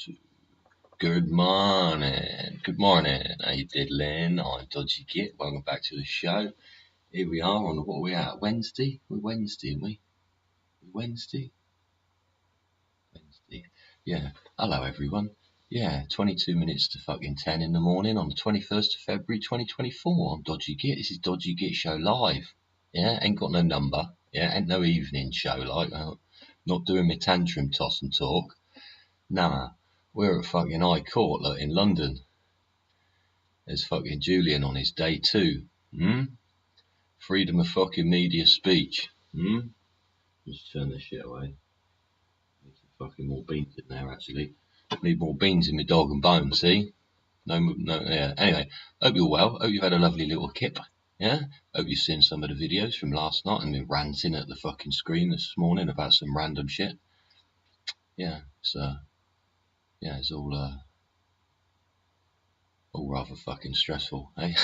2. Good morning. Good morning. How you diddling? I'm Dodgy Git. Welcome back to the show. Here we are on, what are we at? Wednesday? We're Wednesday, aren't we? Wednesday? Yeah. Hello, everyone. Yeah, 22 minutes to fucking 10 in the morning on the 21st of February 2024. I'm Dodgy Git. This is Dodgy Git Show Live. Yeah, ain't got no number. Yeah, ain't no evening show like. Not doing my tantrum toss and talk. Nah, we're at fucking High Court like, in London. There's fucking Julian on his day 2. Freedom of fucking media speech. Just turn this shit away. Need some fucking more beans in there, actually. Need more beans in my dog and bone, see? No, yeah. Anyway, hope you're well. Hope you've had a lovely little kip. Yeah? Hope you've seen some of the videos from last night and been ranting at the fucking screen this morning about some random shit. Yeah, yeah, it's all rather fucking stressful, eh?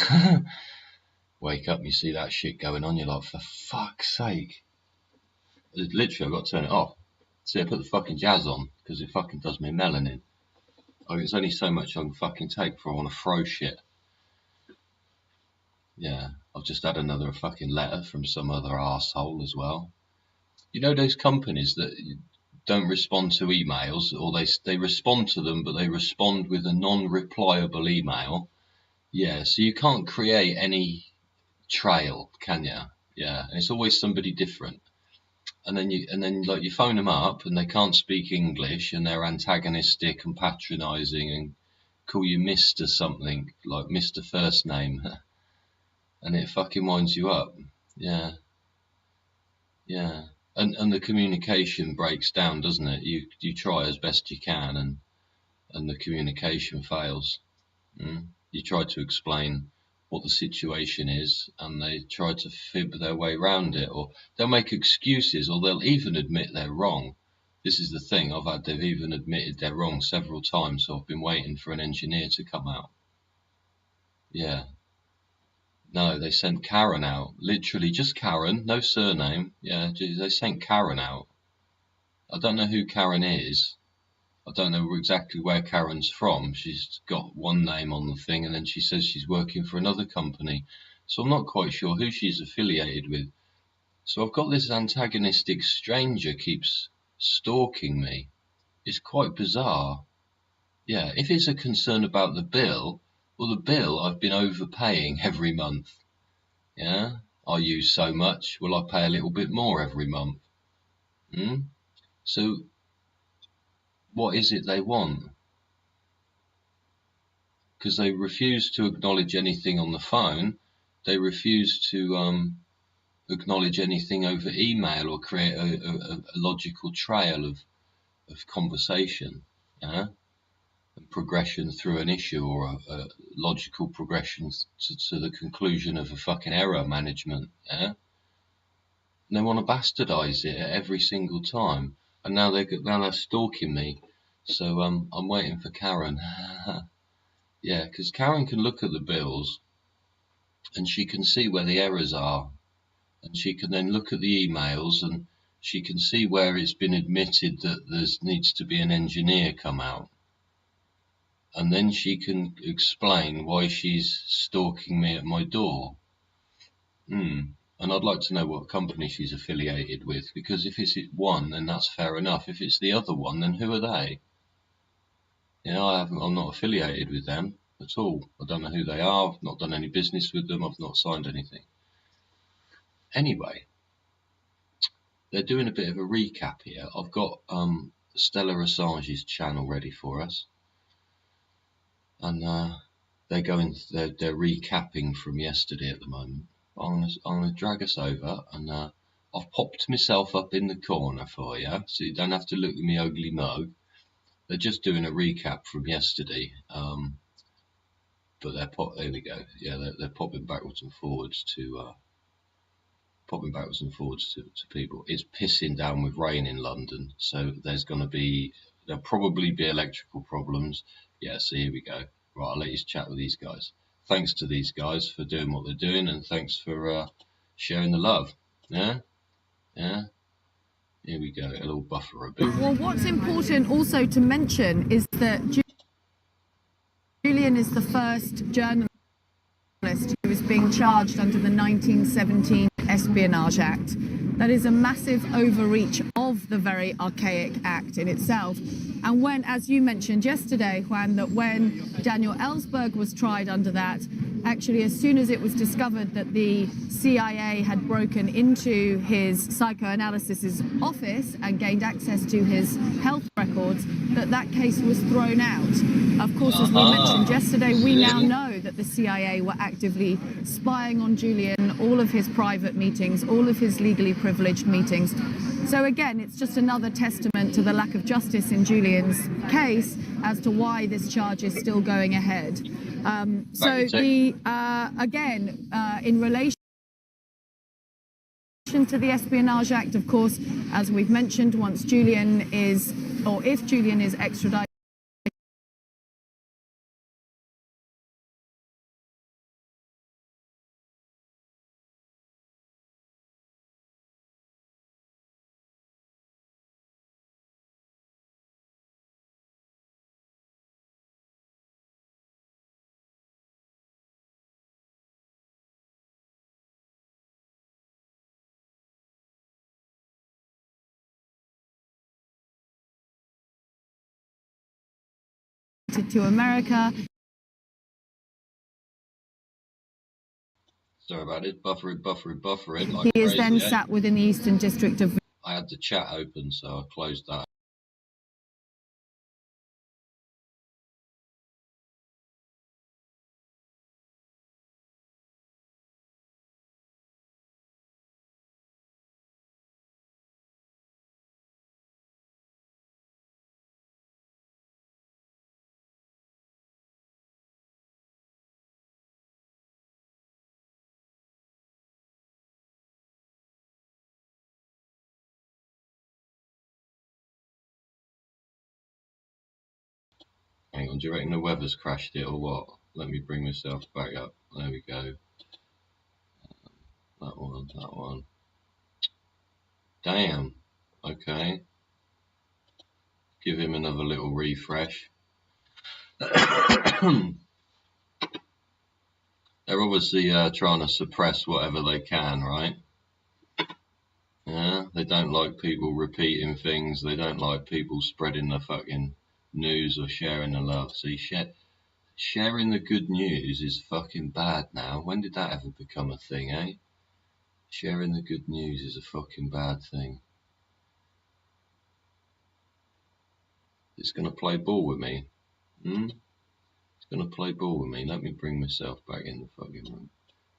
Wake up and you see that shit going on, you're like, for fuck's sake. Literally, I've got to turn it off. See, I put the fucking jazz on because it fucking does me melanin. Like, it's only so much I can fucking take before I want to throw shit. Yeah, I've just had another fucking letter from some other arsehole as well. You know those companies that don't respond to emails, or they respond to them, but they respond with a non-replyable email. Yeah, so you can't create any trail, can you? Yeah, and it's always somebody different. And then like you phone them up and they can't speak English and they're antagonistic and patronising and call you Mr. something, like Mr. First Name, and it fucking winds you up. Yeah, yeah. And the communication breaks down, doesn't it? You try as best you can and the communication fails. You try to explain what the situation is and they try to fib their way around it, or they'll make excuses, or they'll even admit they're wrong. This is the thing, they've even admitted they're wrong several times, so I've been waiting for an engineer to come out. Yeah. No, they sent Karen out. Literally just Karen, no surname. Yeah, they sent Karen out. I don't know who Karen is. I don't know exactly where Karen's from. She's got one name on the thing and then she says she's working for another company. So I'm not quite sure who she's affiliated with. So I've got this antagonistic stranger keeps stalking me. It's quite bizarre. Yeah, if it's a concern about the bill, well, the bill I've been overpaying every month. Yeah, I use so much. Well, I pay a little bit more every month. So what is it they want? Because they refuse to acknowledge anything on the phone. They refuse to acknowledge anything over email or create a logical trail of conversation, yeah? And progression through an issue, or a logical progression to the conclusion of a fucking error management, yeah? And they want to bastardize it every single time. And now they're stalking me. So I'm waiting for Karen. Yeah, because Karen can look at the bills and she can see where the errors are, and she can then look at the emails and she can see where it's been admitted that there needs to be an engineer come out, and then she can explain why she's stalking me at my door. And I'd like to know what company she's affiliated with, because if it's one, then that's fair enough. If it's the other one, then who are they? You know, I'm not affiliated with them at all. I don't know who they are. I've not done any business with them. I've not signed anything. Anyway, they're doing a bit of a recap here. I've got Stella Assange's channel ready for us, and they're recapping from yesterday at the moment. I'm gonna drag us over, and I've popped myself up in the corner for you, so you don't have to look at me ugly mug. They're just doing a recap from yesterday, but there we go. Yeah, they're popping backwards and forwards to people. It's pissing down with rain in London, so there'll probably be electrical problems. Yeah, so here we go. Right, I'll let you chat with these guys. Thanks to these guys for doing what they're doing, and thanks for sharing the love. Yeah. Here we go. It'll buffer a bit. Well, what's important also to mention is that Julian is the first journalist who is being charged under the 1917 Espionage Act. That is a massive overreach of the very archaic act in itself. And when, as you mentioned yesterday, Juan, that when Daniel Ellsberg was tried under that, actually as soon as it was discovered that the CIA had broken into his psychoanalysis office and gained access to his health records, that case was thrown out. Of course, as we mentioned yesterday, we now know that the CIA were actively spying on Julian, all of his private meetings, all of his legally privileged meetings. So again, it's just another testament to the lack of justice in Julian's case as to why this charge is still going ahead. In relation to the Espionage Act, of course, as we've mentioned, once Julian is, or if Julian is extradited to America. Sorry about it. Buffering. Like he is then sat within the Eastern District of... I had the chat open, so I closed that. Hang on, do you reckon the weather's crashed it or what? Let me bring myself back up. There we go. That one. Damn. Okay. Give him another little refresh. They're obviously trying to suppress whatever they can, right? Yeah, they don't like people repeating things. They don't like people spreading the fucking news or sharing the love. See, sharing the good news is fucking bad now. When did that ever become a thing, eh? Sharing the good news is a fucking bad thing. It's gonna play ball with me. It's gonna play ball with me. Let me bring myself back in the fucking room.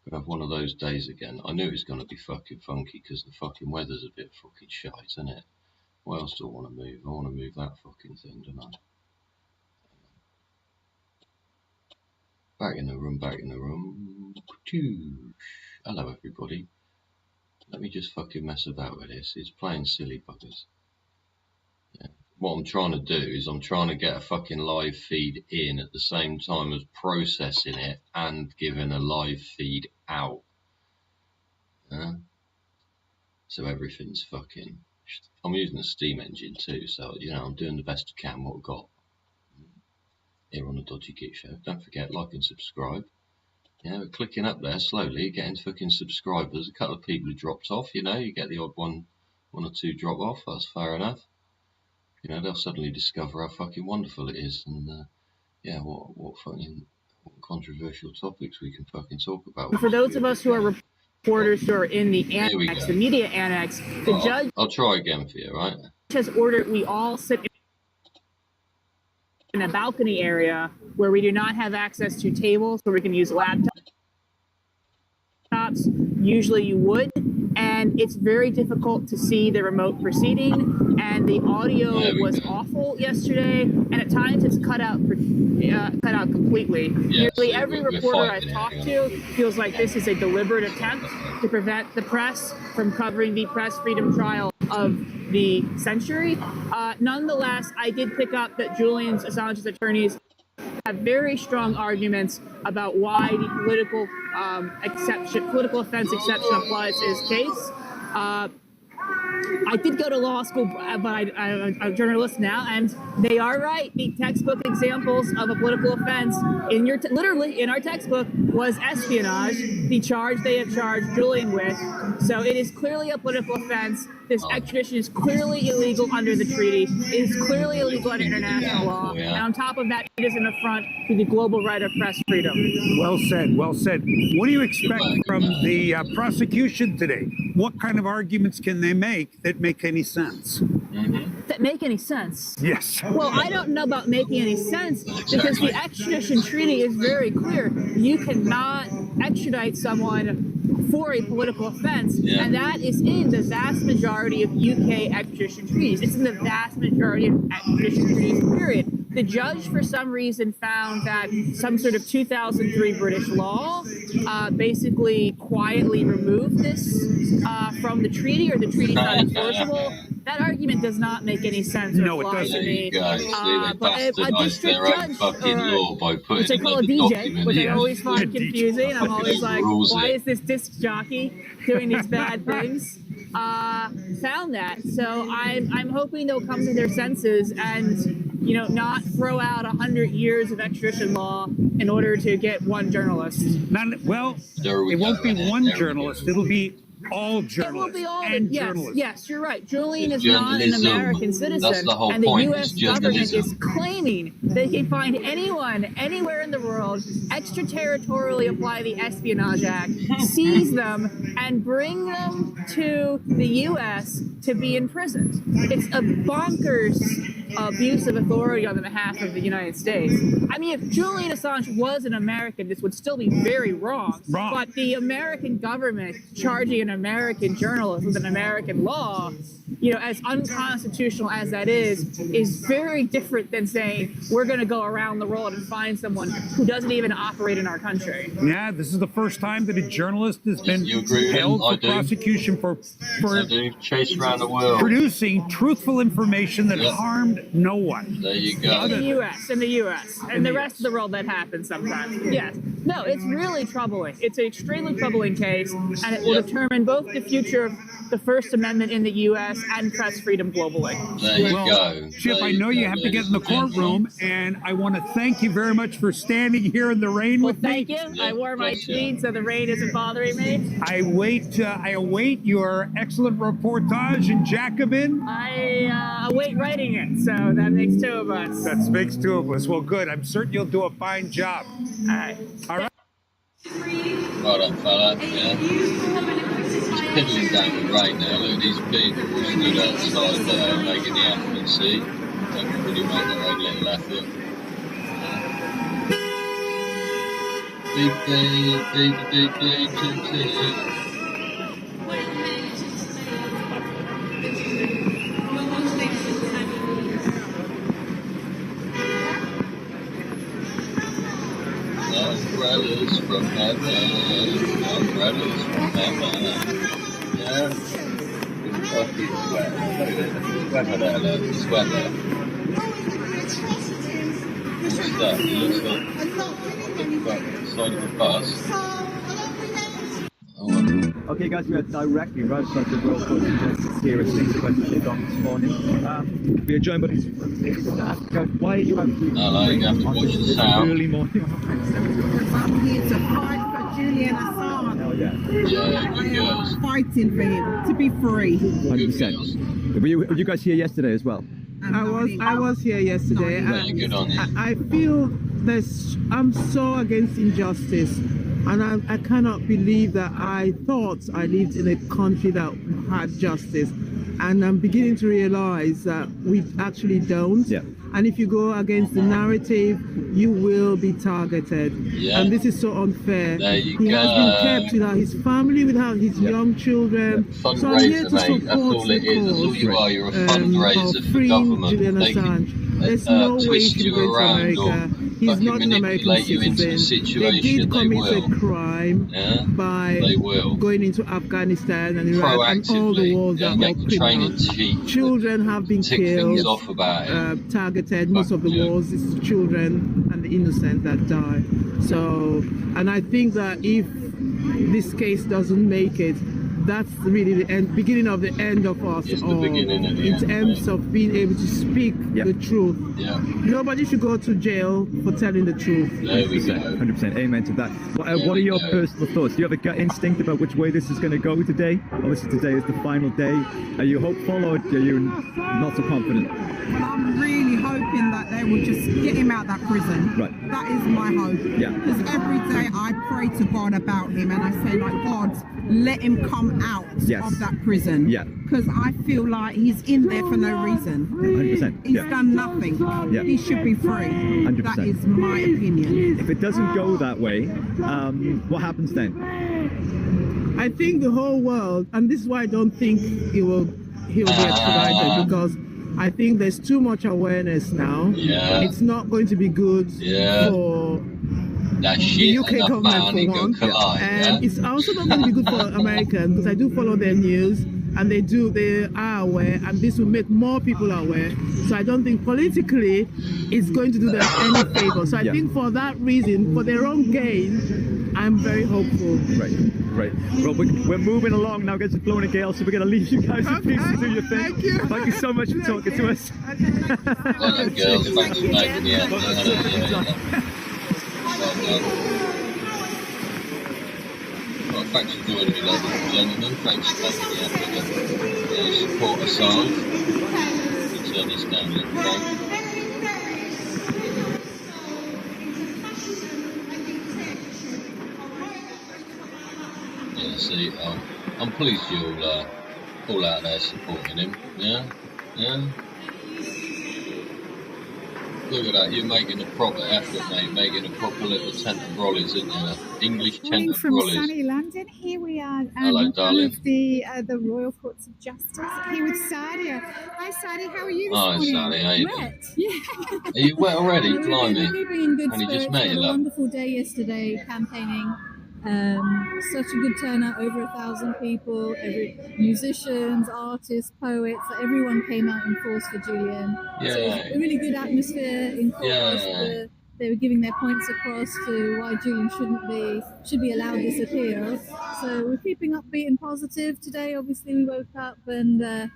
Gonna have one of those days again. I knew it was gonna be fucking funky because the fucking weather's a bit fucking shite, isn't it? What else do I want to move? I want to move that fucking thing, don't I? Back in the room. Hello, everybody. Let me just fucking mess about with this. It's playing silly buggers. Yeah. What I'm trying to do is I'm trying to get a fucking live feed in at the same time as processing it and giving a live feed out. Yeah? So everything's fucking... I'm using the Steam engine too, so, you know, I'm doing the best I can what I've got. Here on the Dodgy Geek Show. Don't forget, like and subscribe. Yeah, we're clicking up there slowly, getting fucking subscribers. A couple of people who dropped off, you know, you get the odd one or two drop off, that's fair enough. You know, they'll suddenly discover how fucking wonderful it is, and yeah, what fucking controversial topics we can fucking talk about. For those of us who are reporters who are in the annex, the media annex, the judge... I'll try again for you, right? ...has ordered we all sit in a balcony area where we do not have access to tables where we can use laptops. Usually you would, and it's very difficult to see the remote proceeding, and the audio was awful yesterday, and at times it's cut out completely. Yeah, nearly every reporter I've talked to feels like this is a deliberate attempt to prevent the press from covering the press freedom trial of the century. Nonetheless, I did pick up that Assange's attorneys have very strong arguments about why the political offense exception applies to his case. I did go to law school, but I'm a journalist now, and they are right. The textbook examples of a political offense in your literally in our textbook was espionage, the charge they have charged Julian with. So it is clearly a political offense. This extradition is clearly illegal under the treaty. It is clearly illegal under international law. And on top of that, it is an affront to the global right of press freedom. Well said, well said. What do you expect from the prosecution today? What kind of arguments can they make that make any sense? That make any sense? Yes. Well, I don't know about making any sense because the extradition treaty is very clear. You cannot extradite someone for a political offense, and that is in the vast majority of UK extradition treaties. It's in the vast majority of extradition treaties, period. The judge, for some reason, found that some sort of 2003 British law basically quietly removed this from the treaty, or the treaty is not enforceable. That argument does not make any sense or apply to me. But a district judge, which I call a DJ, which I always find confusing. I'm always like, why is this disc jockey doing these bad things? Found that. So I'm hoping they'll come to their senses and, you know, not throw out 100 years of extradition law in order to get one journalist. Well, it won't be one journalist. It'll be all journalists. It will be all and yes, journalists. yes, you're right. Julian is not an American citizen, That's the whole and the point. U.S. It's government journalism. is claiming they can find anyone, anywhere in the world, extraterritorially apply the Espionage Act, seize them, and bring them to the U.S. to be imprisoned. It's a bonkers abuse of authority on the behalf of the United States. I mean, if Julian Assange was an American, this would still be very wrong. But the American government charging an American journalist with an American law, you know, as unconstitutional as that is very different than saying we're going to go around the world and find someone who doesn't even operate in our country. Yeah, this is the first time that a journalist has been held for prosecution for chased around the world, producing truthful information that harmed no one. There you go. In the U.S. And the rest of the world that happens sometimes. Yes. No, it's really troubling. It's an extremely troubling case, and it will determine both the future of the First Amendment in the U.S. and press freedom globally. There you go. Chip, I know you have to get in the courtroom, and I want to thank you very much for standing here in the rain with me. Thank you. I wore my tweed so the rain isn't bothering me. I await your excellent reportage in Jacobin. I await writing it, so that makes two of us. That makes two of us. Well, good. I'm certain you'll do a fine job. All right. All right. Well done, fella. Yeah. It's piddling down the rain now. Look at these people stood outside there making the effort, see? Everybody made their own little effort. Big day today. Umbrellas from heaven, umbrellas from heaven. Yeah. It's fucking wet. It's weather there, look. It's weather. What's that? It looks like the side of a bus. Okay guys, we are directly right outside the Royal Court of Justice here at 6:20 this morning. We are joined by why are you Hello, you have to watch the sound. Early morning. I'm here to fight for Julian Assange. Oh yeah. Yeah, good girls. Fighting for him to be free. 100%. Were you guys here yesterday as well? I was here yesterday. Yeah, good on you. I feel I'm so against injustice, and I cannot believe that I thought I lived in a country that had justice, and I'm beginning to realize that we actually don't. Yeah. And if you go against the narrative, you will be targeted. Yeah. And this is so unfair. There you He go. has been kept without his family, without his young children. So I'm here Fundraiser, to mate. That's support all it is. That's all the you cause are. You're a fundraiser of for freeing government. Julian They can Assange. There's no way he twist should you go to around America. or He's not an American manipulate you into the citizen. They situation. did They commit will. a crime Yeah, they will. going into Afghanistan and Iraq and all the Proactively. wars Yeah, that are make the training criminal. cheap. Children have been Tick killed, things off about it. targeted. Most of the Yeah. wars is children and the innocent that die. So, and I think that if this case doesn't make it, that's really the end, beginning of the end of us It's the all, beginning of the in end, terms of being able to speak Yeah. the truth. Yeah. Nobody should go to jail for telling the truth. There we go. 100%. Amen to that. What There are we your go. personal thoughts? Do you have a gut instinct about which way this is going to go today? Obviously, today is the final day. Are you hopeful, or are you not so confident? Well, I'm really hoping that they will just get him out of that prison. Right. That is my hope. Yeah. Because every day I pray to God about him and I say, like, God, let him come out Yes. of that prison. Yeah. Because I feel like he's in there for no reason. 100%. He's Yeah. done nothing. Yeah. He should be free. 100%. That is my opinion. If it doesn't go that way, what happens then? I think the whole world, and this is why I don't think he'll be extradited, because I think there's too much awareness now. Yeah. It's not going to be good Yeah. for That the shit UK enough government man for go one, collide, and yeah? it's also not going to be good for Americans, because I do follow their news, and they are aware, and this will make more people aware. So I don't think politically it's going to do them any favor. So I think for that reason, for their own gain, I'm very hopeful. Right. Well, we're moving along now. Gets blowing a gale, so we're going to leave you guys in peace to do your thing. Thank you so much for talking to us. Well done, girls. Thanks for making the effort. Well done. Well, thanks for joining me, ladies and gentlemen. Thanks for making the effort to support Assange. Let's turn this down a little bit. Yeah, see, I'm pleased you're all out there supporting him. Yeah? Look at that, you're making a proper effort, mate, making a proper little tent of brollies, isn't you? English tent of From brollies. sunny London, here we are Hello, in front darling. of the Royal Courts of Justice, here with Sadia. Hi Sadia, how are you this Hi, morning? Sally, how you doing? Wet. Yeah. Are you wet already? Blimey. We're keeping in good Only just spirits. met We you, had a love. wonderful day yesterday campaigning. Such a good turnout, over 1,000 people, musicians, artists, poets, everyone came out in force for Julian. So it was a really good atmosphere in court. Yeah. They were giving their points across to why Julian should be allowed this appeal. So we're keeping upbeat and positive. Today, obviously, we woke up and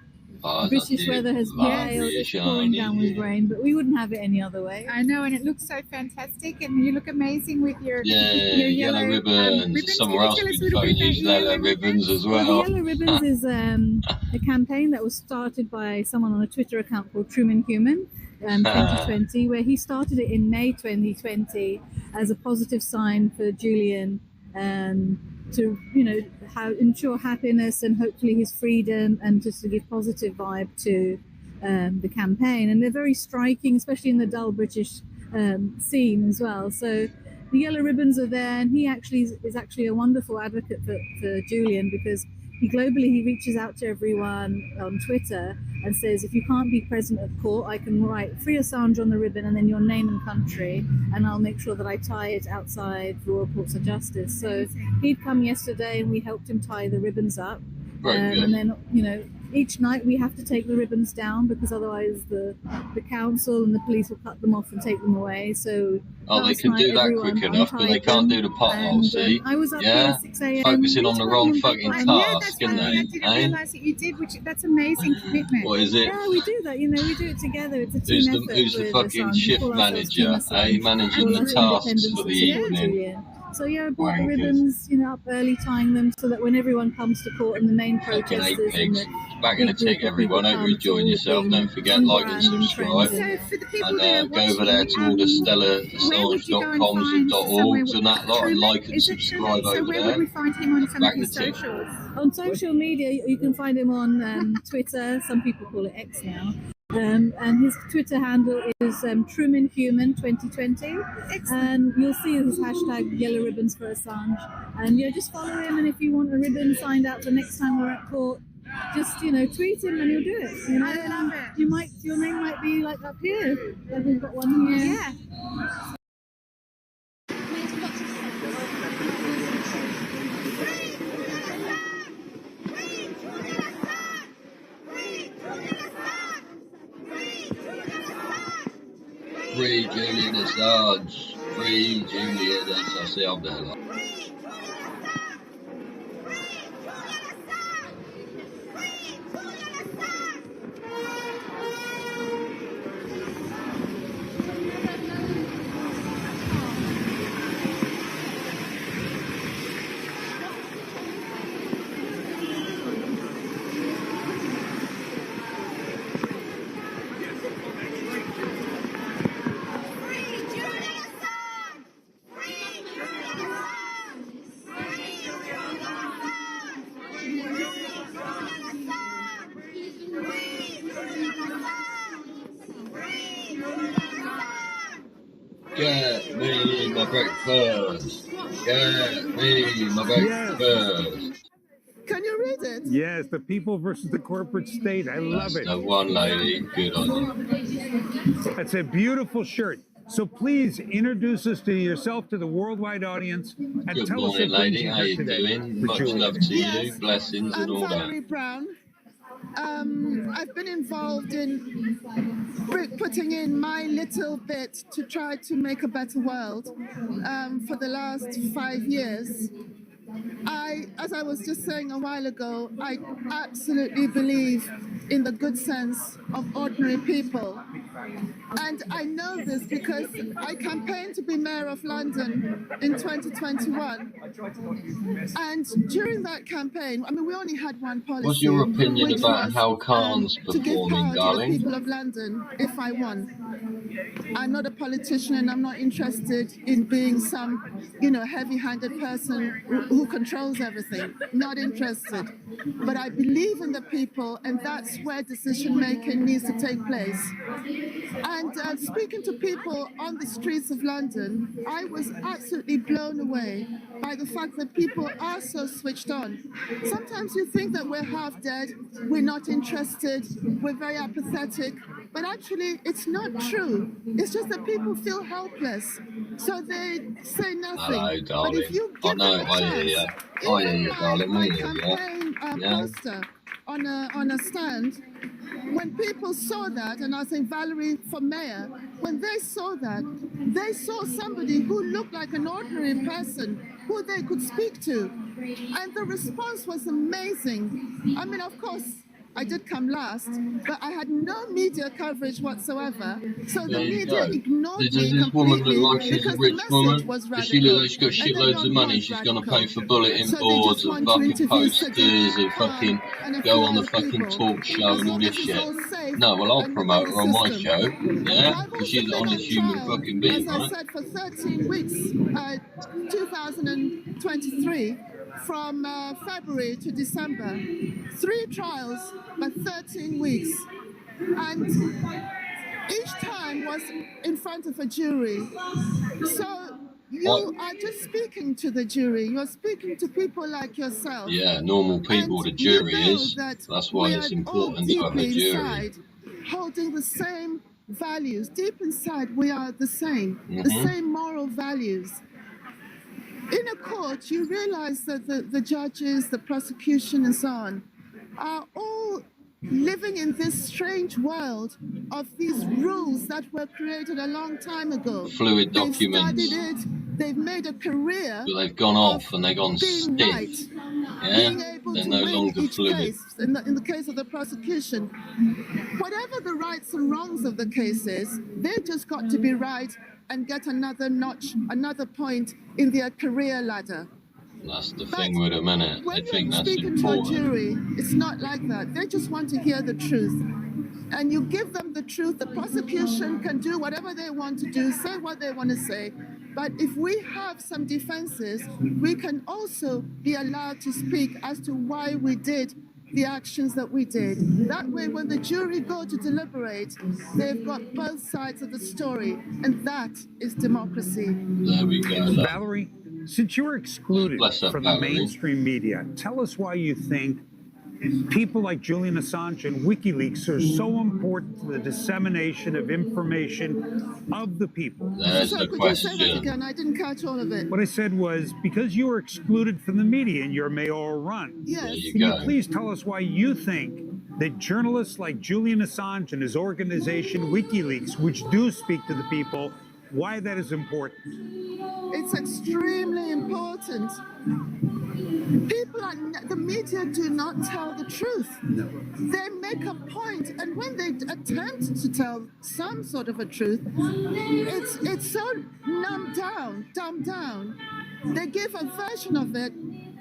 British weather has prevailed. It's pouring down with rain, but we wouldn't have it any other way. I know, and it looks so fantastic, and you look amazing with your yellow ribbons. Somewhere else we can phone use yellow ribbons as well. The Yellow Ribbons is a campaign that was started by someone on a Twitter account called Truman Human. 2020, where he started it in May 2020 as a positive sign for Julian to ensure happiness and hopefully his freedom, and just to give positive vibe to the campaign. And they're very striking, especially in the dull British scene as well. So the Yellow Ribbons are there, and he is actually a wonderful advocate for Julian, because he reaches out to everyone on Twitter and says, if you can't be present at court, I can write "Free Assange" on the ribbon and then your name and country, and I'll make sure that I tie it outside the Royal Courts of Justice. So he'd come yesterday and we helped him tie the ribbons up. And then, each night we have to take the ribbons down, because otherwise the council and the police will cut them off and take them away. So they can do that quick enough, but they can't do the pothole, see? I was up here at 6 a.m. Focusing on the wrong fucking task, isn't I they? didn't realise that you did, that's amazing commitment. What is it? Yeah, we do that. We do it together. It's a team effort. Who's the with fucking Assange. shift We call ourselves Team manager? Assange. Managing the All us tasks independents for the that support evening. Julian. So I bought the Wankers. ribbons, up early, tying them so that when everyone comes to court and the main Fucking protesters eight pigs. and Back in the tick, everyone. Hope you're enjoying yourself. Don't forget, like and subscribe. So for the people that are And go over there to all the stellarassange.coms.orgs and that lot, and like and subscribe over where would we there. find him on some Back of his the tick. socials? On social media, you can find him on Twitter. Some people call it X now. And his Twitter handle is TrumanHuman2020. And you'll see his hashtag Yellow Ribbons for Assange. And just follow him. And if you want a ribbon signed out the next time we're at court, just tweet him and he'll do it. I love it. Your name might be like up here. Like we've got one here. Yeah. Free Julian Assange. Free Julian Assange. See, I'm there. Like. Get me my breakfast. Get me my breakfast. Can you read it? Yes, the people versus the corporate state. I love it. That's the one, lady. Good on you. That's a beautiful shirt. So please introduce us to yourself to the worldwide audience and Good tell morning, us what brings lady. you How here you today. doing? Much love to you. Blessings and all I'm Valerie that. Brown. I've been involved in putting in my little bit to try to make a better world for the last 5 years. As I was just saying a while ago, I absolutely believe in the good sense of ordinary people. And I know this because I campaigned to be Mayor of London in 2021. And during that campaign, I mean, we only had one policy. What's your opinion which about was, how Khan's to give performing, power to the darling? people of London if I won. I'm not a politician and I'm not interested in being some, heavy-handed person who controls everything. Not interested. But I believe in the people, and that's where decision-making needs to take place. And speaking to people on the streets of London, I was absolutely blown away by the fact that people are so switched on. Sometimes you think that we're half dead, we're not interested, we're very apathetic, but actually it's not true. It's just that people feel helpless, so they say nothing. Hello, darling. But if you give them a chance, even my campaign poster on a stand, when people saw that, and I was saying Valerie for mayor, when they saw that, they saw somebody who looked like an ordinary person who they could speak to. And the response was amazing. I mean, of course, I did come last, but I had no media coverage whatsoever. So the media ignored me Does this woman completely look like she's a because rich the message woman? was Does radical. she look like she's got And they shitloads don't of money? want She's going to radical. pay for bulletin So they boards just and want to fucking interview posters and Khan fucking and a go few on the other fucking people. talk show As and all long this as it's shit. all safe No, well, I'll and promote within her on the my system. show, yeah? I've Because also she's an been honest on human trial, fucking being, as I right? said, for 13 weeks, 2023, from February to December. 3 trials, but 13 weeks. And each time was in front of a jury. So you are just speaking to the jury. You're speaking to people like yourself. Yeah, normal people, the jury is. That That's why we it's are all important to have a deeply jury. inside, holding the same values. Deep inside, we are the same, the same moral values. In a court, you realize that the judges, the prosecution, and so on, are all living in this strange world of these rules that were created a long time ago. Fluid documents. They've studied it, they've made a career. But they've gone off and they've gone being stiff. right, Yeah? being able They're to no win longer each fluid. case. In the case of the prosecution, whatever the rights and wrongs of the case is, they've just got to be right and get another notch, another point in their career ladder. That's the thing with them, innit? When They think you're that's speaking important. to a jury, it's not like that. They just want to hear the truth. And you give them the truth. The prosecution can do whatever they want to do, say what they want to say. But if we have some defenses, we can also be allowed to speak as to why we did the actions that we did. That way, when the jury go to deliberate, they've got both sides of the story. And that is democracy. There we go. Valerie, since you were excluded from the mainstream media, tell us why you think people like Julian Assange and WikiLeaks are so important to the dissemination of information of the people. There's the Could you say that again? I didn't catch all of it. What I said was, because you were excluded from the media in your mayoral run, yes. Can you please tell us why you think that journalists like Julian Assange and his organization WikiLeaks, which do speak to the people, why that is important? It's extremely important. The media do not tell the truth. No. They make a point, and when they attempt to tell some sort of a truth, it's so dumbed down. They give a version of it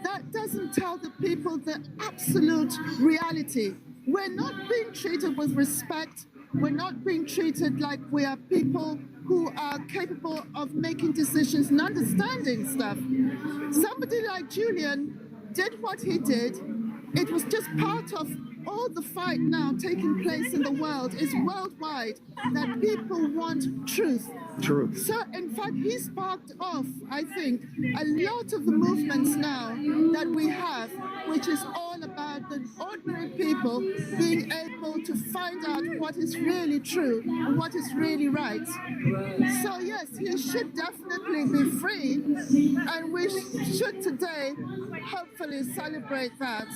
that doesn't tell the people the absolute reality. We're not being treated with respect. We're not being treated like we are people who are capable of making decisions and understanding stuff. Somebody like Julian did what he did. It was just part of all the fight now taking place in the world is worldwide that people want truth. Truth. So in fact, he sparked off, I think, a lot of the movements now that we have, which is all about the ordinary people being able to find out what is really true and what is really right. So yes, he should definitely be free, and we should today hopefully celebrate that.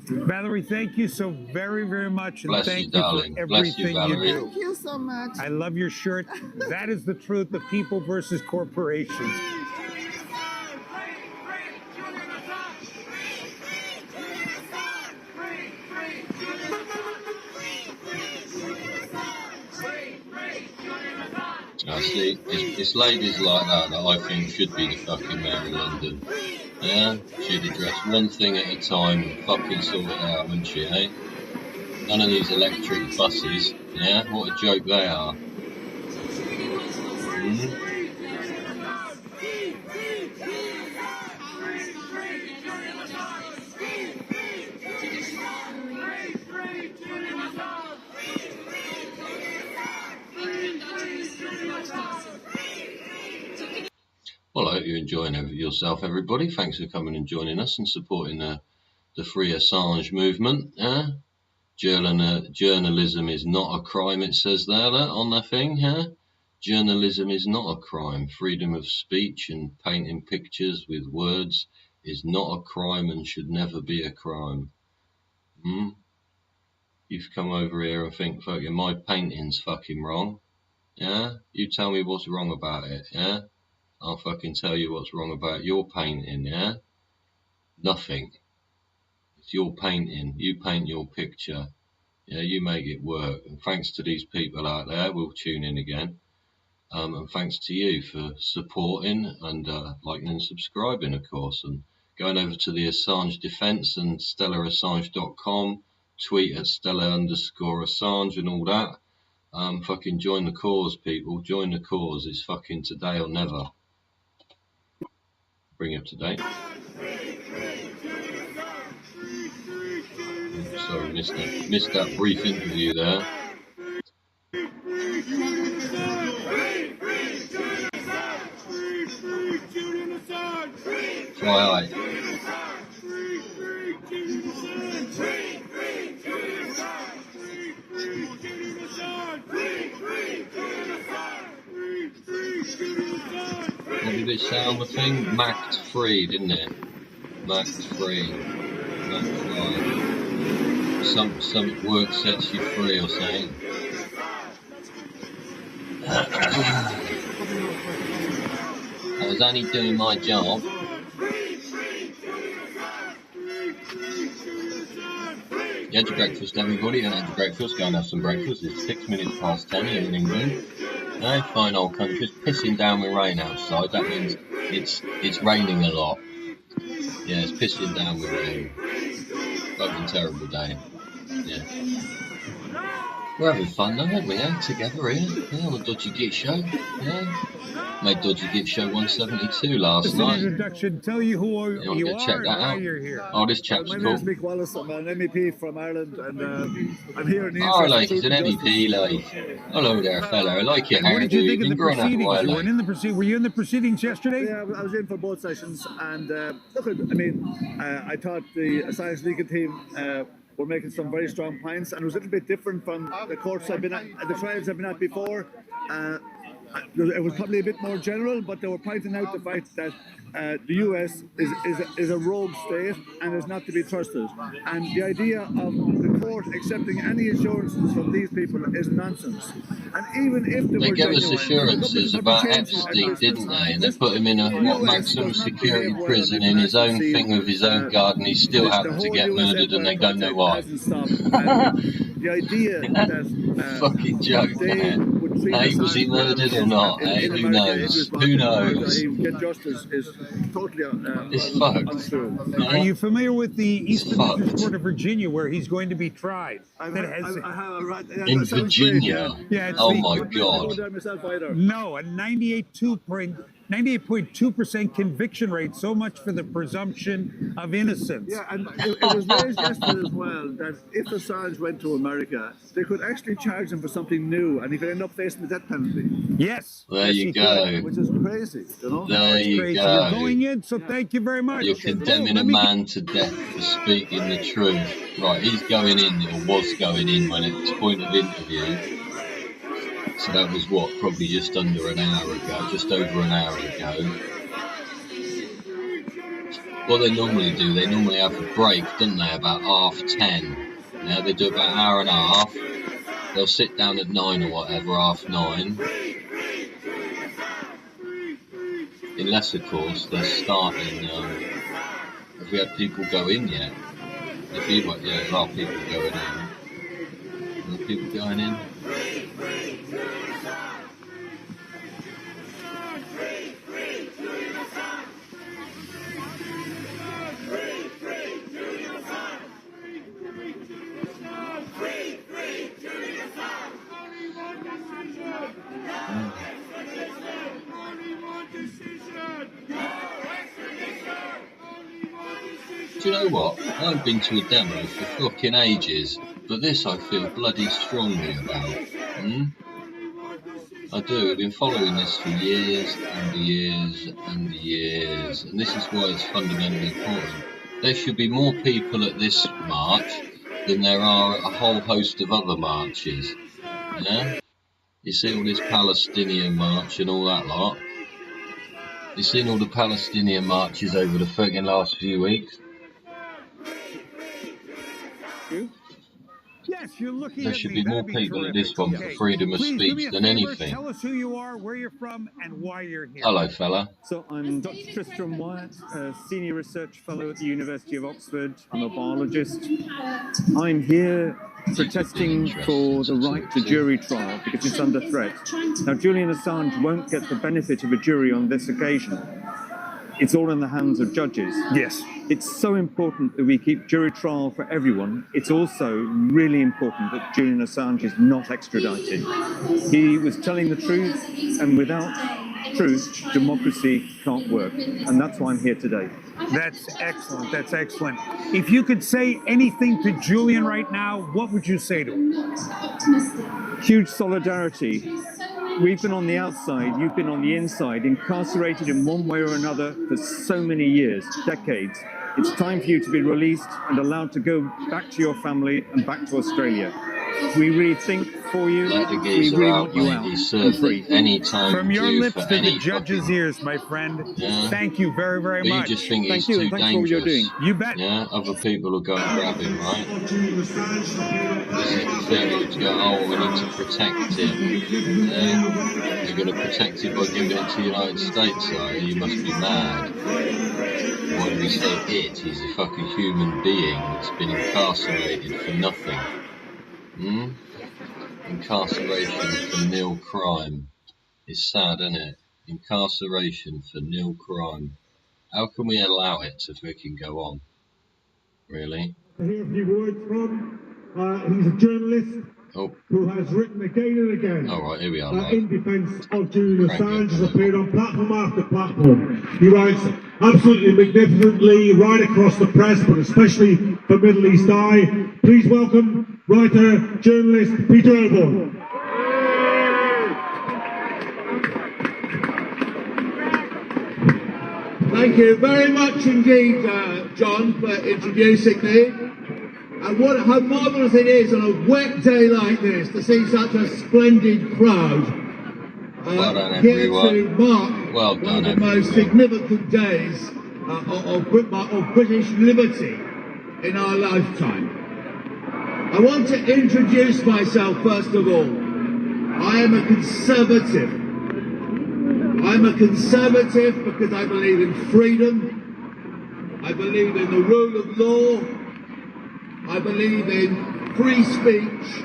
Valerie, thank you so very, very much, and Bless thank you, you darling. for Bless you, everything you Valerie. do. Thank you so much. I love your shirt. That is the truth of people versus corporations. I see, it's ladies like that I think should be the fucking mayor of London. Yeah, she'd address one thing at a time and fucking sort it out, wouldn't she, eh? None of these electric buses, yeah? What a joke they are. Well, I hope you're enjoying yourself, everybody. Thanks for coming and joining us and supporting the Free Assange movement. Journalism is not a crime, it says there on the thing. Journalism is not a crime. Freedom of speech and painting pictures with words is not a crime and should never be a crime. You've come over here and think, fucking, my painting's fucking wrong. Yeah? You tell me what's wrong about it, yeah? I'll fucking tell you what's wrong about your painting, yeah? Nothing. It's your painting. You paint your picture. Yeah, you make it work. And thanks to these people out there, we'll tune in again. And thanks to you for supporting and liking and subscribing, of course. And going over to the Assange Defence and StellaAssange.com, tweet at Stella_Assange and all that. Fucking join the cause, people. Join the cause. It's fucking today or never. Bring it up to date. Sorry, missed that brief interview there. Fly high. What did it say on the thing? Macked free, didn't it? Macked free. Macked fly. Some work sets you free or something. I was only doing my job. You had your breakfast, everybody. You had your breakfast. Go and have some breakfast. It's 6 minutes past 10 here in England. No, fine old country. It's pissing down with rain outside. That means it's raining a lot. Yeah, it's pissing down with rain. Fucking terrible day. Yeah. We're having fun though, aren't we? Together here. Yeah, on the Dodgy Git Show. Yeah. Made Dodgy Git Show 172 last night. Introduction. Tell you who you are. Check that out. You're here. Oh, this chap's cool. My name is Mick Wallace. I'm an MEP from Ireland, and I'm here in the like he's an MEP, like. Hello there, fella. I like it. What did you think of the proceedings? You were in the proceedings. Were you in the proceedings yesterday? Yeah, I was in for both sessions, and look, I mean, I thought the Assange legal team were making some very strong points, and it was a little bit different from the courts I've been at, the trials I've been at before. It was probably a bit more general, but they were pointing out the fact that the US is a rogue state and is not to be trusted. And the idea of the court accepting any assurances from these people is nonsense. And even if they gave us assurances about Epstein, didn't they? And they put him in a maximum security prison in his own thing with his own garden. He still happened to get murdered, and they don't know why. The idea that fucking joke, man. Hey, was he murdered or not? Hey, who knows? Who knows? Get justice is totally it's fucked. Are you familiar with the Eastern District Court of Virginia, where he's going to be tried? In Virginia? Yeah. Oh my God. No, a 98.2 98.2% conviction rate. So much for the presumption of innocence. Yeah, and it was raised yesterday as well that if Assange went to America, they could actually charge him for something new, and he could end up facing the death penalty. Yes. There you go. Which is crazy, you know? There you Crazy. go. You're going in, so thank you very much. You're condemning a man to death for speaking the truth. Right, he's going in, or was going in when it's point of interview. So that was what, probably just under an hour ago, just over an hour ago. What they normally do, they normally have a break, don't they, about 10:30. Yeah, they do about an hour and a half. They'll sit down at 9 or whatever, 9:30. Unless, of course, they're starting. Have we had people go in yet? Yeah, there are people going in. Are there people going in? Do you know what? I haven't been to a demo for fucking ages, but this I feel bloody strongly about. I do. I've been following this for years and years and years, and this is why it's fundamentally important. There should be more people at this march than there are at a whole host of other marches. Yeah? You see all this Palestinian march and all that lot? You've seen all the Palestinian marches over the fucking last few weeks? Yes, you're looking there should be more people at this one for freedom of speech than anything. Tell us who you are, where you're from, and why you're here. Hello, fella. So I'm Dr. Tristram Wyatt, a Senior Research Fellow at the University of Oxford. I'm a biologist. I'm here protesting for the right to jury trial because it's under threat. Now, Julian Assange won't get the benefit of a jury on this occasion. It's all in the hands of judges. Yes. It's so important that we keep jury trial for everyone. It's also really important that Julian Assange is not extradited. He was telling the truth, and without truth, democracy can't work. And that's why I'm here today. That's excellent. That's excellent. If you could say anything to Julian right now, what would you say to him? Huge solidarity. We've been on the outside, you've been on the inside, incarcerated in one way or another for so many years, decades. It's time for you to be released and allowed to go back to your family and back to Australia. We really think for you. We really want you out and free. From your lips to the judge's ears, my friend. Yeah. Thank you very, very much. You just think he's too dangerous. For what you're doing. You bet. Yeah, other people will go and grab him, right? This is the thing, to go, oh, we need to protect him. Yeah? You're going to protect him by giving it to the United States, though? You must be mad. Why do we say it? He's a fucking human being that's been incarcerated for nothing. Incarceration for nil crime. It's sad, isn't it? Incarceration for nil crime. How can we allow it to freaking go on? Really? I hear a few words from. He's a journalist who has written again and again here we are, in defence of Julian Assange, has appeared on platform after platform. He writes absolutely magnificently right across the press, but especially for Middle East Eye. Please welcome writer, journalist Peter Elborn. Thank you very much indeed, John, for introducing me. And how marvellous it is on a wet day like this to see such a splendid crowd well done, here to mark one of the most significant days of British liberty in our lifetime. I want to introduce myself first of all. I am a conservative. I'm a conservative because I believe in freedom. I believe in the rule of law. I believe in free speech,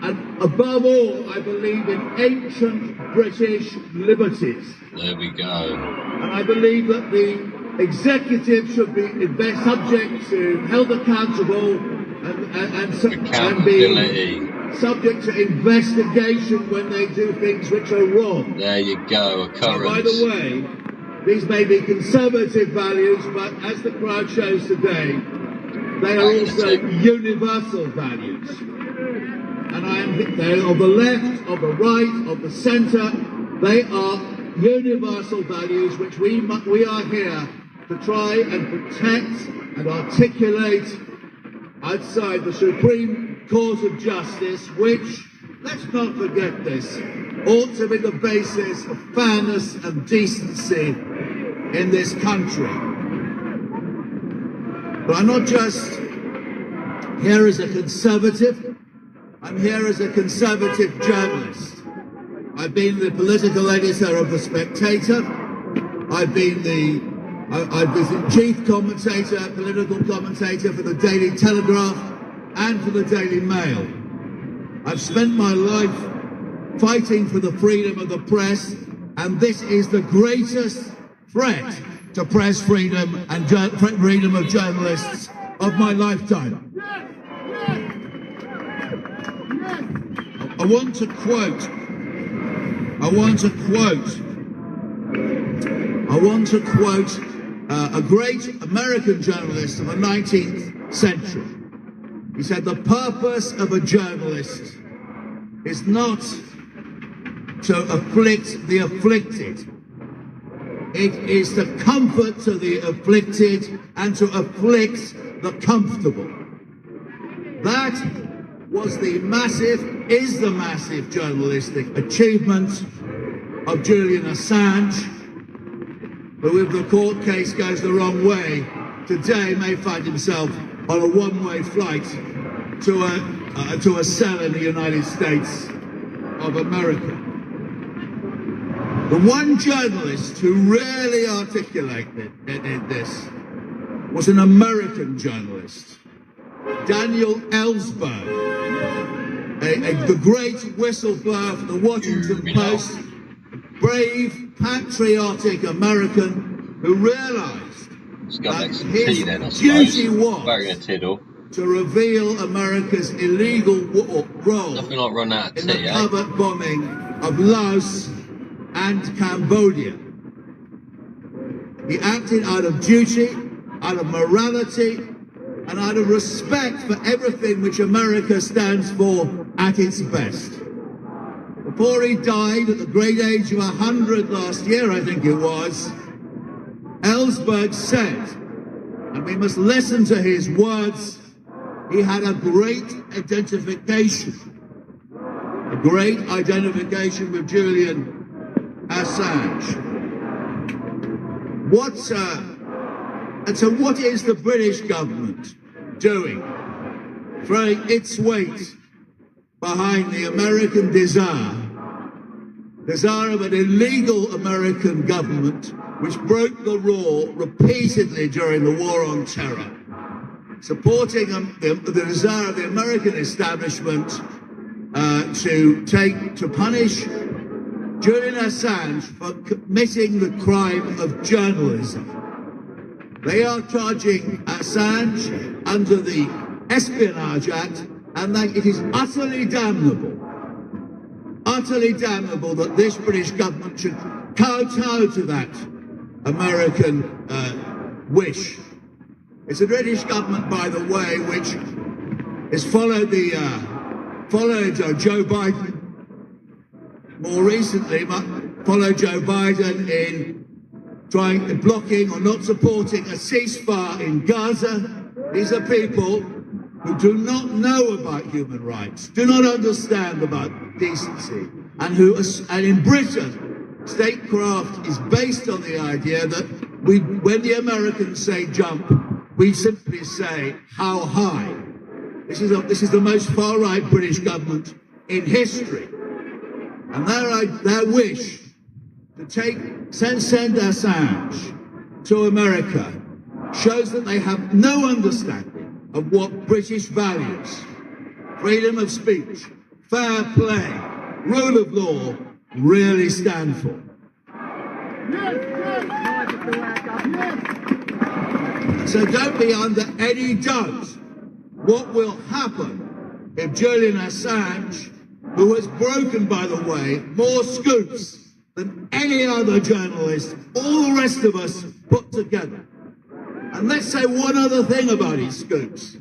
and above all, I believe in ancient British liberties. There we go. And I believe that the executive should be subject to held accountable and be subject to investigation when they do things which are wrong. There you go, occurrence. By the way, these may be conservative values, but as the crowd shows today, they are also universal values. And they're of the left, of the right, of the centre. They are universal values which we are here to try and protect and articulate outside the Supreme Court of Justice, which, let's not forget this, ought to be the basis of fairness and decency in this country. But I'm not just here as a conservative, I'm here as a conservative journalist. I've been the political editor of The Spectator, I've been the chief commentator, political commentator for the Daily Telegraph and for the Daily Mail. I've spent my life fighting for the freedom of the press, and this is the greatest threat to press freedom and freedom of journalists of my lifetime. I want to quote a great American journalist of the 19th century. He said, the purpose of a journalist is not to afflict the afflicted. It is to comfort to the afflicted and to afflict the comfortable. That is the massive journalistic achievement of Julian Assange, who, if the court case goes the wrong way, today may find himself on a one-way flight to a cell in the United States of America. The one journalist who really articulated this was an American journalist, Daniel Ellsberg, the great whistleblower for the Washington Post, brave, patriotic American who realized that his duty was to reveal America's illegal role in the covert bombing of Laos and Cambodia. He acted out of duty, out of morality, and out of respect for everything which America stands for at its best. Before he died at the great age of 100 last year, I think it was, Ellsberg said, and we must listen to his words, he had a great identification with Julian Assange. And so what is the British government doing? Throwing its weight behind the American desire of an illegal American government which broke the law repeatedly during the War on Terror, supporting the desire of the American establishment to punish Julian Assange for committing the crime of journalism. They are charging Assange under the Espionage Act, and that it is utterly damnable that this British government should kowtow to that American wish. It's the British government, by the way, which has followed Joe Biden, more recently, followed Joe Biden in blocking or not supporting a ceasefire in Gaza. These are people who do not know about human rights, do not understand about decency, and in Britain, statecraft is based on the idea that when the Americans say jump, we simply say how high. This is the most far-right British government in history, and their wish to send Assange to America shows that they have no understanding of what British values, freedom of speech, fair play, rule of law really stand for. So don't be under any doubt what will happen if Julian Assange, who has broken, by the way, more scoops than any other journalist, all the rest of us put together. And let's say one other thing about his scoops.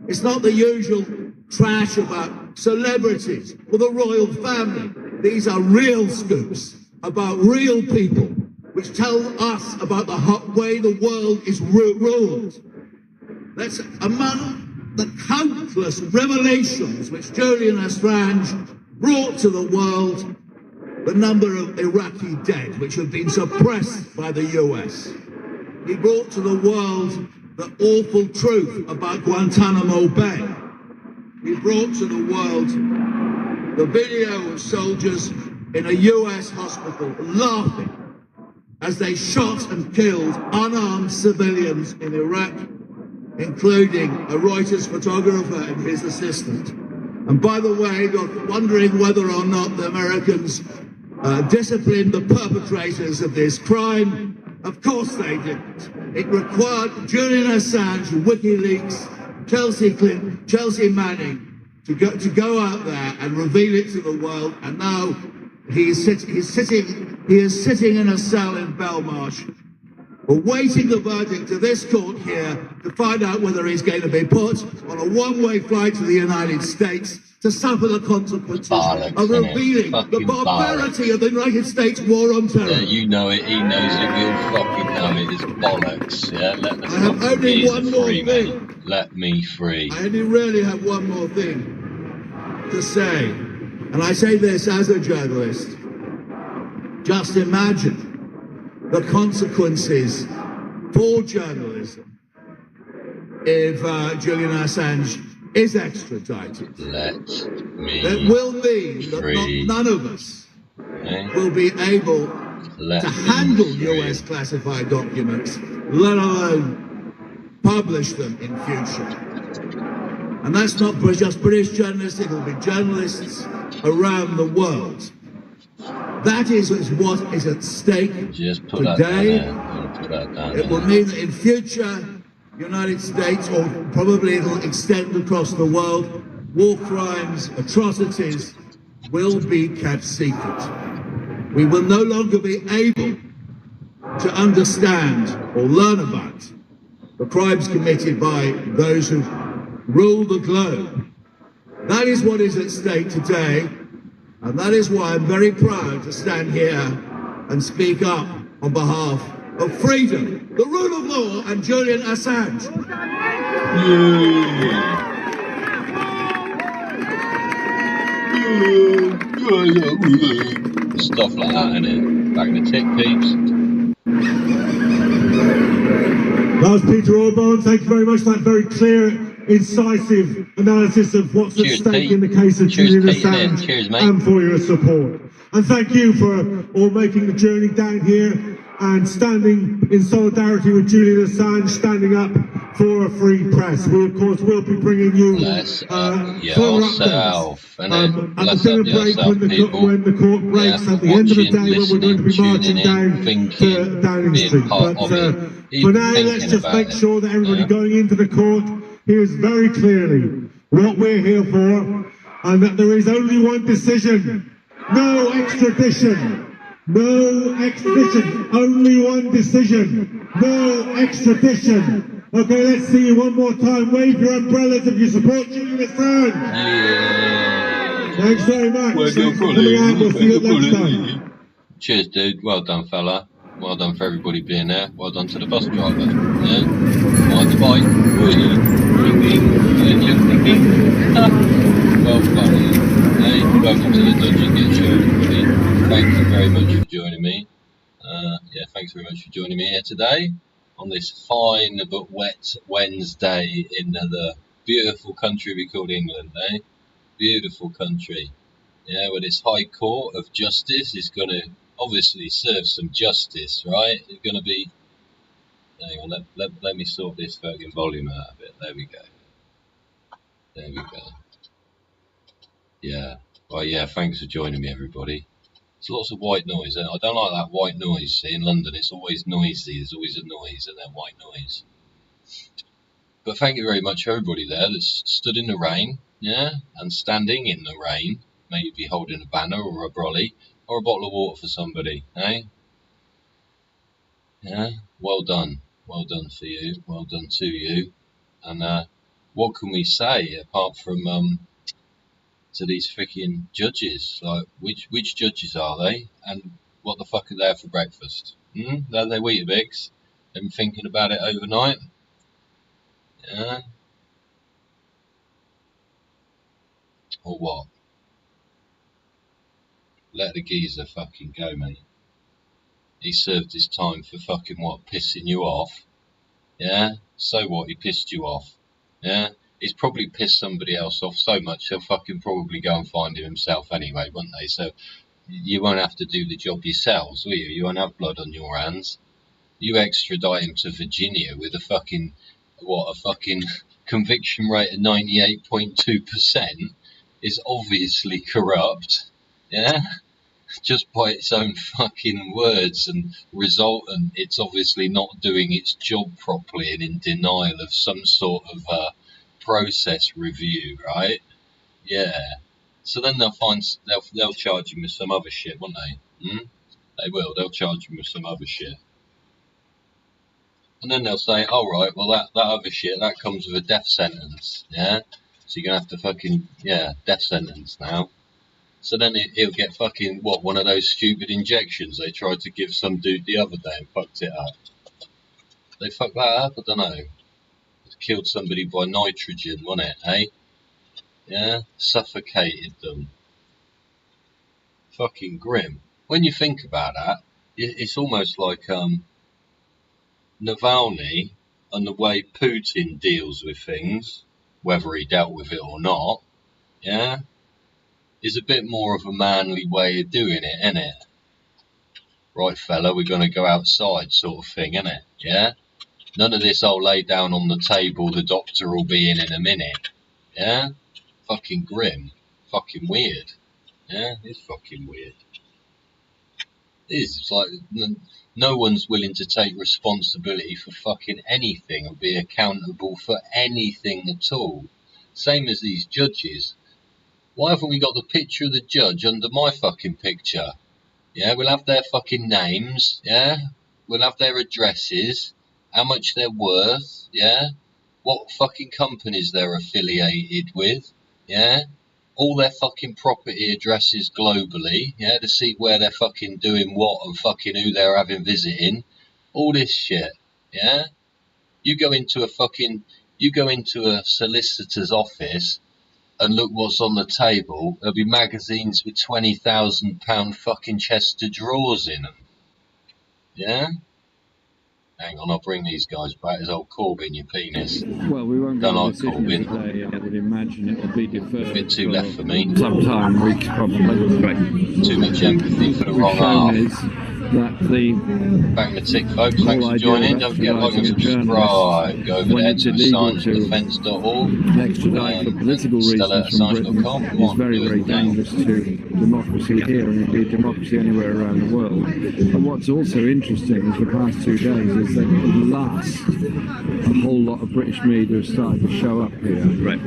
It's not the usual trash about celebrities or the royal family. These are real scoops about real people, which tell us about the way the world is ruled. That's among the countless revelations which Julian Assange brought to the world, the number of Iraqi dead, which have been suppressed by the US. He brought to the world the awful truth about Guantanamo Bay. He brought to the world the video of soldiers in a US hospital laughing as they shot and killed unarmed civilians in Iraq, including a Reuters photographer and his assistant. And by the way, you're wondering whether or not the Americans disciplined the perpetrators of this crime. Of course they didn't. It required Julian Assange, WikiLeaks, Chelsea Manning to go out there and reveal it to the world. And now he is sitting in a cell in Belmarsh, awaiting the verdict of this court here to find out whether he's going to be put on a one-way flight to the United States to suffer the consequences of revealing the barbarity of the United States war on terror. Yeah, you know it, he knows it, we all fucking know it, it's bollocks. Yeah, let the I have only one more thing. Mate. Let me free. I only really have one more thing to say. And I say this as a journalist. Just imagine the consequences for journalism if Julian Assange is extradited. Let me It will mean that none of us will be able to handle US classified documents, let alone publish them in future. And that's not just British journalists, it will be journalists around the world. That is what is at stake today. It will mean that in future, United States, or probably it'll extend across the world, war crimes, atrocities will be kept secret. We will no longer be able to understand or learn about the crimes committed by those who rule the globe. That is what is at stake today, and that is why I'm very proud to stand here and speak up on behalf of freedom, the rule of law, and Julian Assange. Stuff like that, innit? Back in the tick, peeps. That was Peter Orban. Thank you very much for that very clear, incisive analysis of what's at stake in the case of Julian Assange, and for your support. And thank you for all making the journey down here and standing in solidarity with Julian Assange, standing up for a free press. We, of course, will be bringing you further updates at the dinner break when the court breaks, at the end of the day when we're going to be marching down to Downing Street. But for now, let's just make sure that everybody going into the court hears very clearly what we're here for, and that there is only one decision: no extradition. No extradition, only one decision, no extradition. Okay, let's see you one more time. Wave your umbrellas if you support Julian Assange. Yeah. Thanks very much. Thanks for coming out. We'll see you next time. Cheers, dude. Well done, fella. Well done for everybody being there. Well done to the bus driver. Yeah. Ride the bike. Well done. Hey, welcome to the Dungeon Get Show, everybody. Thank you very much for joining me. Thanks very much for joining me here today on this fine but wet Wednesday in the beautiful country we call England, eh? Beautiful country. Yeah, where this High Court of Justice is going to obviously serve some justice, right? It's going to be... Hang on, let me sort this fucking volume out a bit. There we go. There we go. Yeah. Well, yeah, thanks for joining me, everybody. There's lots of white noise. I don't like that white noise. See, in London, it's always noisy. There's always a noise and then white noise. But thank you very much, everybody there that's stood in the rain, yeah, and standing in the rain, maybe holding a banner or a brolly or a bottle of water for somebody, eh? Yeah, well done for you, well done to you. And what can we say apart from to these freaking judges? Like, which judges are they, and what the fuck are they for breakfast? Are they Weetabix? Been thinking about it overnight? Yeah. Or what? Let the geezer fucking go, mate. He served his time for fucking what? Pissing you off? Yeah? So what? He pissed you off? Yeah? He's probably pissed somebody else off so much he'll fucking probably go and find him himself anyway, won't they? So you won't have to do the job yourselves, will you? You won't have blood on your hands. You extradite him to Virginia with a fucking conviction rate of 98.2% is obviously corrupt, yeah? Just by its own fucking words and resultant, it's obviously not doing its job properly and in denial of some sort of process review, right? Yeah. So then they'll charge him with some other shit, won't they? They will. They'll charge him with some other shit. And then they'll say, all right, well, that other shit, that comes with a death sentence, yeah? So you're going to have to fucking, death sentence now. So then he'll get fucking, one of those stupid injections they tried to give some dude the other day and fucked it up. They fucked that up? I don't know. It killed somebody by nitrogen, wasn't it, eh? Yeah? Suffocated them. Fucking grim. When you think about that, it's almost like, Navalny and the way Putin deals with things, whether he dealt with it or not, yeah, is a bit more of a manly way of doing it, isn't it? Right, fella, we're going to go outside sort of thing, isn't it? Yeah? None of this, I'll lay down on the table, the doctor will be in a minute. Yeah? Fucking grim. Fucking weird. Yeah? It's fucking weird. It is. It's like no one's willing to take responsibility for fucking anything or be accountable for anything at all. Same as these judges. Why haven't we got the picture of the judge under my fucking picture? Yeah, we'll have their fucking names, yeah? We'll have their addresses, how much they're worth, yeah? What fucking companies they're affiliated with, yeah? All their fucking property addresses globally, yeah, to see where they're fucking doing what and fucking who they're having visiting. All this shit, yeah? You go into a solicitor's office and look what's on the table. There'll be magazines with £20,000 fucking chest of drawers in them. Yeah? Hang on, I'll bring these guys back. There's old Corbyn, your penis. Well, we won't Don't go like to Corbyn today. I would imagine it will be deferred. A bit too left for me. Sometime weeks probably. Right. Too much empathy for the wrong half. That the back in the tick, folks. Thanks for joining. Don't forget to like and subscribe. Go over there to ASSANGEDefence.org. Extradite for political reasons from Britain is very, very dangerous to democracy here and indeed democracy anywhere around the world. And what's also interesting is the past 2 days is that at last a whole lot of British media have started to show up here. Right.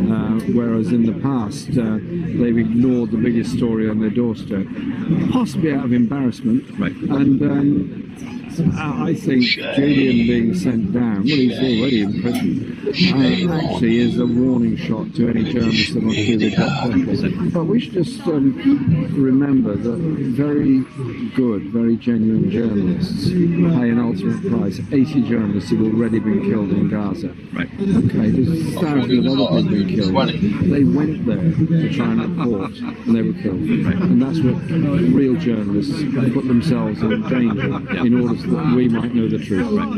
Whereas in the past they've ignored the biggest story on their doorstep, possibly out of embarrassment. Right. And I think Julian being sent down, well, he's already in prison, actually is a warning shot to any journalists that want to do their job properly. But we should just remember that very good, very genuine journalists pay an ultimate price. 80 journalists have already been killed in Gaza. Right. Okay, there's thousands of other people been killed. They went there to try and report, and they were killed. Right. And that's what real journalists put themselves in danger in order that we might know the truth. Right.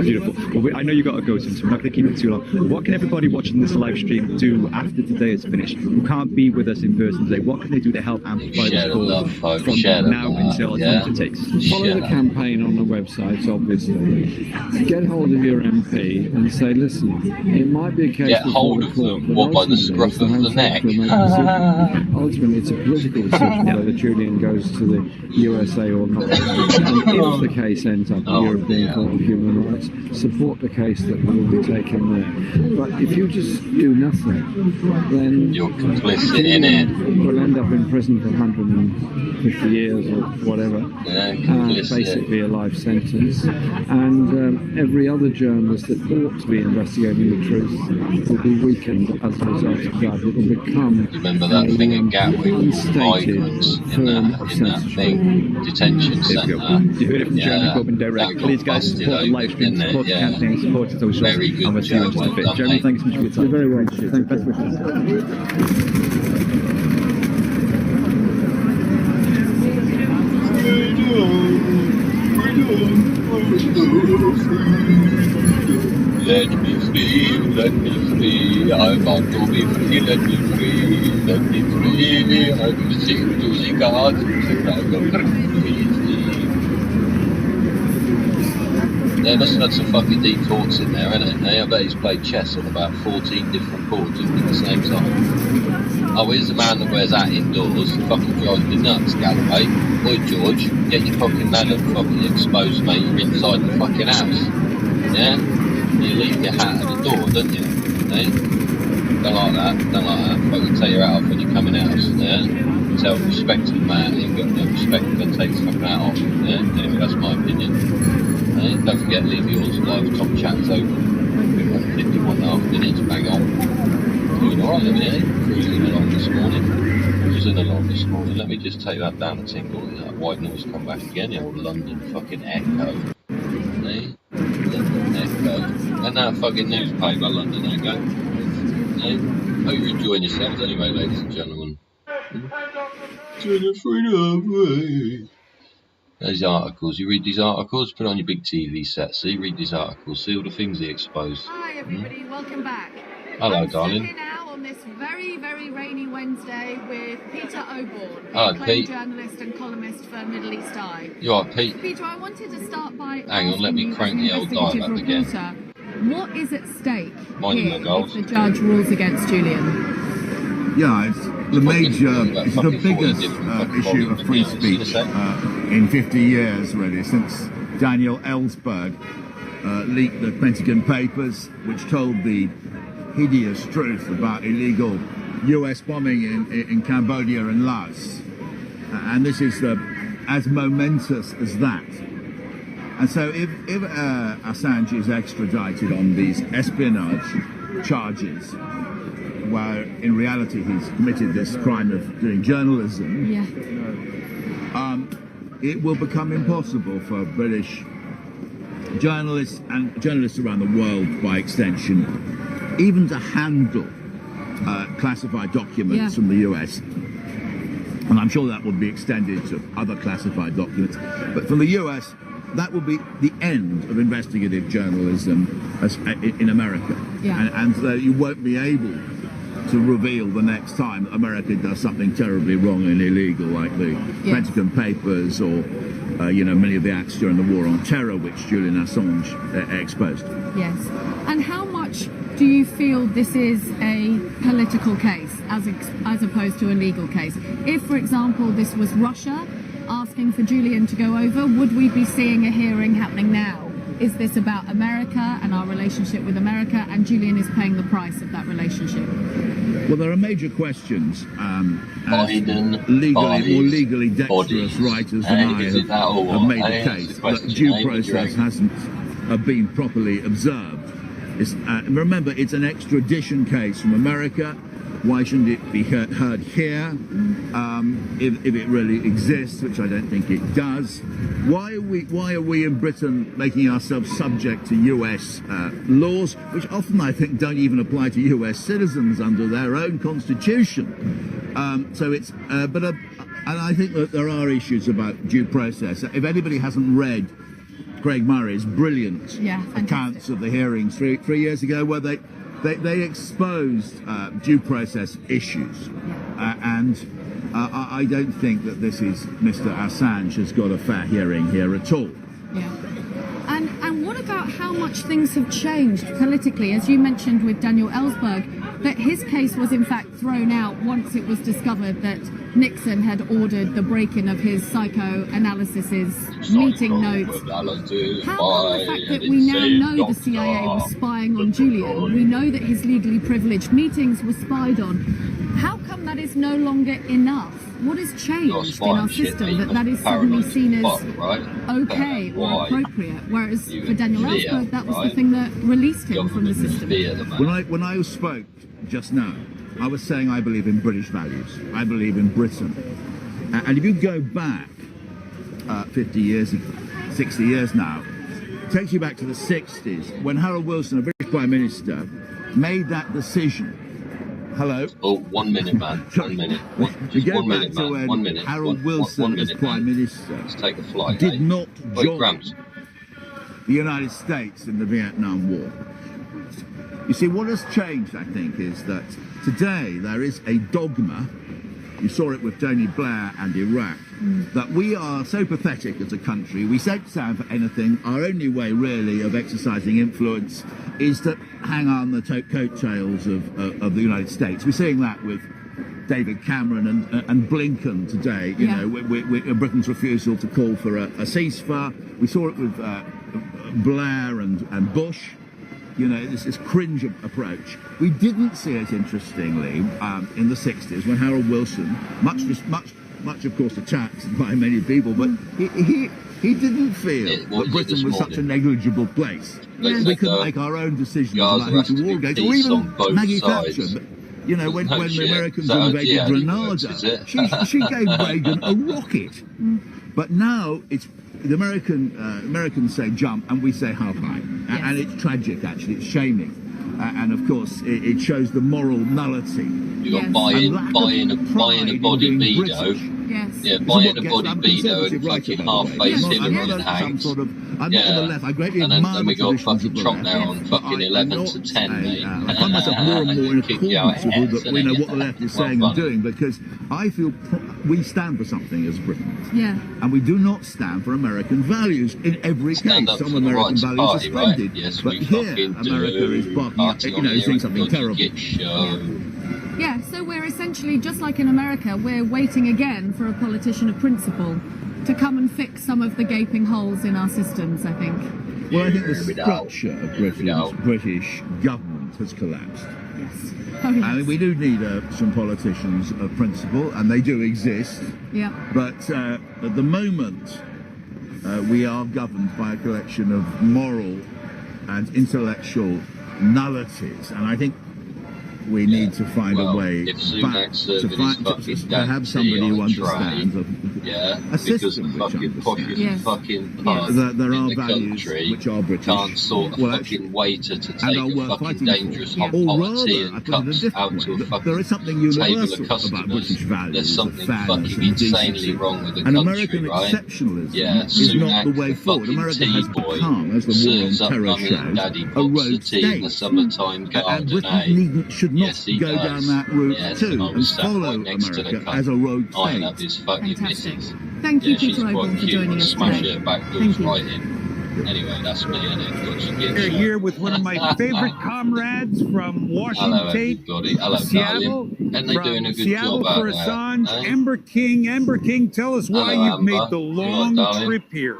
Beautiful. Well, I know you've got to go soon, so I'm not going to keep it too long. What can everybody watching this live stream do after today is finished, who can't be with us in person today? What can they do to help amplify this cause from now until it takes? Follow the campaign on the websites, obviously. Get hold of your MP and say, listen, it might be a case get hold of them, what, by the scruff of the neck? Ultimately, it's a political decision whether Julian goes to the USA or not. And if the case ends up at the European Court of Human Rights, support the case that will be taken there. But if you just do nothing, then you're complicit in it. We'll end up in prison for 150 years or whatever. Basically a life sentence. And every other journalist that ought to be investigating the truth will be weakened as a result of that. It will become remember that thing at Gatwick, migrants in that thing, detention centre. You heard it from Jeremy Corbyn directly. Please guys support the live stream, support the campaign, support the socials. Very good. And we'll see you in just a bit. Jeremy, thank you so much for your time. You're very welcome. Thank you. Best wishes. Let me free, I want to be free, let me free, let me free, I will sing to the gods, and I will praise thee. They must have had some fucking deep thoughts in there, innit? I bet he's played chess on about 14 different boards at the same time. Oh, here's the man that wears that indoors, fucking drives me nuts, Galloway. Boy George, get your fucking melon fucking exposed, mate, you're inside the fucking house. Yeah? You leave your hat at the door, don't you? Eh? Don't like that, don't like that. Fucking take your hat off when you come in the house, yeah? Tell a respectful man that you've got no respect, then take his fucking hat off, yeah? Anyway, that's my opinion. Eh? Don't forget, leave yours live, top chat's open. We've got 51.5 minutes, bang on. Doing alright, eh? Cruising along this morning. Let me just take that down a tingle. That white noise come back again, the old London fucking echo. Eh? London echo. And that fucking newspaper, London echo. Eh? Hope you're enjoying yourselves anyway, ladies and gentlemen. These articles, you read these articles, put on your big TV set, see, read these articles, see all the things they expose. Hi everybody, welcome back. Hello, I'm darling. Here now on this very, very rainy Wednesday with Peter Oborne, Hello, acclaimed Pete. journalist and columnist for Middle East Eye. You alright, Pete? Peter, I wanted to start by Hang on, let me crank the old dial up again. What is at stake Minding here my goals. if the judge rules against Julian? Yeah, it's the biggest issue of free speech in 50 years, really, since Daniel Ellsberg leaked the Pentagon Papers, which told the hideous truth about illegal US bombing in Cambodia and Laos. And this is as momentous as that. And so if Assange is extradited on these espionage charges, where in reality he's committed this crime of doing journalism, it will become impossible for British journalists and journalists around the world, by extension, even to handle classified documents from the US. And I'm sure that will be extended to other classified documents. But from the US, that will be the end of investigative journalism in America. And you won't be able to reveal the next time America does something terribly wrong and illegal, like the Pentagon Papers or many of the acts during the war on terror, which Julian Assange exposed. Yes. And how much do you feel this is a political case as opposed to a legal case? If, for example, this was Russia asking for Julian to go over, would we be seeing a hearing happening now? Is this about America and our relationship with America, and Julian is paying the price of that relationship? Well, there are major questions. Legally dexterous writers than I have made the case that due process hasn't been properly observed. Remember, it's an extradition case from America. Why shouldn't it be heard here if it really exists, which I don't think it does? Why are we in Britain making ourselves subject to US laws, which often I think don't even apply to US citizens under their own constitution? And I think that there are issues about due process. If anybody hasn't read Craig Murray's brilliant accounts of the hearings three years ago, where they exposed due process issues, and I don't think that Mr. Assange has got a fair hearing here at all. Yeah. And what about how much things have changed politically? As you mentioned with Daniel Ellsberg, that his case was in fact thrown out once it was discovered that Nixon had ordered the break-in of his psychoanalysis meeting notes. How about the fact that we now know the CIA was spying on Julian? We know that his legally privileged meetings were spied on. How come that is no longer enough? What has changed in our system that is suddenly seen as okay or appropriate? Whereas for Daniel Ellsberg, that was the thing that released him from the system. When I spoke just now, I was saying I believe in British values. I believe in Britain. And if you go back 50 years, 60 years now, it takes you back to the 60s when Harold Wilson, a British Prime Minister, made that decision. Hello? Oh, 1 minute, man. 1 minute. We go 1 back minute, to man. when 1 minute. Harold Wilson, as Prime Minister, Let's take a flight, did not join Gramps. the United States in the Vietnam War. You see, what has changed, I think, is that today there is a dogma, you saw it with Tony Blair and Iraq, that we are so pathetic as a country, we don't stand for anything. Our only way, really, of exercising influence is to hang on the coattails of the United States. We're seeing that with David Cameron and Blinken today, you know, Britain's refusal to call for a ceasefire. We saw it with Blair and Bush. You know, this cringe approach. We didn't see it, interestingly, in the 60s when Harold Wilson, much of course attacked by many people, but he didn't feel that Britain was such a negligible place. We could make our own decisions about who to war against, or even Maggie Thatcher. But, you know, when the Americans invaded Grenada, she gave Reagan a rocket. But now it's the Americans say jump and we say how high, and it's tragic, actually. It's shaming, and of course it shows the moral nullity. You got buying a body bedo. Yeah, buying a body bedo and fucking half-faced Hillary and Hanks. I'm not on the left. I greatly admire and then we got fucking Trump now on fucking 11 to 10, mate. I find myself more and more in accordance with what the left is saying and doing, because I feel we stand for something as Britain. Yeah. And we do not stand for American values in every case. Some American values are splendid, but here America is barking up, saying something terrible. Yeah, so we're essentially, just like in America, we're waiting again for a politician of principle to come and fix some of the gaping holes in our systems, I think. Well, I think the structure of British government has collapsed. Yes. Oh, yes. I mean, we do need some politicians of principle, and they do exist. Yeah. But at the moment, we are governed by a collection of moral and intellectual nullities, and I think we need to find a way back to have somebody who understands a system which understands that there are values which are British, can't sort a fucking waiter to take a fucking dangerous hot pot of tea and cups out to a fucking table of customers. There's something fucking insanely wrong with the country, American exceptionalism is not the way forward. America has become, as the War on Terror showed, a rogue state. In the summertime and Britain should not go down that route too and follow America as a rogue state. Fantastic. Thank you, Peter Oborn, for joining us today. Thank you. Anyway, that's me, We're here with one of my favorite comrades from Washington, Seattle. And they're doing a good Seattle job for Assange, Amber King. Amber King, tell us why you've made the long trip here.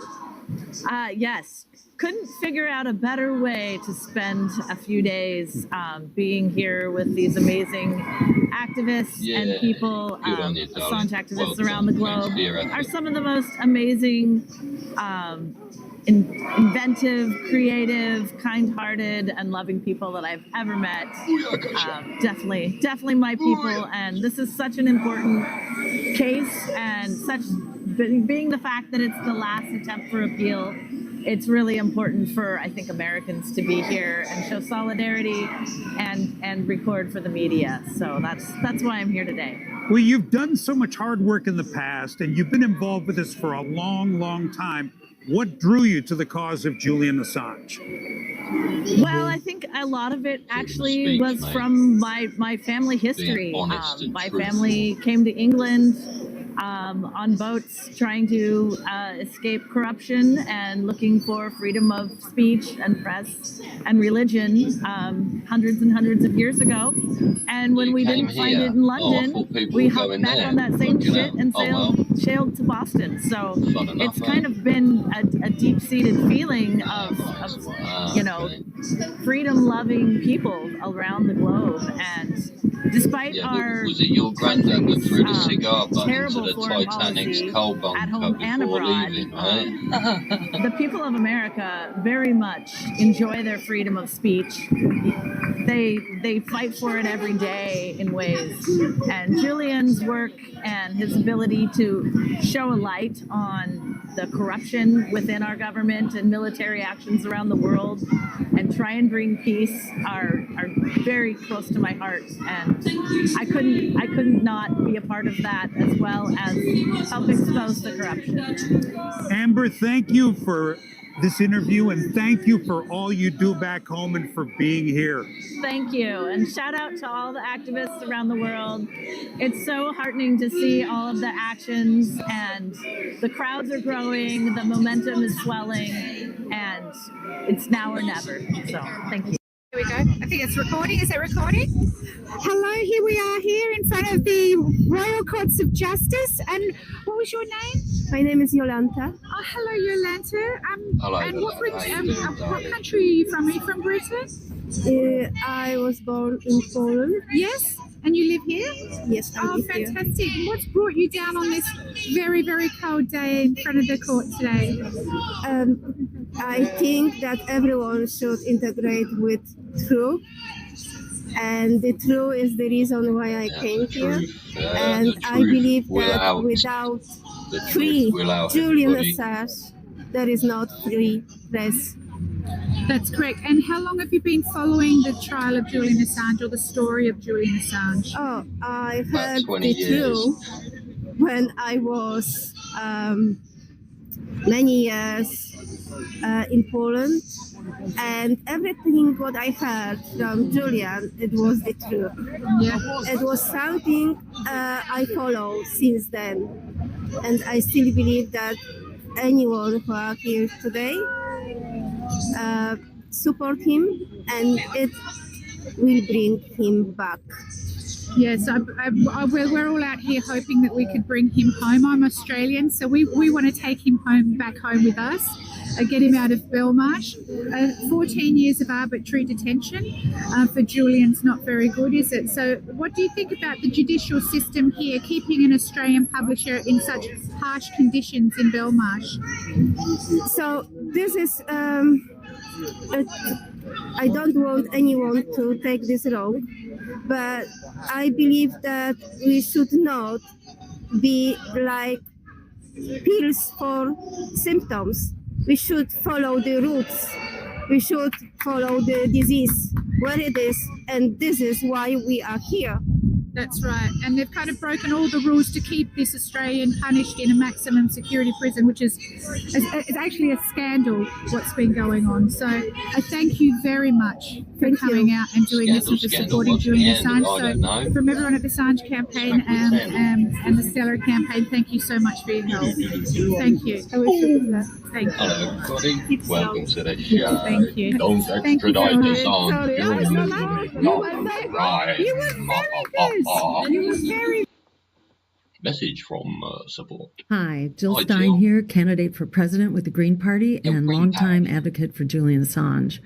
Yes. Couldn't figure out a better way to spend a few days being here with these amazing activists and people, Assange activists around the globe, are some of the most amazing, inventive, creative, kind-hearted, and loving people that I've ever met. Definitely my people, and this is such an important case, and being the fact that it's the last attempt for appeal. It's really important for, I think, Americans to be here and show solidarity and record for the media. So that's why I'm here today. Well, you've done so much hard work in the past, and you've been involved with this for a long, long time. What drew you to the cause of Julian Assange? Well, I think a lot of it actually was from my family history. My family came to England on boats trying to escape corruption and looking for freedom of speech and press and religion hundreds and hundreds of years ago. And when we didn't find it in London, we hopped back on that same ship and sailed to Boston. So it's kind of been a deep-seated feeling of you know, freedom-loving people around the globe. And despite our was it your granddad that threw the cigar butt into terrible the foreign Titanic's policy coal bunker at home and before abroad, leaving, right? the people of America very much enjoy their freedom of speech. They fight for it every day in ways. And Julian's work and his ability to show a light on the corruption within our government and military actions around the world and try and bring peace are very close to my heart. And I couldn't not be a part of that, as well as help expose the corruption. Amber, thank you for this interview, and thank you for all you do back home and for being here. Thank you, and shout out to all the activists around the world. It's so heartening to see all of the actions, and the crowds are growing, the momentum is swelling, and it's now or never. So thank you. Here we go. I think it's recording. Is it recording? Hello, here we are here in front of the Royal Courts of Justice. And what was your name? My name is Jolanta. Oh, hello, Jolanta. Hello, and what country are you from? Are you from Britain? I was born in Poland. Yes. And you live here? Yes, I live here. Oh, fantastic. What's brought you down on this very, very cold day in front of the court today? I think that everyone should integrate with truth. And the truth is the reason why I came here. And I believe that without free Julian Assange, there is not free press. That's correct. And how long have you been following the trial of Julian Assange, or the story of Julian Assange? Oh, I heard the truth when I was many years in Poland, and everything what I heard from Julian, it was the truth. Yeah. It was something I follow since then, and I still believe that anyone who are here today support him, and it will bring him back. Yes, we're all out here hoping that we could bring him home. I'm Australian, so we want to take him back home with us, get him out of Belmarsh. 14 years of arbitrary detention for Julian's not very good, is it? So what do you think about the judicial system here, keeping an Australian publisher in such harsh conditions in Belmarsh? So this is, I don't want anyone to take this wrong, but I believe that we should not be like pills for symptoms. We should follow the roots. We should follow the disease where it is, and this is why we are here. That's right. And they've kind of broken all the rules to keep this Australian punished in a maximum security prison, which is actually a scandal what's been going on. So I thank you very much for coming out and doing this and for supporting Julian Assange. So from everyone at the Assange campaign and the Stellar campaign, thank you so much for your help. Thank you. Thank you. Hello, everybody. Welcome to the show. Thank you. Don't extradite Assange. You were very good. You were very. Message from support. Hi, Jill Stein here, candidate for president with the Green Party and longtime advocate for Julian Assange.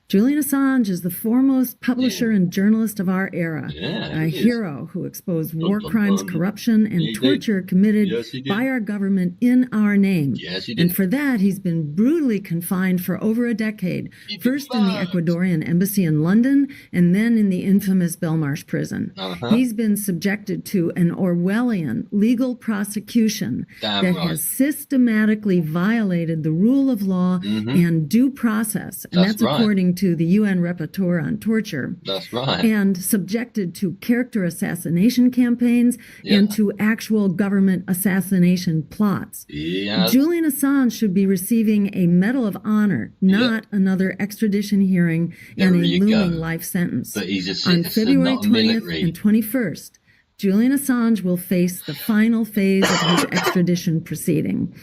Julian Assange is the foremost publisher and journalist of our era, a hero who exposed war crimes, corruption, and torture committed by our government in our name. And for that, he's been brutally confined for over a decade, first in the Ecuadorian embassy in London, and then in the infamous Belmarsh prison. He's been subjected to an Orwellian legal prosecution that has systematically violated the rule of law and due process, and that's according to the UN Rapporteur on Torture. That's right. And subjected to character assassination campaigns and to actual government assassination plots. Julian Assange should be receiving a Medal of Honor, not another extradition hearing and a looming life sentence. But he's a on citizen, February not a 20th military. and 21st. Julian Assange will face the final phase of his extradition proceeding.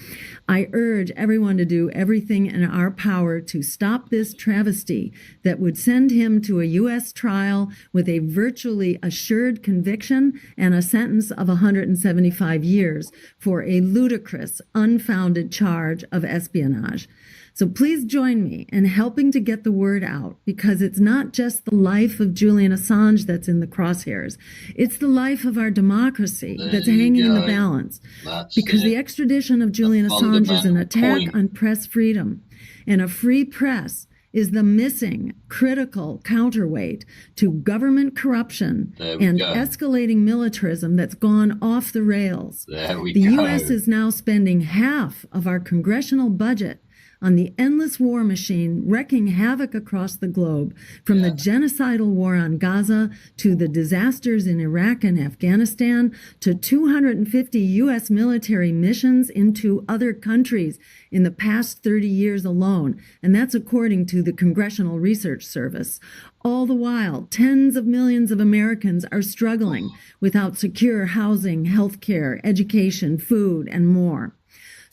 I urge everyone to do everything in our power to stop this travesty that would send him to a U.S. trial with a virtually assured conviction and a sentence of 175 years for a ludicrous, unfounded charge of espionage. So please join me in helping to get the word out, because it's not just the life of Julian Assange that's in the crosshairs. It's the life of our democracy that's hanging in the balance. Because the extradition of Julian Assange is an attack on press freedom, and a free press is the missing critical counterweight to government corruption and escalating militarism that's gone off the rails. The U.S. is now spending half of our congressional budget on the endless war machine wreaking havoc across the globe, from the genocidal war on Gaza to the disasters in Iraq and Afghanistan to 250 U.S. military missions into other countries in the past 30 years alone. And that's according to the Congressional Research Service. All the while, tens of millions of Americans are struggling without secure housing, health care, education, food, and more.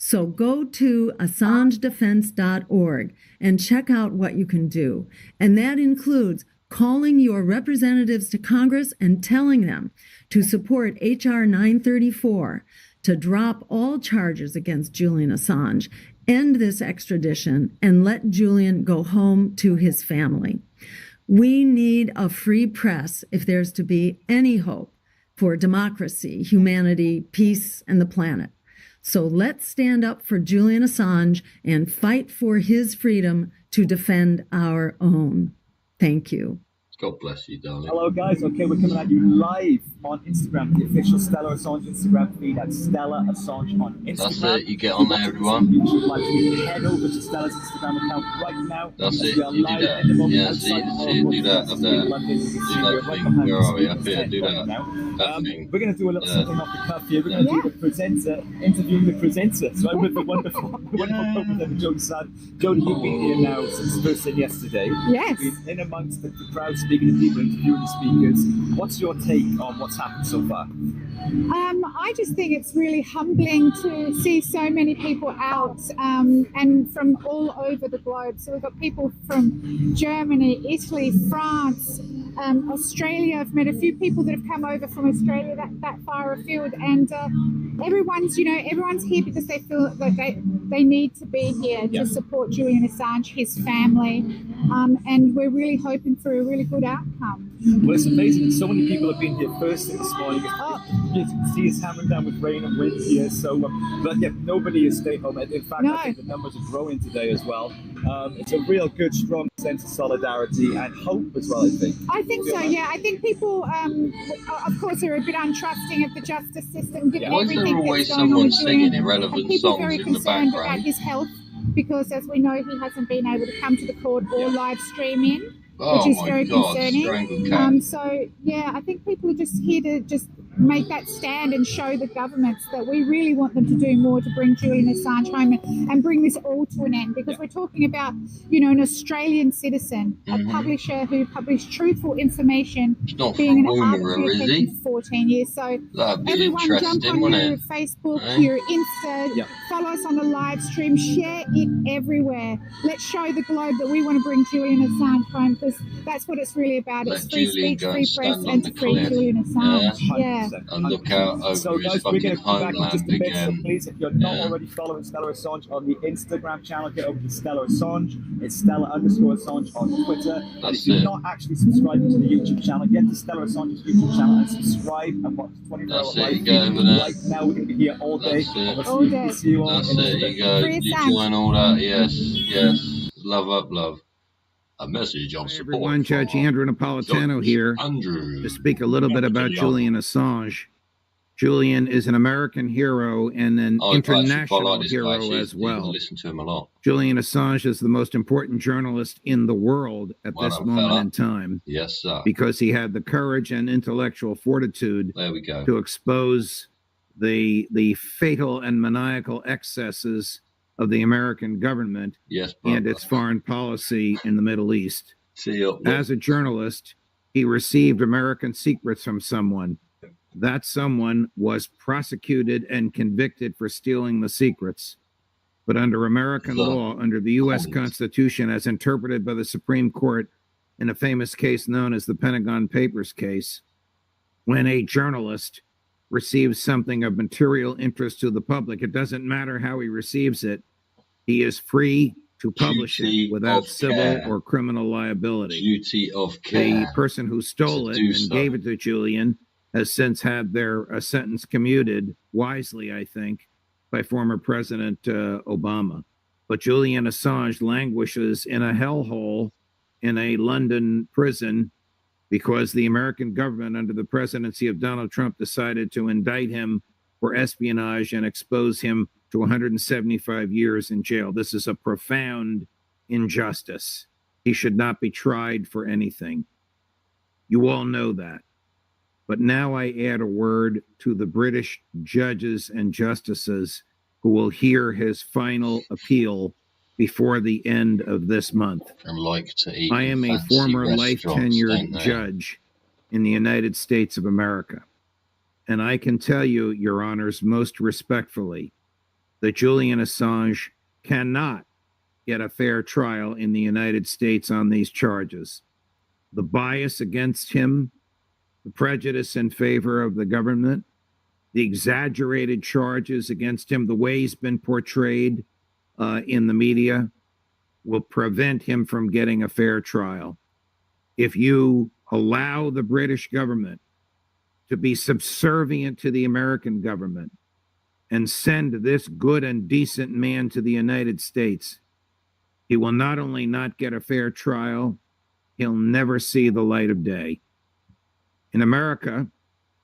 So go to AssangeDefense.org and check out what you can do. And that includes calling your representatives to Congress and telling them to support H.R. 934 to drop all charges against Julian Assange, end this extradition, and let Julian go home to his family. We need a free press if there's to be any hope for democracy, humanity, peace, and the planet. So let's stand up for Julian Assange and fight for his freedom to defend our own. Thank you. God bless you, darling. Hello, guys. Okay, we're coming at you live on Instagram, the official Stella Assange Instagram feed at Stella Assange on Instagram. That's it. You get on there, everyone. Head over to Stella's Instagram account right now. That's it. You do that. Yeah, see, do that up there. Do that thing. Where are we? Up here. Do that. That thing. We're going to do a little something off the cuff here. We're going to do the presenter, interviewing the presenter. So I'm with the wonderful co-presenter, Jodie Sad. Jodie, you've been here now since first thing yesterday. Yes. You've been in amongst the crowd, speaking to people, interviewing the speakers. What's your take on what's happened so far? I just think it's really humbling to see so many people out and from all over the globe. So we've got people from Germany, Italy, France, Australia. I've met a few people that have come over from Australia that far afield, and everyone's here because they feel that they need to be here to support Julian Assange, his family, and we're really hoping for a really good outcome. Well, it's amazing. So many people have been here first thing this morning. You can see it's hammering down with rain and wind here. So, but yet nobody is staying home. In fact, I think the numbers are growing today as well. It's a real good, strong sense of solidarity and hope as well, I think. I think so, yeah. I think people, of course, are a bit untrusting of the justice system, given everything that's going on with Julian. Irrelevant and people are songs very in the concerned background. about his health, because as we know, he hasn't been able to come to the court or live stream in, which is very concerning. So yeah, I think people are just here to just make that stand and show the governments that we really want them to do more to bring Julian Assange home and bring this all to an end, because we're talking about, an Australian citizen, a publisher who published truthful information, being an arbitrary detention for 14 years. So everyone jump on your Facebook, your Insta, follow us on the live stream, share it everywhere. Let's show the globe that we want to bring Julian Assange home, because that's what it's really about. It's free speech, free press, and to free Julian Assange. And look out over his fucking homeland again. Please, if you're not already following Stella Assange on the Instagram channel, get over to Stella Assange. It's Stella_Assange on Twitter. And if you're not actually subscribing to the YouTube channel, get to Stella Assange's YouTube channel and subscribe and watch 24 Hour Live. Right now, we're going to be here all day. All day. That's it, you go. You join all that. Yes. Love up, love. A message of support. Everyone, Judge Andrew Napolitano here to speak a little bit about Julian Assange. Julian is an American hero and an international hero as well. Listen to him a lot. Julian Assange is the most important journalist in the world at this moment in time. Yes, sir. Because he had the courage and intellectual fortitude to expose the fatal and maniacal excesses of the American government and its foreign policy in the Middle East. As a journalist, he received American secrets from someone that someone was prosecuted and convicted for stealing the secrets. But under American law, under the U.S. Constitution, as interpreted by the Supreme Court in a famous case known as the Pentagon Papers case, when a journalist receives something of material interest to the public, it doesn't matter how he receives it, he is free to publish it without civil or criminal liability. Duty of care. The person who stole it and gave it to Julian has since had their sentence commuted, wisely, I think, by former President Obama. But Julian Assange languishes in a hellhole in a London prison because the American government, under the presidency of Donald Trump, decided to indict him for espionage and expose him to 175 years in jail. This is a profound injustice. He should not be tried for anything. You all know that. But now I add a word to the British judges and justices who will hear his final appeal before the end of this month. I am a former life-tenured judge in the United States of America. And I can tell you, Your Honors, most respectfully, that Julian Assange cannot get a fair trial in the United States on these charges. The bias against him, the prejudice in favor of the government, the exaggerated charges against him, the way he's been portrayed in the media, will prevent him from getting a fair trial. If you allow the British government to be subservient to the American government and send this good and decent man to the United States, he will not only not get a fair trial, he'll never see the light of day. In America,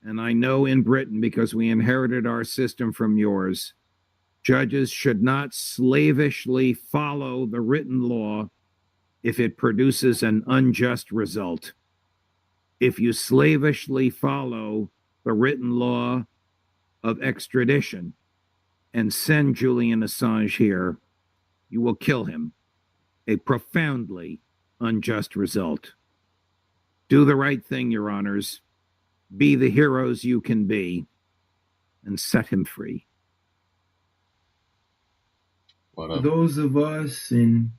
and I know in Britain because we inherited our system from yours, judges should not slavishly follow the written law if it produces an unjust result. If you slavishly follow the written law of extradition and send Julian Assange here, you will kill him. A profoundly unjust result. Do the right thing, Your Honors. Be the heroes you can be, and set him free. Those of us in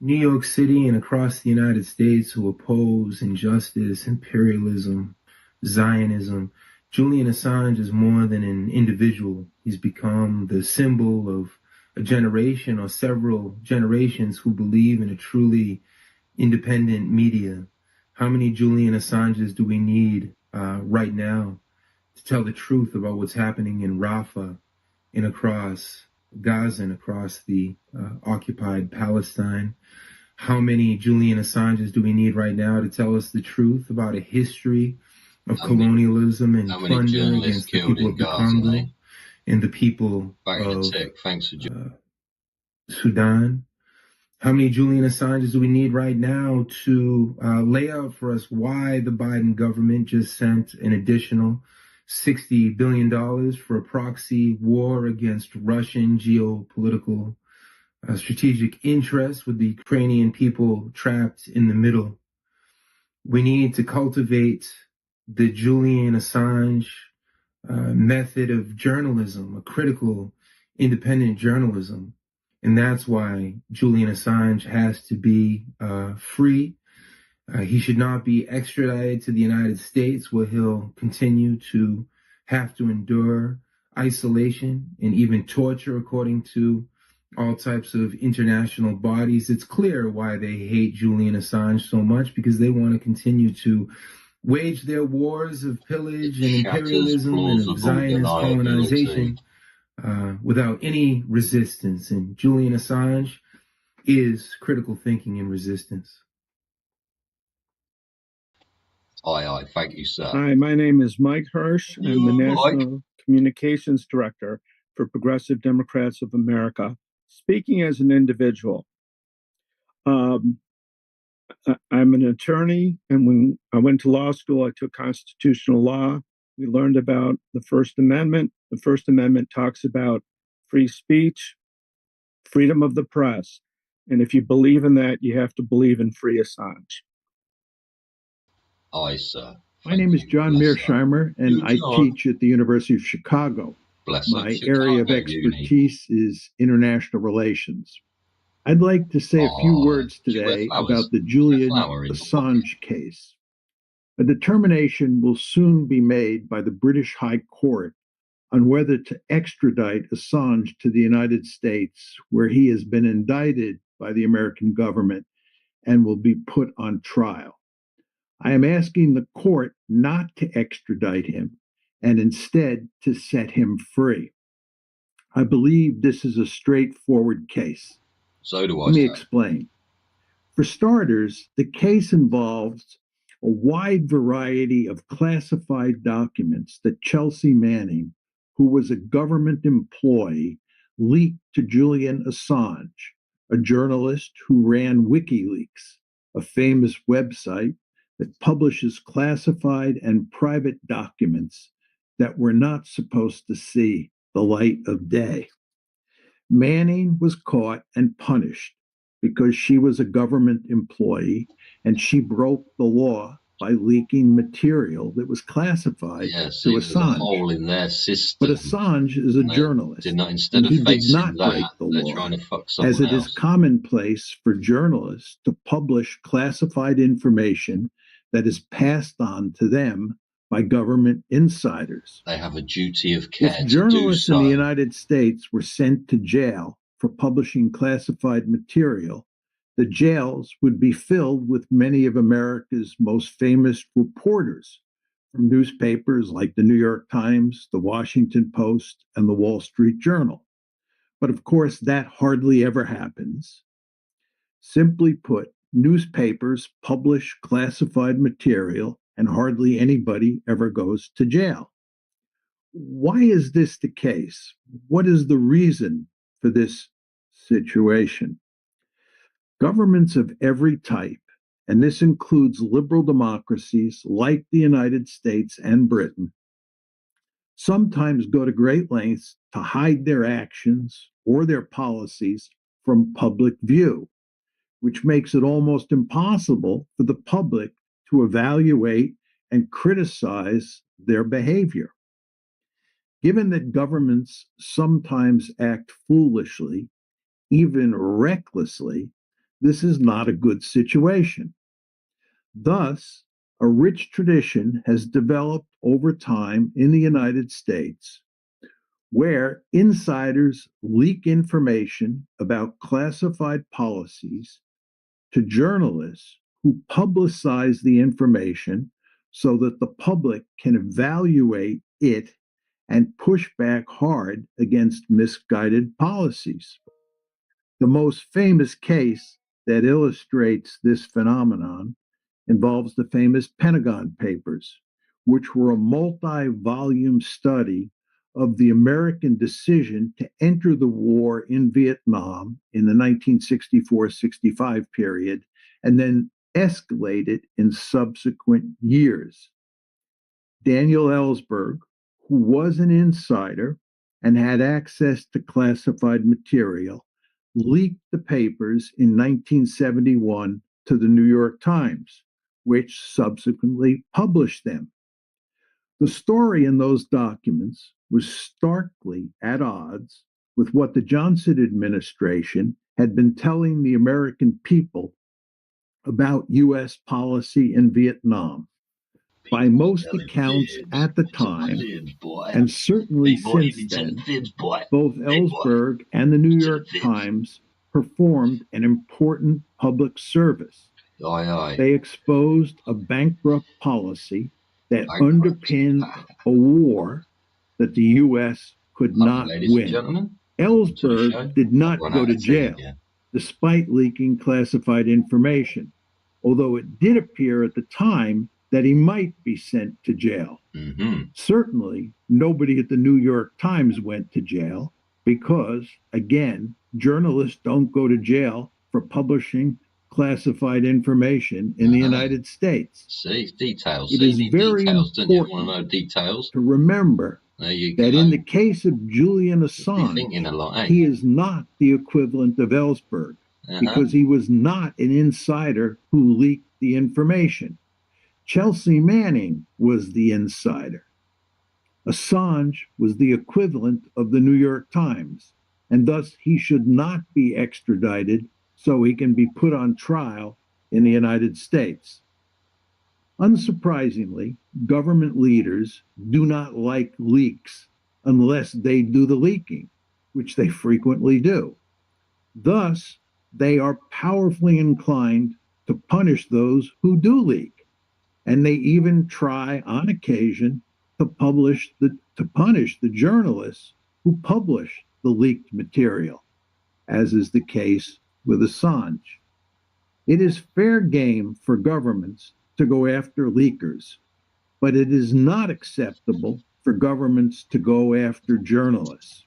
New York City and across the United States who oppose injustice, imperialism, Zionism, Julian Assange is more than an individual. He's become the symbol of a generation or several generations who believe in a truly independent media. How many Julian Assanges do we need right now to tell the truth about what's happening in Rafah and across Gaza and across the occupied Palestine? How many Julian Assanges do we need right now to tell us the truth about a history of colonialism and plunder against the people of the Congo and the people of Sudan? How many Julian Assanges do we need right now to lay out for us why the Biden government just sent an additional $60 billion for a proxy war against Russian geopolitical strategic interests with the Ukrainian people trapped in the middle? We need to cultivate the Julian Assange method of journalism, a critical, independent journalism. And that's why Julian Assange has to be free. He should not be extradited to the United States, where he'll continue to have to endure isolation and even torture, according to all types of international bodies. It's clear why they hate Julian Assange so much, because they want to continue to wage their wars of pillage and imperialism and of Zionist colonization without any resistance. And Julian Assange is critical thinking and resistance. Aye, thank you, sir. Hi, my name is Mike Hirsch. I'm the National Communications Director for Progressive Democrats of America. Speaking as an individual, I'm an attorney, and when I went to law school, I took constitutional law. We learned about the First Amendment. The First Amendment talks about free speech, freedom of the press. And if you believe in that, you have to believe in free Assange. Aye, sir. My name is John Mearsheimer, and I teach at the University of Chicago. My area of expertise is international relations. I'd like to say a few words today about the Julian Assange case. A determination will soon be made by the British High Court on whether to extradite Assange to the United States, where he has been indicted by the American government and will be put on trial. I am asking the court not to extradite him and instead to set him free. I believe this is a straightforward case. So do I. Let me explain. For starters, the case involves a wide variety of classified documents that Chelsea Manning, who was a government employee, leaked to Julian Assange, a journalist who ran WikiLeaks, a famous website that publishes classified and private documents that were not supposed to see the light of day. Manning was caught and punished because she was a government employee and she broke the law by leaking material that was classified to Assange. A hole in their system. But Assange is a journalist, and he did not break the law, as it is commonplace for journalists to publish classified information that is passed on to them by government insiders. They have a duty of care If journalists in the United States were sent to jail for publishing classified material, the jails would be filled with many of America's most famous reporters from newspapers like the New York Times, the Washington Post, and the Wall Street Journal. But of course, that hardly ever happens. Simply put, newspapers publish classified material and hardly anybody ever goes to jail. Why is this the case? What is the reason for this situation? Governments of every type, and this includes liberal democracies like the United States and Britain, sometimes go to great lengths to hide their actions or their policies from public view, which makes it almost impossible for the public to evaluate and criticize their behavior. Given that governments sometimes act foolishly, even recklessly, this is not a good situation. Thus, a rich tradition has developed over time in the United States where insiders leak information about classified policies to journalists who publicize the information so that the public can evaluate it and push back hard against misguided policies. The most famous case that illustrates this phenomenon involves the famous Pentagon Papers, which were a multi-volume study of the American decision to enter the war in Vietnam in the 1964-65 period, and then escalated in subsequent years. Daniel Ellsberg, who was an insider and had access to classified material, leaked the papers in 1971 to the New York Times, which subsequently published them. The story in those documents was starkly at odds with what the Johnson administration had been telling the American people about U.S. policy in Vietnam. By most accounts at the time, and certainly since then, both Ellsberg and the New York Times performed an important public service. They exposed a bankrupt policy that underpinned a war that the U.S. could not win. Ellsberg did not go to jail, despite leaking classified information, although it did appear at the time that he might be sent to jail. Certainly, nobody at the New York Times went to jail because, again, journalists don't go to jail for publishing classified information in the United States. See, details. It is very important you want to know details? To remember that in the case of Julian Assange, he is not the equivalent of Ellsberg because he was not an insider who leaked the information. Chelsea Manning was the insider. Assange was the equivalent of the New York Times, and thus he should not be extradited so he can be put on trial in the United States. Unsurprisingly, government leaders do not like leaks unless they do the leaking, which they frequently do. Thus, they are powerfully inclined to punish those who do leak, and they even try on occasion to punish the journalists who publish the leaked material, as is the case with Assange. It is fair game for governments to go after leakers, but it is not acceptable for governments to go after journalists.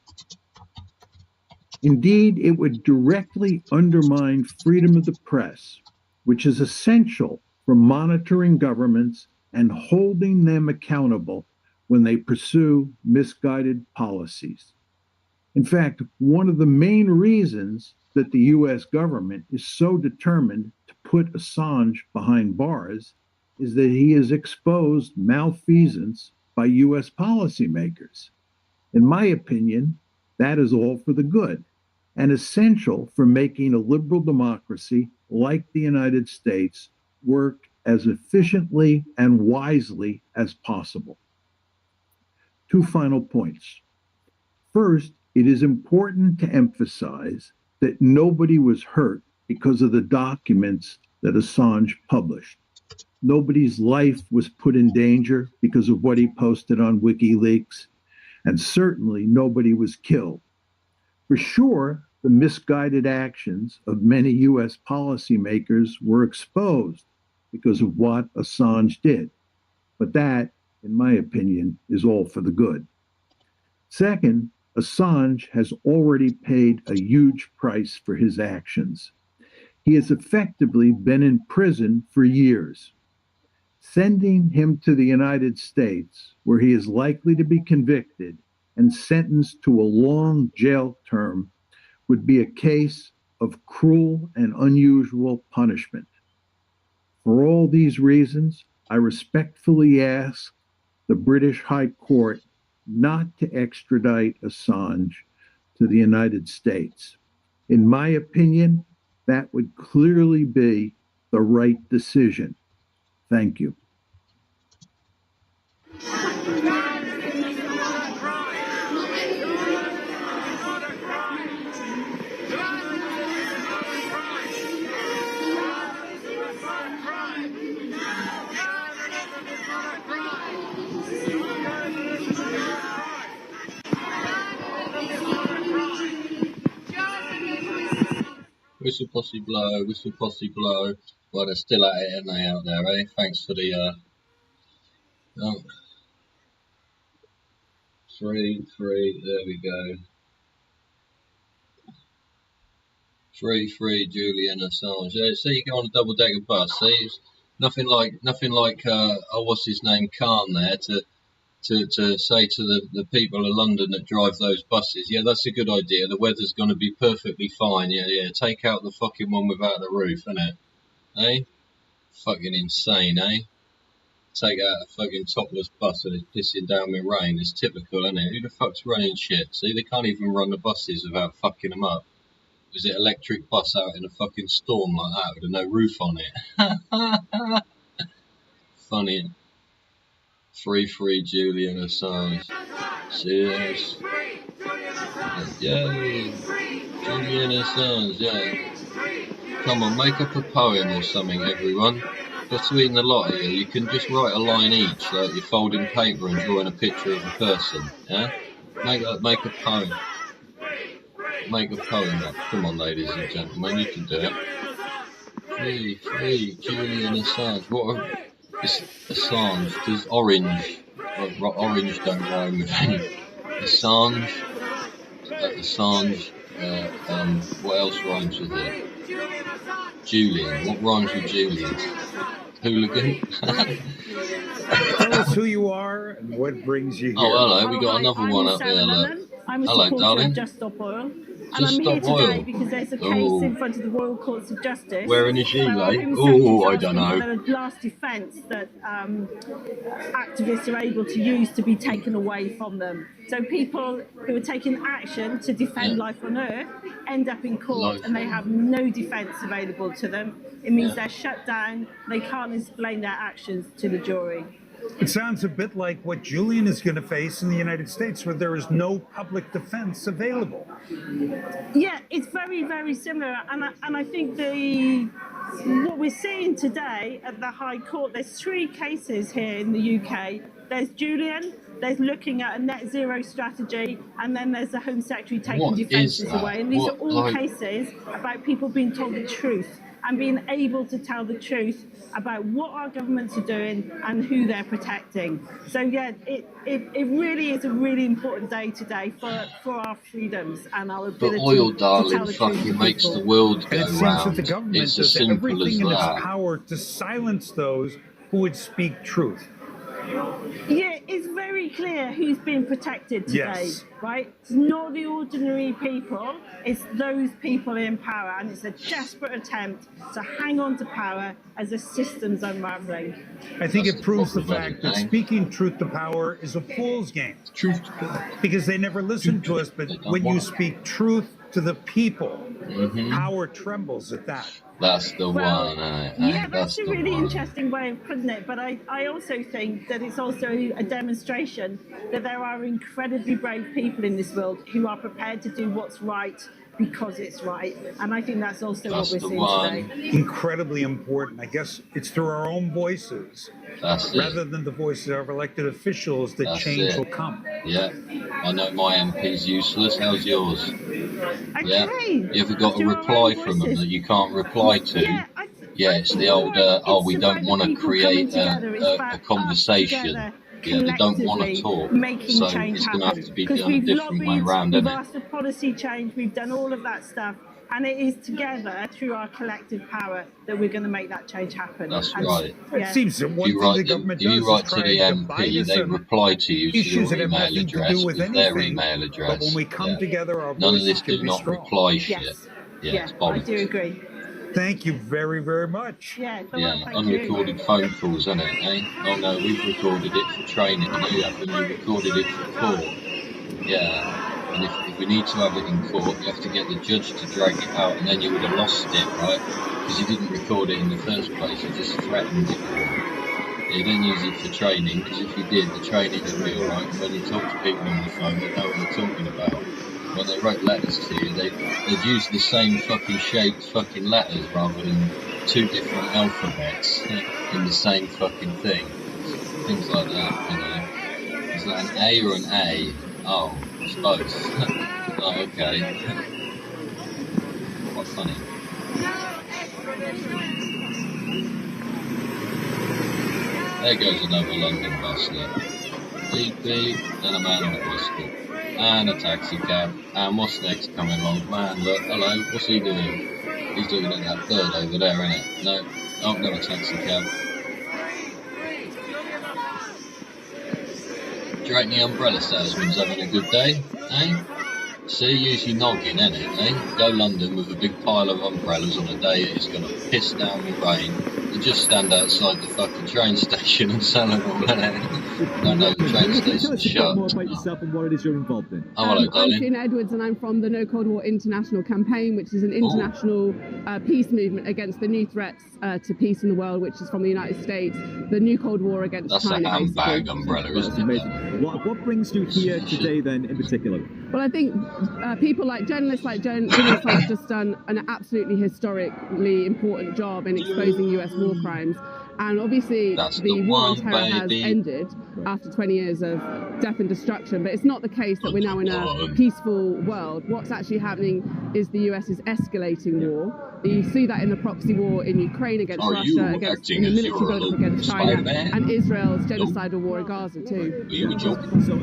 Indeed, it would directly undermine freedom of the press, which is essential for monitoring governments and holding them accountable when they pursue misguided policies. In fact, one of the main reasons that the U.S. government is so determined to put Assange behind bars is that he has exposed malfeasance by U.S. policymakers. In my opinion, that is all for the good and essential for making a liberal democracy like the United States work as efficiently and wisely as possible. 2 final points. First, it is important to emphasize that nobody was hurt because of the documents that Assange published. Nobody's life was put in danger because of what he posted on WikiLeaks, and certainly nobody was killed. For sure, the misguided actions of many U.S. policymakers were exposed because of what Assange did. But that, in my opinion, is all for the good. Second, Assange has already paid a huge price for his actions. He has effectively been in prison for years. Sending him to the United States, where he is likely to be convicted and sentenced to a long jail term, would be a case of cruel and unusual punishment. For all these reasons, I respectfully ask the British High Court not to extradite Assange to the United States. In my opinion, that would clearly be the right decision. Thank you. Whistle posse blow, whistle posse blow. Well, they're still at it, aren't they, out there, eh? Thanks for the, 3, there we go. 3, Julian Assange. So you go on a double-decker bus, see? It's nothing like, what's his name, Khan there, to say to the people of London that drive those buses, yeah, that's a good idea, the weather's going to be perfectly fine, yeah, take out the fucking one without the roof, innit? Eh? Fucking insane, eh? Take out a fucking topless bus and it's pissing down with rain, it's typical, innit? Who the fuck's running shit? See, they can't even run the buses without fucking them up. Is it electric bus out in a fucking storm like that with no roof on it? Funny. 3 Julian Assange. Cheers. Yay. Julian Assange, yeah. Come on, make up a poem or something, everyone. Between the lot of you can just write a line each, like you're folding paper and drawing a picture of a person, yeah? Make a poem. Make a poem up. Come on, ladies and gentlemen, you can do it. 3 Julian Assange. It's Assange. Does orange? Orange don't rhyme with any. Assange. What else rhymes with it? Julian. What rhymes with Julian? Hooligan. Tell us who you are and what brings you here. Oh, hello. We got another one up there. Look. I'm a hello, supporter darling. of Just Stop Oil. And I'm here today because there's a case in front of the Royal Courts of Justice. Wearing a gilet? Oh, I don't know. The last defence that activists are able to use to be taken away from them. So people who are taking action to defend life on Earth end up in court and they have no defence available to them. It means they're shut down. They can't explain their actions to the jury. It sounds a bit like what Julian is going to face in the United States, where there is no public defense available. Yeah, it's very, very similar. And I think what we're seeing today at the High Court, there's 3 cases here in the UK. There's Julian, there's looking at a net zero strategy, and then there's the Home Secretary taking defences away. And these are all cases about people being told the truth and being able to tell the truth about what our governments are doing and who they're protecting. So yeah, it really is a really important day today for our freedoms and our ability but oil, to darling, tell the truth fucking to makes people. the world go And it seems round. that the government It's as does simple as everything in its that. power to silence those who would speak truth. Yeah, it's very clear who's being protected today, Yes. right? It's not the ordinary people, it's those people in power, and it's a desperate attempt to hang on to power as the system's unraveling. I think it proves the fact that speaking truth to power is a fool's game. Truth to power. Because they never listen to us, but when you speak truth to the people, power trembles at that. That's the one. Yeah, that's a really interesting way of putting it. But I also think that it's also a demonstration that there are incredibly brave people in this world who are prepared to do what's right because it's right. And I think that's also what we're seeing today. Incredibly important. I guess it's through our own voices, rather than the voices of elected officials, that change will come. Yeah, I know my MP's useless. How's yours? Yeah, you ever got a reply from them that you can't reply to? Yeah, it's the old, we don't want to create a conversation. Yeah, they don't want to talk, so it's going to have to be done a different way around, isn't we've it? asked for policy change, we've done all of that stuff, and it is together, through our collective power, that we're going to make that change happen. That's right. It seems that one thing the government does You write is to try the to MP, divide us they on reply to you to issues your that have email nothing to address do with with their anything, email address. but when we come together, our None of voices this can do be not strong. reply shit. Yeah, it's bollocks. I do agree. Thank you very, very much. Yeah, Unrecorded phone calls, isn't it, eh? Oh no, we've recorded it for training, and you haven't. You recorded it for court. Yeah, and if we need to have it in court, you have to get the judge to drag it out, and then you would have lost it, right? Because you didn't record it in the first place, you just threatened it. You don't use it for training, because if you did, the training is real, right? When you talk to people on the phone, they know what they're talking about. When they wrote letters to you, they'd use the same fucking shaped fucking letters rather than 2 different alphabets in the same fucking thing. Things like that, you know. Is that an A or an A? Oh, it's both. Oh, okay. Quite funny. There goes another London bus there. Beep beep, and a man on a bicycle. And a taxi cab. And what's next coming along? Man, look, hello, what's he doing? He's looking at that bird over there, isn't it? No, oh, not a taxi cab. Do you reckon the umbrella salesman's having a good day, eh? See, use your noggin, innit, eh? Go London with a big pile of umbrellas on a day it's going to piss down with rain. You just stand outside the fucking train station and sell them all, innit? No, the train station's shut. Tell us a bit more about yourself and what it is you're involved in. Oh, hello, I'm darling. Fiona Edwards, and I'm from the No Cold War International Campaign, which is an international peace movement against the new threats to peace in the world, which is from the United States, the new Cold War against That's China. a handbag basically. umbrella, isn't it? Amazing. What brings you here today, then, in particular? Well, I think people like journalists like Julian have just done an absolutely historically important job in exposing US war crimes. And obviously the war on terror has ended after 20 years of death and destruction, but it's not the case that we're now in a peaceful world. What's actually happening is the US is escalating war. You see that in the proxy war in Ukraine against Russia, against the military buildup against China, and Israel's genocidal war in Gaza too. So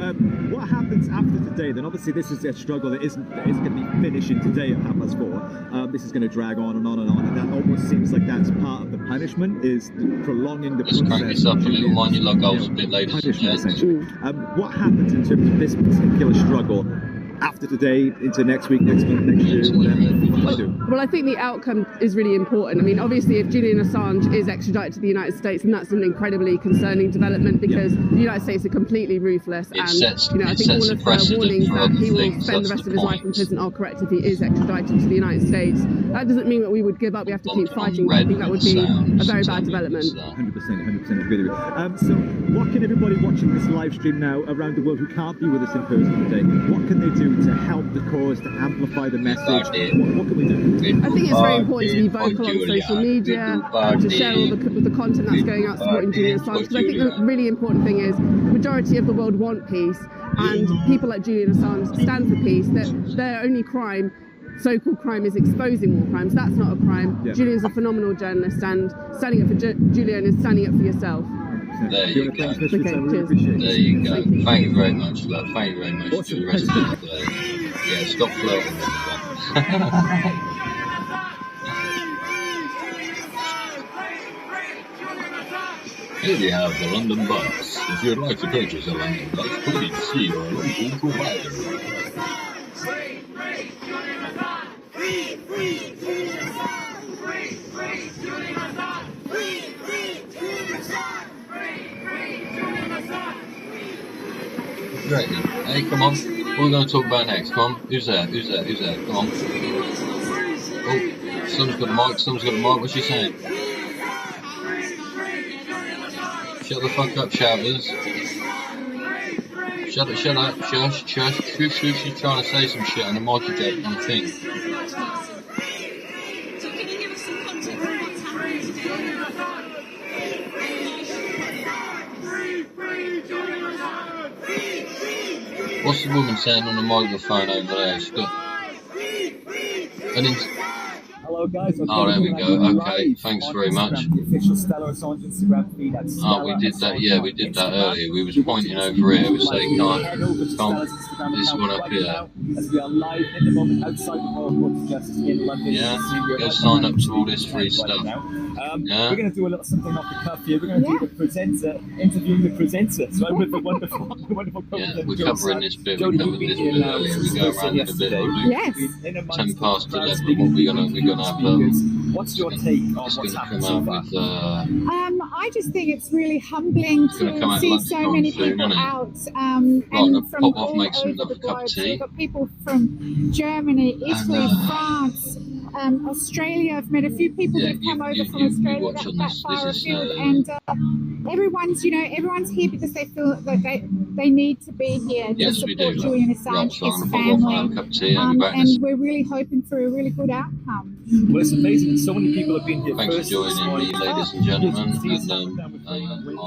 what happens after today then? Obviously this is a struggle that isn't going to be finishing today at 4:30. This is going to drag on and on and on, and that almost seems like that's part of the punishment, is prolonging the process. Crank this up a little, mind your logos a bit later. Punishment, essentially. What happens in terms of this particular struggle after today, into next week, next month, next year, whatever? What do you do? Well, I think the outcome is really important. I mean, obviously, if Julian Assange is extradited to the United States, then that's an incredibly concerning development, because the United States are completely ruthless. And, I think all of the warnings that he will spend the rest of his life in prison are correct if he is extradited to the United States. That doesn't mean that we would give up. We have to keep fighting. But I think that would be a very bad development. 100% agree with you. So what can everybody watching this live stream now around the world who can't be with us in person today, what can they do to help the cause, to amplify the message? What can we do? I think it's very important to be vocal on social media, to share all the content that's going out supporting Julian Assange, because I think the really important thing is the majority of the world want peace, and people like Julian Assange stand for peace, that their only crime, so-called crime, is exposing war crimes. That's not a crime. Julian's a phenomenal journalist, and standing up for Julian is standing up for yourself. There you go. There you go. Thank you very much, love. Thank you very much. Do the rest of the day. Yeah, stop flirting with that. Here we have the London bus. If you'd like to purchase a London bus, please see our local provider. Right then. Hey, come on. What are we going to talk about next? Come on. Who's there? Who's there? Who's there? Come on. Oh, someone's got a mic. Someone's got a mic. What's she saying? Shut the fuck up, shouters. Shut up. Shush. She's trying to say some shit on the mic eject on the thing. What's the woman saying on the microphone over there? She's got an Hello guys. Oh, there we go. Okay, thanks very much. The official Stella Assange Instagram feed at Oh, we did that. Yeah, we did that earlier. We was pointing over here. We say, can't this one up here. As we are live in the moment outside the Royal Court of Justice in London. Yeah, go sign up to all this free stuff. We're going to do a little something off the cuff here. We're going to do the presenter, interviewing the presenter. So I'm with the wonderful yeah, we're covering this bit. We covered this bit earlier. We go around it a bit. Yes. 10 past 11. What we're gonna have. What's your take on what's happened so far? I just think it's really humbling to see so many people out and from all over the globe. So we've got people from Germany, Italy, France, Australia. I've met a few people that have come over from Australia that far afield, and everyone's here because they feel that they need to be here to support Julian Assange, his family, and we're really hoping for a really good outcome. Well, it's amazing. So many people have been here. Thanks for joining me, ladies and gentlemen. And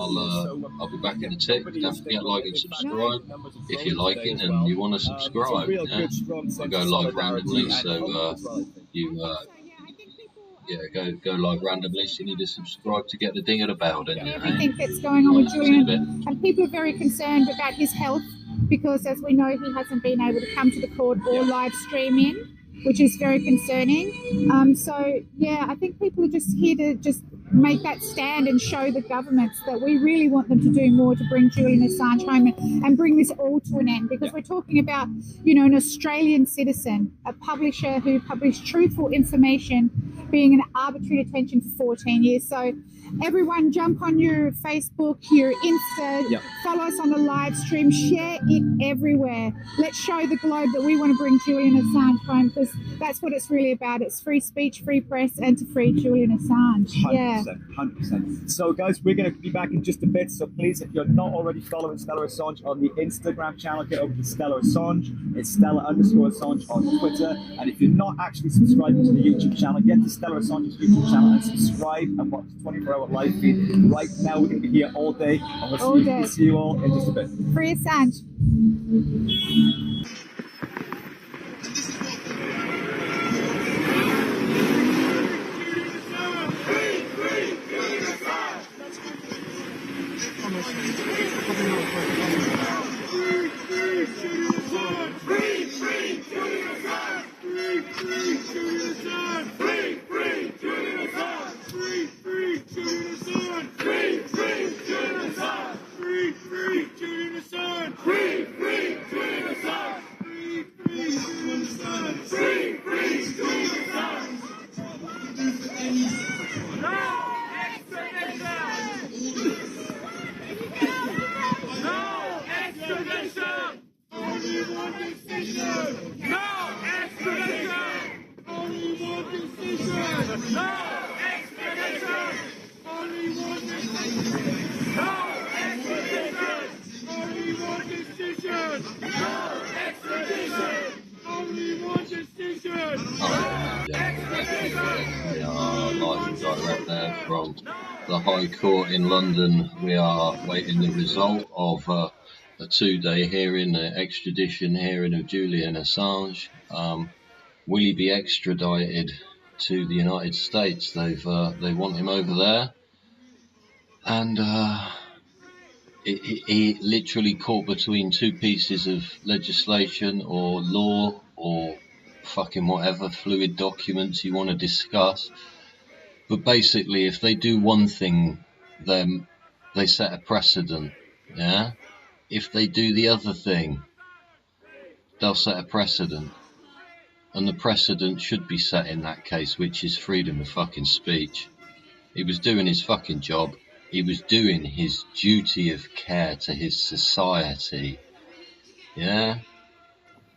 I'll be back in a tick. Don't forget, like and subscribe if you're liking and you want to subscribe. Yeah? I go live randomly, so go live randomly. So you need to subscribe to get the ding of the bell, don't you? Everything that's going on with Julian, and people are very concerned about his health because, as we know, he hasn't been able to come to the court or live stream in, which is very concerning. I think people are just here to just make that stand and show the governments that we really want them to do more to bring Julian Assange home and bring this all to an end, because we're talking about, an Australian citizen, a publisher who published truthful information, being in arbitrary detention for 14 years. So everyone jump on your Facebook, your Insta, follow us on the live stream, share it everywhere. Let's show the globe that we want to bring Julian Assange home, because that's what it's really about. It's free speech, free press, and to free Julian Assange. 100%. So guys, we're going to be back in just a bit. So please, if you're not already following Stella Assange on the Instagram channel, get over to Stella Assange. It's Stella_Assange on Twitter. And if you're not actually subscribing to the YouTube channel, get to Stella Assange's YouTube channel and subscribe and watch the 24-hour live feed. Right now, we're going to be here all day. And we'll see you all in just a bit. Free Assange. Direct there from the High Court in London. We are waiting the result of a 2-day hearing, an extradition hearing of Julian Assange. Will he be extradited to the United States? They want him over there, and he literally caught between two pieces of legislation or law or fucking whatever fluid documents you want to discuss. But basically, if they do one thing, then they set a precedent, yeah? If they do the other thing, they'll set a precedent. And the precedent should be set in that case, which is freedom of fucking speech. He was doing his fucking job. He was doing his duty of care to his society, yeah?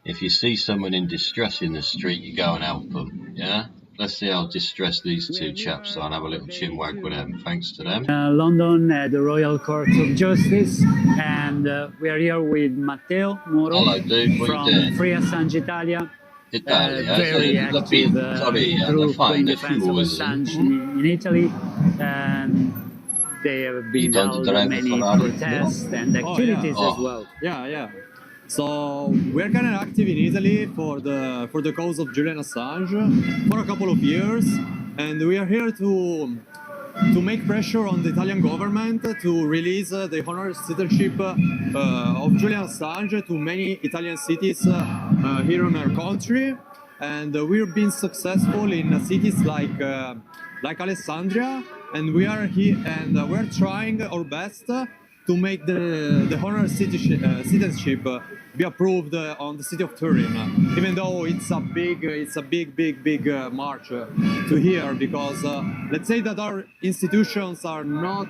If you see someone in distress in the street, you go and help them, yeah? Let's see how distressed these two chaps are and have a little chinwag with them. Thanks to them. London at the Royal Court of Justice, and we are here with Matteo Moro. Hello, dude. What from you doing? Free ASSANGE Italia. Very active group in defense of Assange in Italy. And they have been held many protests and activities as well. Yeah. So we're kind of active in Italy for the cause of Julian Assange for a couple of years, and we are here to make pressure on the Italian government to release the honorary citizenship of Julian Assange to many Italian cities here in our country. And we've been successful in cities like Alessandria, and we are here and we're trying our best to make the honorary citizenship be approved on the city of Turin, even though it's a big march to here, because let's say that our institutions are not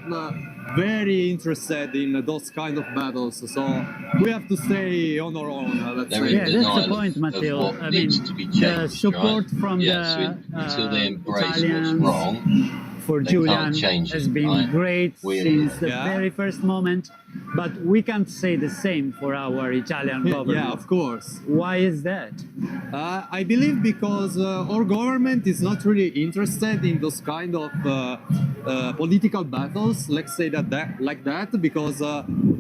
very interested in those kind of battles, so we have to stay on our own. That's the point, Matteo. I mean, the support from the until they embrace Italians what's wrong, for Julian has been great since the very first moment, but we can't say the same for our Italian government. Yeah, of course. Why is that? I believe because our government is not really interested in those kind of political battles, let's say like that, because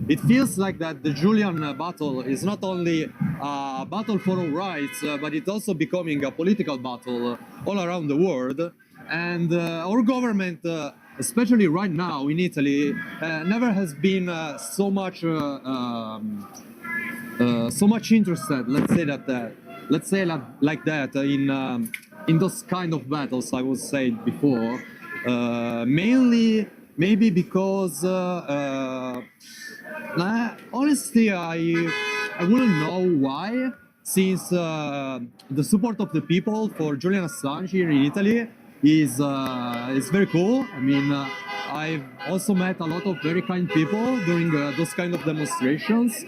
it feels like that the Julian battle is not only a battle for our rights, but it's also becoming a political battle all around the world. And our government, especially right now in Italy, never has been so much interested. Let's say like that in those kind of battles. I would say before, mainly maybe because honestly I wouldn't know why, since the support of the people for Julian Assange here in Italy is very cool. I mean, I've also met a lot of very kind people during those kind of demonstrations,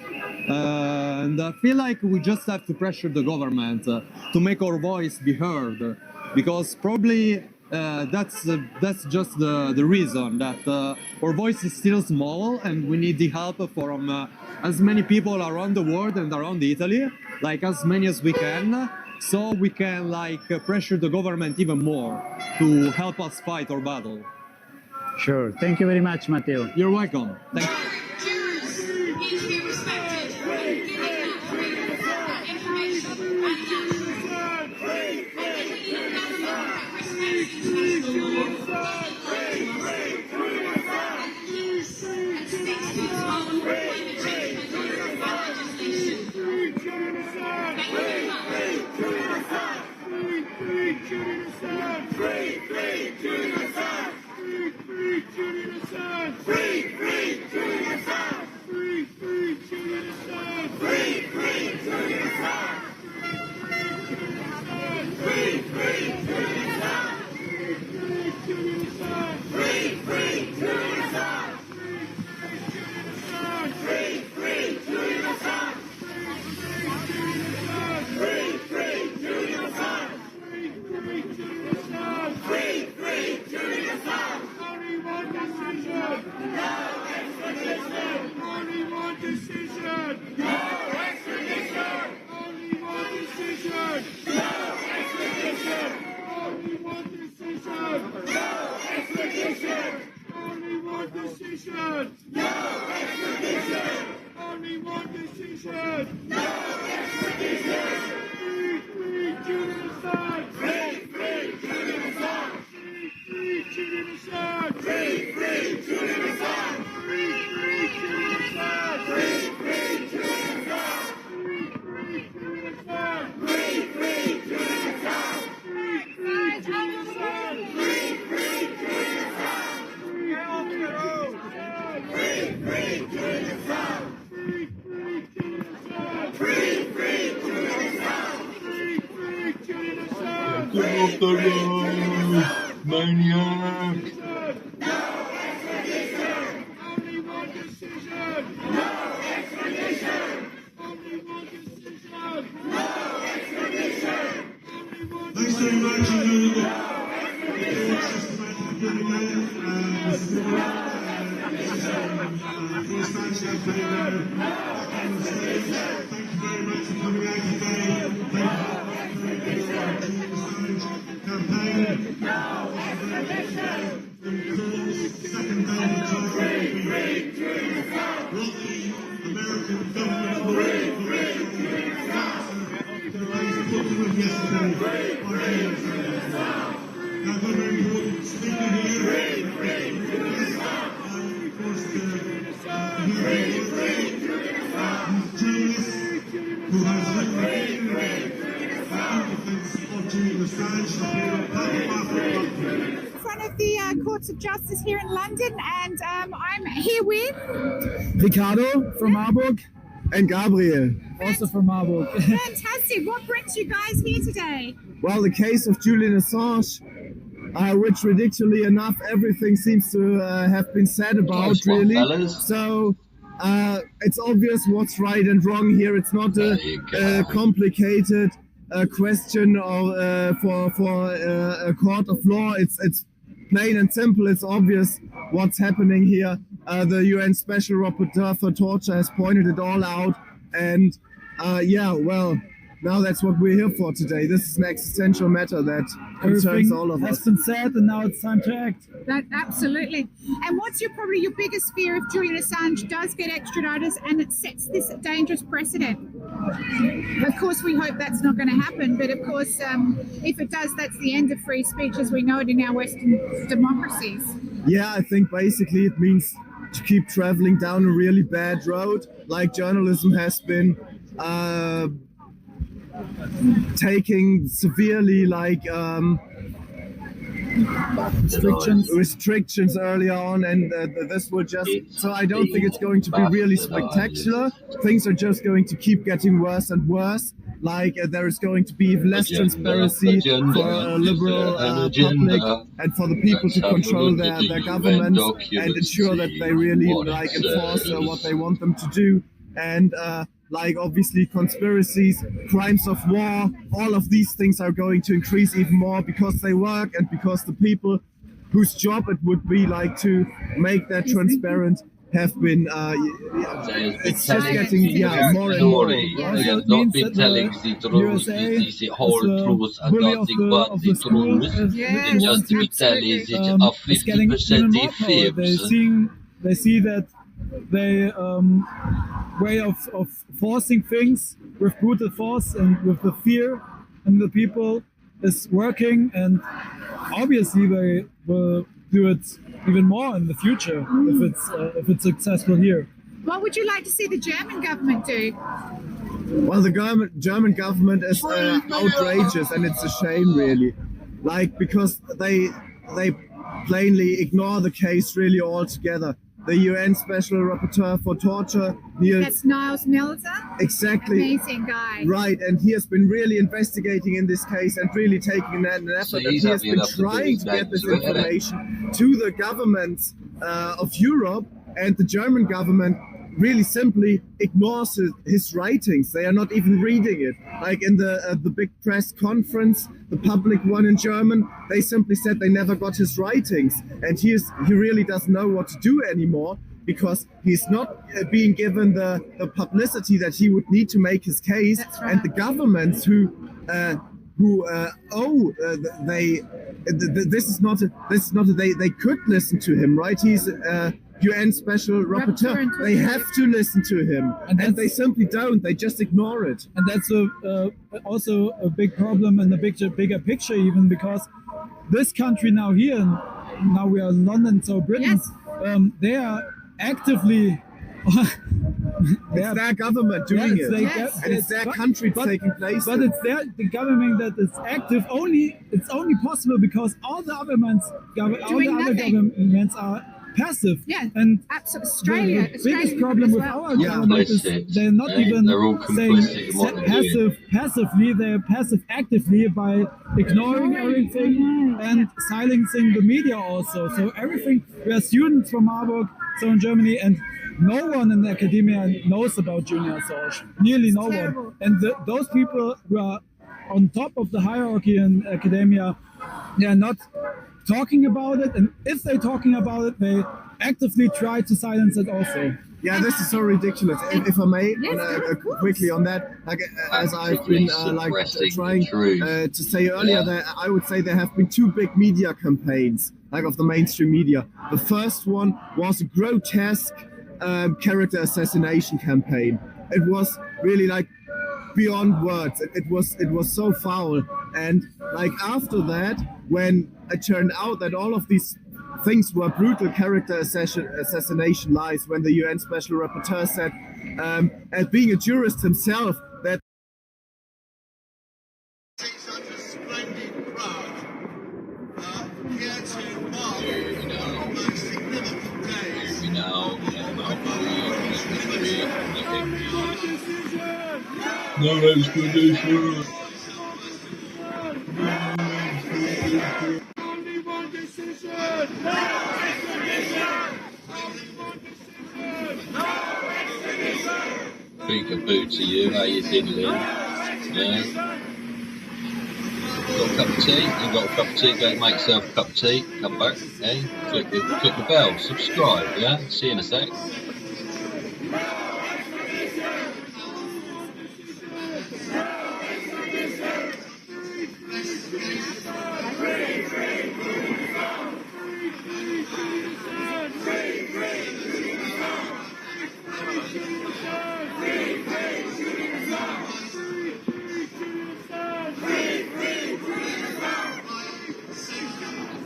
and I feel like we just have to pressure the government to make our voice be heard, because probably that's just the reason that our voice is still small, and we need the help from as many people around the world and around Italy, like as many as we can, so we can pressure the government even more to help us fight our battle. Sure. Thank you very much, Matteo. You're welcome. Thank you. Only one decision. No extradition. Only one decision. No extradition. Free Julian Assange. Free Julian Assange. Free Julian Assange. Free Julian Assange. Free Julian Assange. Free Julian Assange. Free Julian Assange. Free Julian Assange. Free Julian Assange. Free Julian Assange. Free Julian Assange. Get off the road, maniac! No extradition! Only one decision! No extradition! Only one decision! No extradition! Thanks very much. Thank you very much for coming out today. Campaign. No extradition. Second time free Julian Assange. What the American government to raise Brooklyn yesterday. Now, got a very important speaker here. Of course, who has in front of the Courts of Justice here in London, and I'm here with Ricardo from Marburg and Gabriel, also from Marburg. Fantastic. What brings you guys here today? Well, the case of Julian Assange, which ridiculously enough, everything seems to have been said about, really. So it's obvious what's right and wrong here. It's not a complicated question for a court of law. It's plain and simple. It's obvious what's happening here. The UN Special Rapporteur for Torture has pointed it all out, and now that's what we're here for today. This is an existential matter that concerns all of us. Has been said, and now it's time to act. Absolutely. And what's probably your biggest fear if Julian Assange does get extradited and it sets this dangerous precedent? Of course, we hope that's not going to happen, but of course, if it does, that's the end of free speech as we know it in our Western democracies. Yeah, I think basically it means to keep traveling down a really bad road, like journalism has been taking severely, like restrictions earlier on, and this will just, so I don't think it's going to be really spectacular. Things are just going to keep getting worse and worse. Like there is going to be less transparency for a liberal public and for the people to control their governments and ensure that they really enforce what they want them to do. And obviously conspiracies, crimes of war, all of these things are going to increase even more because they work and because the people whose job it would be to make that transparent have been, it's just getting more and more. Not be telling the truth, the whole truth and nothing but the truth. They just be telling it of 50% the fibs. They see that they way of forcing things with brutal force and with the fear in the people is working, and obviously they will do it even more in the future if it's successful here. What would you like to see the German government do? Well, the German government is outrageous, and it's a shame, really. Because they plainly ignore the case really altogether. The UN Special Rapporteur for Torture. That's Niles Melzer? Exactly. Amazing guy. Right, and he has been really investigating in this case and really taking an effort, and he has been trying to get this information to the governments of Europe, and the German government really simply ignores his writings. They are not even reading it. Like in the big press conference, the public one in German, they simply said they never got his writings, and he really doesn't know what to do anymore because he's not being given the publicity that he would need to make his case. Right. And the governments who this is not they could listen to him, right? He's UN special rapporteur. They have to listen to him, and they simply don't. They just ignore it. And that's also a big problem in the bigger picture, even because this country now here, now we are in London, so Britain, they are actively. It's their government doing it, and it's their country taking place. But it's the government that is active. It's only possible because all the other governments are passive. Yeah, and absolutely. Australia. The biggest problem with our government is they're not even saying passively. They're passive actively by ignoring everything and silencing the media also. So everything. We are students from Marburg, so in Germany, and no one in academia knows about Julian Assange. Nearly no one. And those people who are on top of the hierarchy in academia, they are not talking about it. And if they're talking about it, they actively try to silence it also. Yeah, this is so ridiculous. If I may, quickly on that, like as I've been trying to say earlier, that I would say there have been two big media campaigns, like of the mainstream media. The first one was a grotesque character assassination campaign. It was really like beyond words. It was so foul. And like after that, when it turned out that all of these things were brutal character assassination lies, when the UN Special Rapporteur said, as being a jurist himself, that no explanation. Only one decision. No extradition. Only one decision. No extradition. Peekaboo to you, how you diddling? Yeah. Got a cup of tea? You got a cup of tea? Go make yourself a cup of tea. Come back, eh? Click the bell, subscribe, yeah? See you in a sec.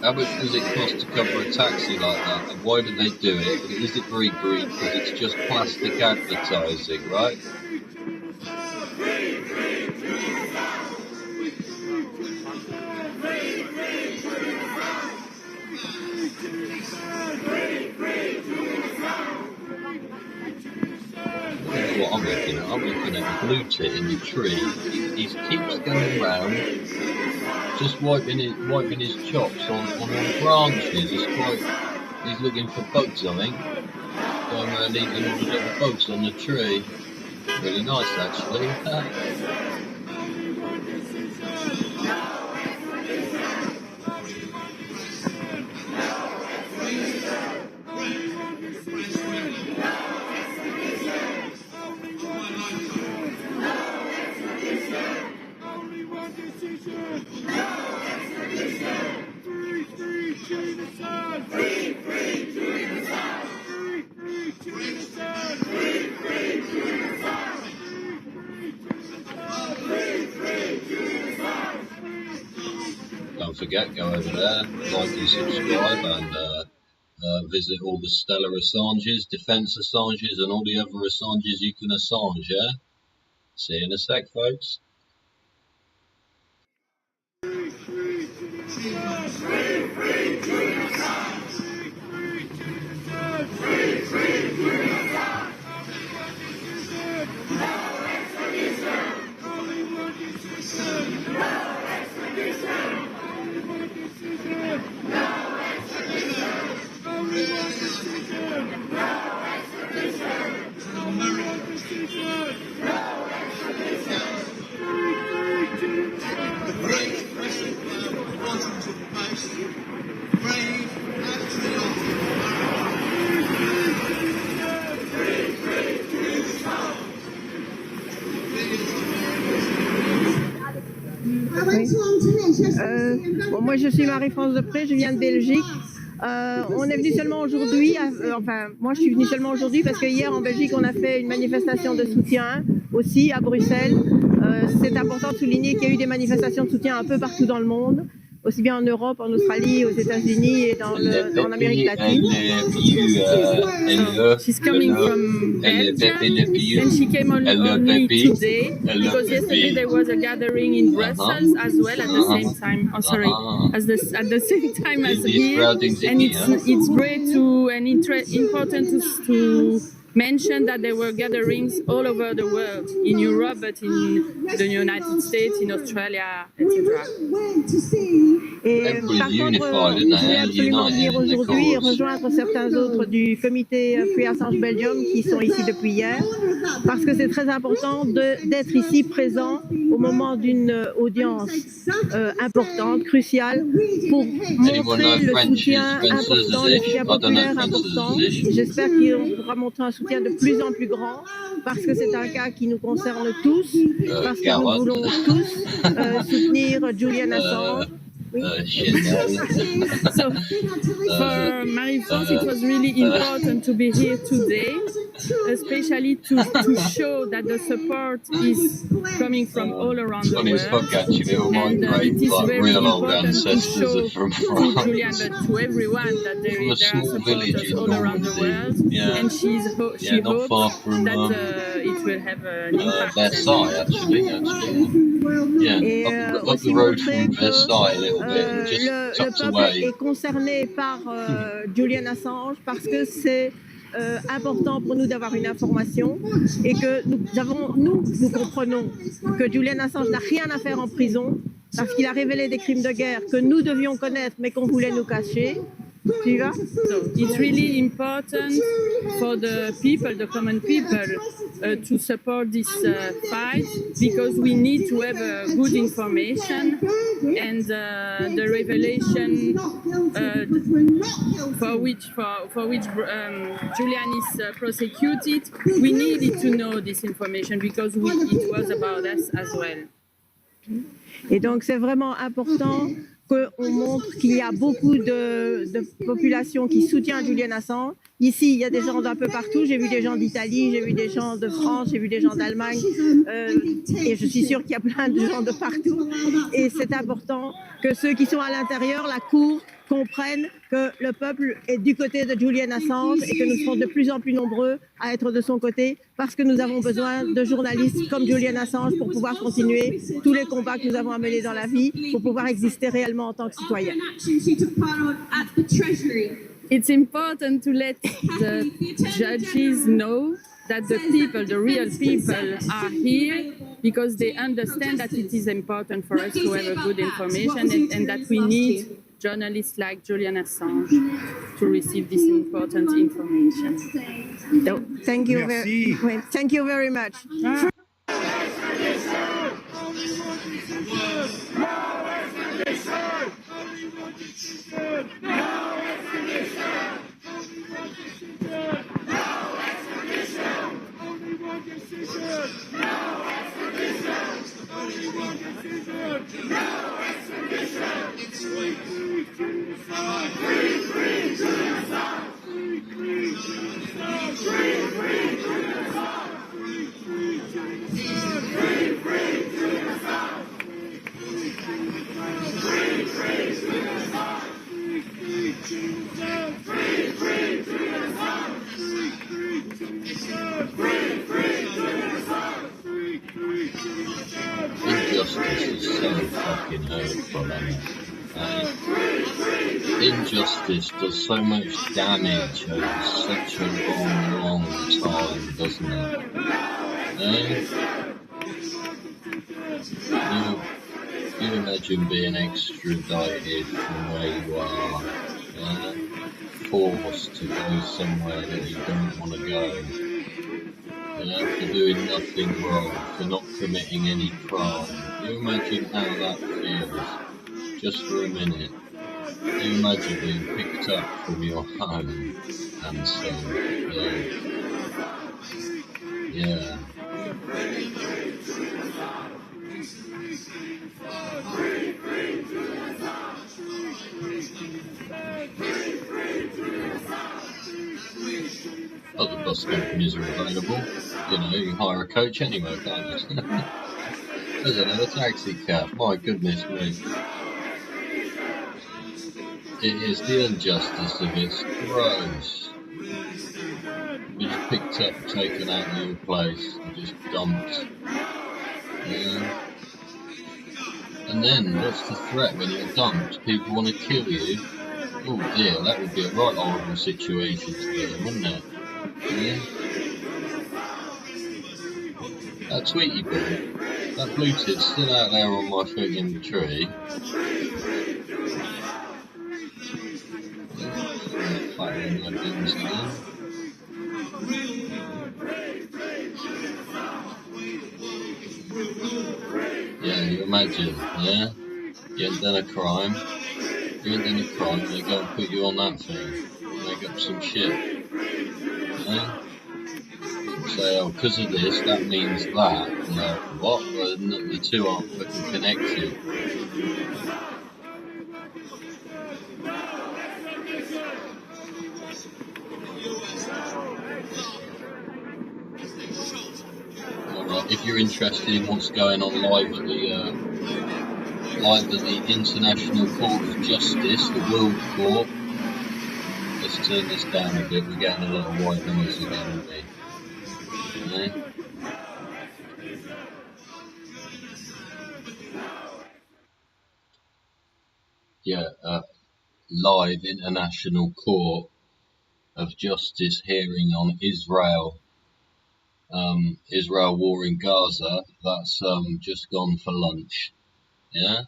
How much does it cost to cover a taxi like that? And why do they do it? Is it very green? Because it's just plastic advertising, right? What I'm looking at? I'm looking at blue tit in the tree. He keeps going round, just wiping his chops on the branches. He's looking for bugs, I think. Going around eating all the little bugs on the tree. Really nice, actually. Don't forget, go over there, like and subscribe, and visit all the stellar Assanges, defence Assanges, and all the other Assanges you can Assange, yeah? See you in a sec, folks. Bon, moi, je suis Marie-France Depré, je viens de Belgique. On est venu seulement aujourd'hui, enfin, moi je suis venue seulement aujourd'hui parce que hier en Belgique, on a fait une manifestation de soutien aussi à Bruxelles. C'est important de souligner qu'il y a eu des manifestations de soutien un peu partout dans le monde, aussi bien en Europe, en Australie, aux États-Unis et en Amérique latine. She's coming from Belgium and she came only today because yesterday there was a gathering in Brussels as well at the same time. Oh, sorry, at the same time as here, and it's great and important to mention that there were gatherings all over the world, in Europe, but in the United States, in Australia, etc. Et par contre, je voulais absolument venir aujourd'hui et rejoindre certains autres du comité Free Assange Belgium qui sont ici depuis hier, parce que c'est très important d'être ici présent au moment d'une audience importante, cruciale, pour montrer le soutien important, le soutien populaire important. J'espère qu'on pourra montrer un soutien de plus en plus grand, parce que c'est un cas qui nous concerne tous, parce que nous voulons tous soutenir Julian Assange. So for Marie-France, it was really important to be here today, especially to show that the support is coming from all around the world. And it is very important to show to Julian, but to everyone, that there are supporters all around the world. And she hopes that it will have an impact. Versailles, actually. Up the road from Versailles a little bit, just tucked peuple away. est concerné par Julian Assange parce que c'est important pour nous d'avoir une information et que nous comprenons que Julian Assange n'a rien à faire en prison parce qu'il a révélé des crimes de guerre que nous devions connaître mais qu'on voulait nous cacher. Tu vois? So it's really important for the people, the common people, to support this fight, because we need to have good information, and the revelation for which Julian is prosecuted, we needed to know this information because it was about us as well. Et donc c'est vraiment important qu'on montre qu'il y a beaucoup de populations qui soutiennent Julian Assange. Ici, il y a des gens d'un peu partout. J'ai vu des gens d'Italie, j'ai vu des gens de France, j'ai vu des gens d'Allemagne. Et je suis sûre qu'il y a plein de gens de partout. Et c'est important que ceux qui sont à l'intérieur, la Cour, comprennent que le peuple est du côté de Julian Assange et que nous serons de plus en plus nombreux à être de son côté parce que nous avons besoin de journalistes comme Julian Assange pour pouvoir continuer tous les combats que nous avons à mener dans la vie, pour pouvoir exister réellement en tant que citoyens. It's important to let the judges know that the people, the real people, are here because they understand that it is important for us to have a good information and that we need journalists like Julian Assange to receive this important information. So, thank you very much. Injustice is so fucking hurtful, injustice does so much damage over such a long time, doesn't it? You imagine being extradited from where you are, forced to go somewhere that you don't want to go. For doing nothing wrong, for not committing any crime. You imagine how that feels, just for a minute. You imagine being picked up from your home and so, yeah. Other bus companies are available. You know, you can hire a coach anywhere, can't you? There's another taxi cab. My goodness me. It is the injustice of it. It's gross. You're just picked up, taken out of your place, and just dumped. Yeah. And then, what's the threat when you're dumped? People want to kill you. Oh dear, that would be a right horrible situation to be in, wouldn't it? Yeah. That Tweety bird, that blue tit's still out there on my friggin' tree. Fighting my bins again. Yeah, you imagine, yeah? You ain't done a crime. You ain't done a crime, they go and put you on that thing. Make up some shit. Yeah? Say, oh, because of this, that means that. You know, what? Well, the two aren't fucking connected. Alright, if you're interested in what's going on live at the International Court of Justice, the World Court, let's turn this down a bit. We're getting a lot of white noise again, aren't we? Okay. Yeah, live International Court of Justice hearing on Israel. Israel war in Gaza, that's just gone for lunch. Yeah?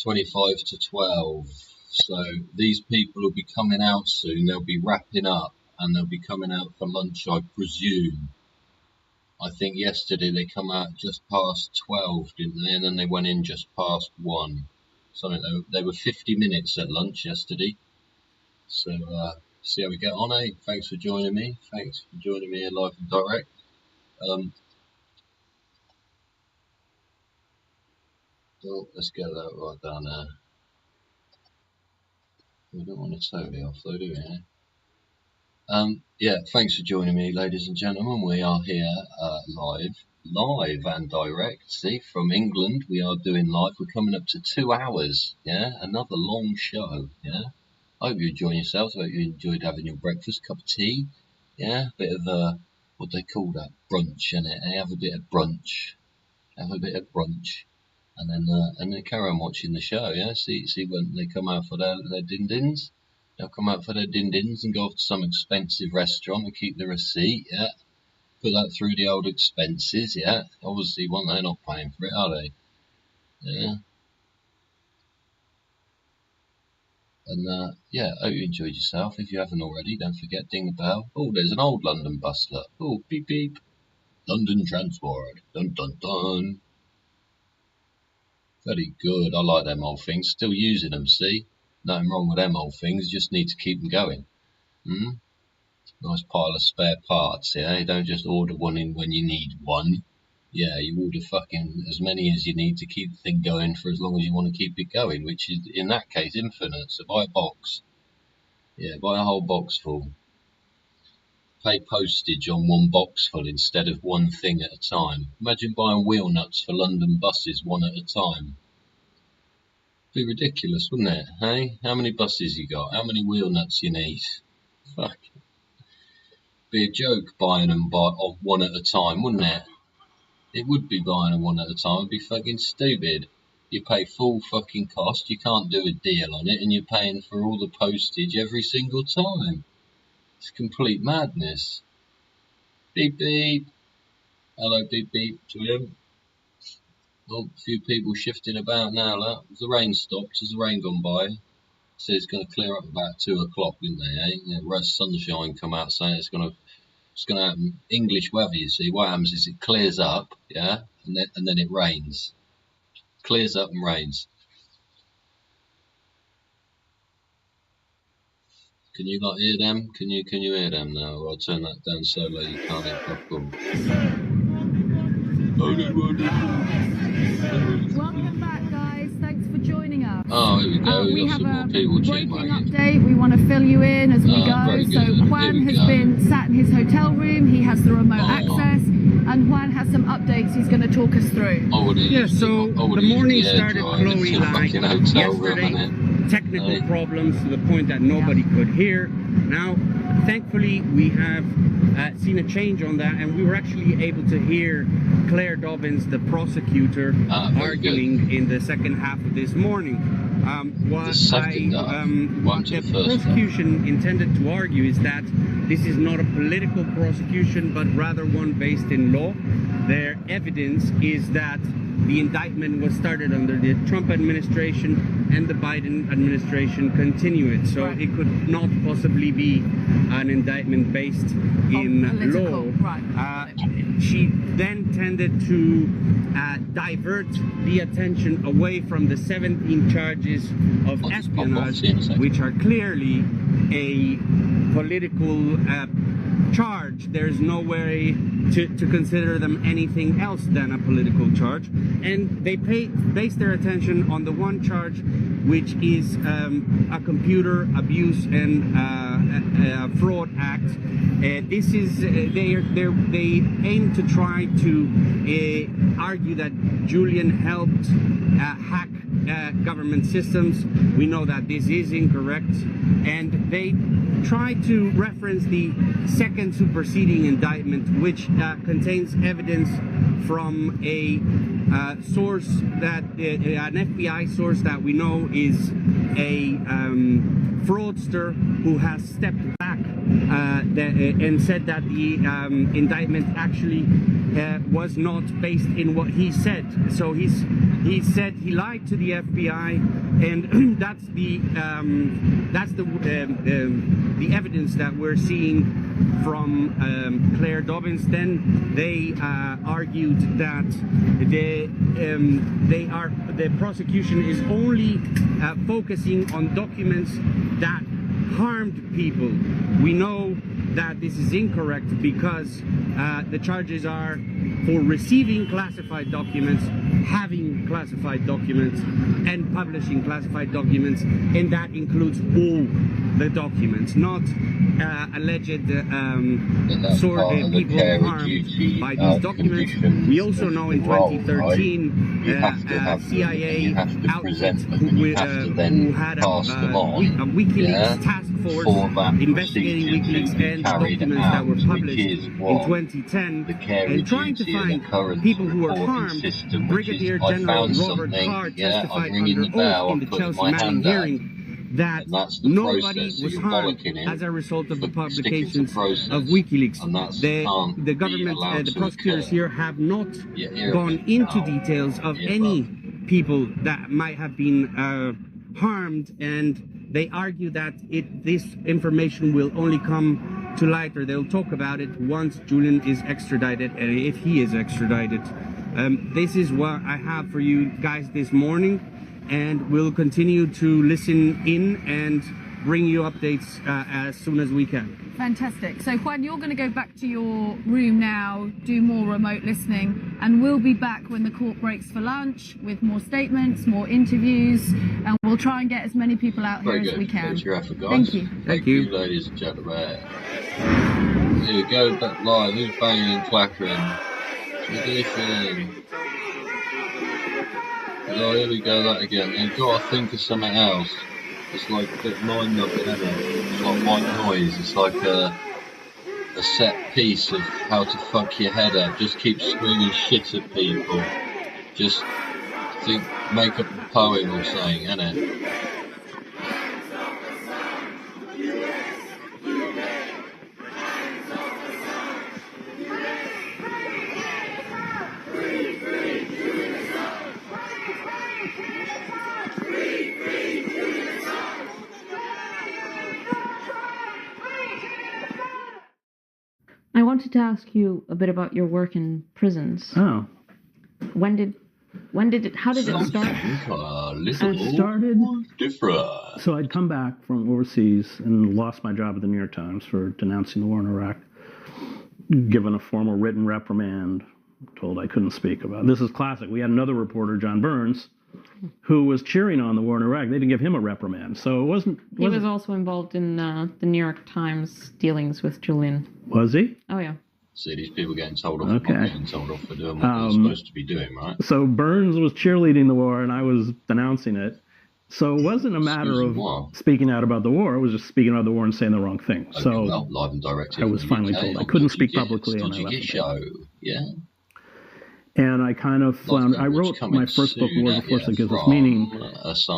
25 to 12. So these people will be coming out soon. They'll be wrapping up and they'll be coming out for lunch, I presume. I think yesterday they come out just past 12, didn't they? And then they went in just past 1. Something they were 50 minutes at lunch yesterday. So see how we get on, eh? Thanks for joining me. Thanks for joining me here live and direct. Oh, let's get that right down there. We don't want to totally off though, do we? Eh? Yeah, thanks for joining me, ladies and gentlemen. We are here live and direct. See, from England, we are doing live. We're coming up to 2 hours. Yeah, another long show. Yeah, I hope you enjoy yourselves. I hope you enjoyed having your breakfast, cup of tea. Yeah, bit of what they call that, brunch, innit? Have a bit of brunch. Have a bit of brunch. And then carry on watching the show, yeah? See when they come out for their din-dins. They'll come out for their din-dins and go off to some expensive restaurant and keep the receipt, yeah? Put that through the old expenses, yeah? Obviously, they're not paying for it, are they? Yeah? And, yeah, I hope you enjoyed yourself. If you haven't already, don't forget, ding the bell. Oh, there's an old London bustler. Oh, beep, beep. London Transport. Dun, dun, dun. Very good. I like them old things. Still using them, see? Nothing wrong with them old things. Just need to keep them going. Nice pile of spare parts, yeah? You don't just order one in when you need one. Yeah, you order fucking as many as you need to keep the thing going for as long as you want to keep it going, which is, in that case, infinite. So buy a box. Yeah, buy a whole box full. Pay postage on one box full instead of one thing at a time. Imagine buying wheel nuts for London buses one at a time. Be ridiculous, wouldn't it? Hey, how many buses you got? How many wheel nuts you need? Fuck. Be a joke buying them one at a time, wouldn't it? It would be buying them one at a time. It'd be fucking stupid. You pay full fucking cost. You can't do a deal on it, and you're paying for all the postage every single time. It's complete madness. Beep beep. Hello, beep beep. Julian. Oh, a few people shifting about now. Has the rain stopped? Has the rain gone by? So it's going to clear up about 2 o'clock, didn't they? Eh? Yeah, red sunshine come out saying it's going to happen. English weather, you see. What happens is it clears up, yeah, and then it rains. Clears up and rains. Can you not hear them? Can you hear them now? I'll turn that down so low you can't hear properly. Welcome back, guys. Thanks for joining us. Oh, here we go. We We've got have some a more people breaking tuning in. update. We want to fill you in as we go. Very So good. Juan Here we has go. been sat in his hotel room. He has the remote access, and Juan has some updates he's going to talk us through. So the morning started, Chloe, like yesterday. Technical problems to the point that nobody could hear. Now, thankfully, we have seen a change on that, and we were actually able to hear Claire Dobbins, the prosecutor, arguing in the second half of this morning. What the prosecution intended to argue is that this is not a political prosecution, but rather one based in law. Their evidence is that the indictment was started under the Trump administration and the Biden administration continue it. So it could not possibly be an indictment based in law. She then tended to divert the attention away from the 17 charges of espionage, which are clearly a political charge. There's no way to consider them anything else than a political charge, and they base their attention on the one charge, which is a computer abuse and fraud act. This is they aim to try to argue that Julian helped hack government systems. We know that this is incorrect, and they try to reference the second superseding indictment, which contains evidence from a source that an FBI source that we know is a fraudster who has stepped back and said that the indictment actually was not based in what he said. So he said he lied to the FBI, and that's the evidence that we're seeing from Claire Dobbins. Then they argued that the prosecution is only focusing on documents that harmed people. We know that this is incorrect because the charges are for receiving classified documents, having classified documents, and publishing classified documents, and that includes all the documents, not alleged people harmed by these documents. We also know in 2013 CIA outlet who had a WikiLeaks task force investigating WikiLeaks and documents that were published in 2010 and trying to find people who were harmed. Brigadier General Robert Carr testified under oath in the Chelsea Manning hearing that nobody was harmed as a result of the publications of WikiLeaks. The government, the prosecutors here have not gone into details of any people that might have been harmed, and they argue that this information will only come to light, or they'll talk about it once Julian is extradited, and if he is extradited. This is what I have for you guys this morning, and we'll continue to listen in and bring you updates as soon as we can. Fantastic. So Juan, you're going to go back to your room now, do more remote listening, and we'll be back when the court breaks for lunch with more statements, more interviews, and we'll try and get as many people out here as we can. Thank you. Thank you, ladies and gentlemen. Here we go, back live. Who's banging and clackering? Tradition. Oh, here we go, that again. You've got to think of something else. It's like a bit mind-numbing, isn't it? It's like white noise. It's like a set piece of how to fuck your head up. Just keep screaming shit at people. Just make up a poem or something, innit? I wanted to ask you a bit about your work in prisons. Oh. How did it start? It started different. So I'd come back from overseas and lost my job at the New York Times for denouncing the war in Iraq, given a formal written reprimand, told I couldn't speak about it. This is classic. We had another reporter, John Burns, who was cheering on the war in Iraq. They didn't give him a reprimand. So it wasn't... He was also involved in the New York Times dealings with Julian. Was he? Oh, yeah. See, these people getting told off, getting told off for doing what they're supposed to be doing, right? So Burns was cheerleading the war, and I was denouncing it. So it wasn't a matter of speaking out about the war. It was just speaking out of the war and saying the wrong thing. Okay, so well, live and direct I was finally told I couldn't speak publicly, and I left show. Yeah. And I kind of found, I wrote my first book, War, the Force That Gives Us Meaning,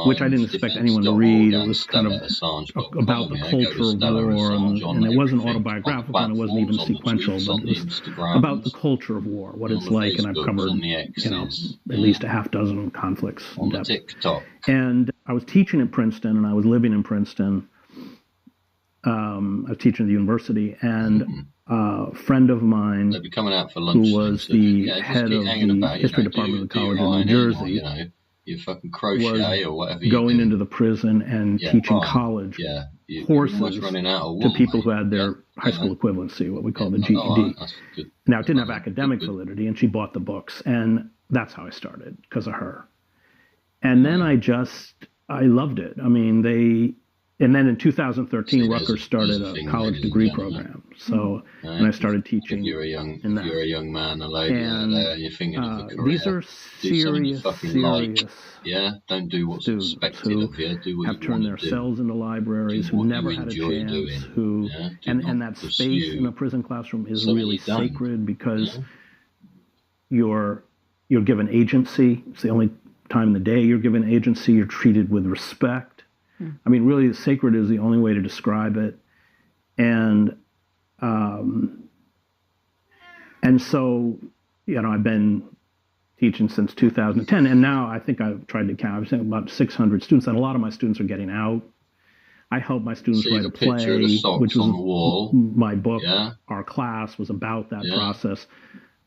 which I didn't expect anyone to read. It was kind of about the culture of war, and it wasn't autobiographical, and it wasn't even sequential, but it was about the culture of war, what it's like, and I've covered, at least a half dozen conflicts in depth. And I was teaching at Princeton, and I was living in Princeton. I was teaching at the university, and a friend of mine who was the head of the history department of the College of New Jersey you fucking crochet or whatever you going do. into the prison and teaching college courses to people who had their high school equivalency, what we call the GED. Now, it didn't have academic validity, and she bought the books, and that's how I started, because of her. And then I loved it. I mean, and then in 2013, Rutgers started a college degree program. So, and I started teaching. If you're a young man, a lady out there, you're thinking of a career. These are serious. Yeah, don't do what's expected of you. Do what have you turned want to their do. cells into libraries, who never had a chance, and that space in a prison classroom is really sacred, because you're given agency. It's the only time in the day you're given agency. You're treated with respect. I mean, really, sacred is the only way to describe it. And so, I've been teaching since 2010, and now I think I've tried to count. I've seen about 600 students, and a lot of my students are getting out. I helped my students write a play, which was my book. Our class was about that process.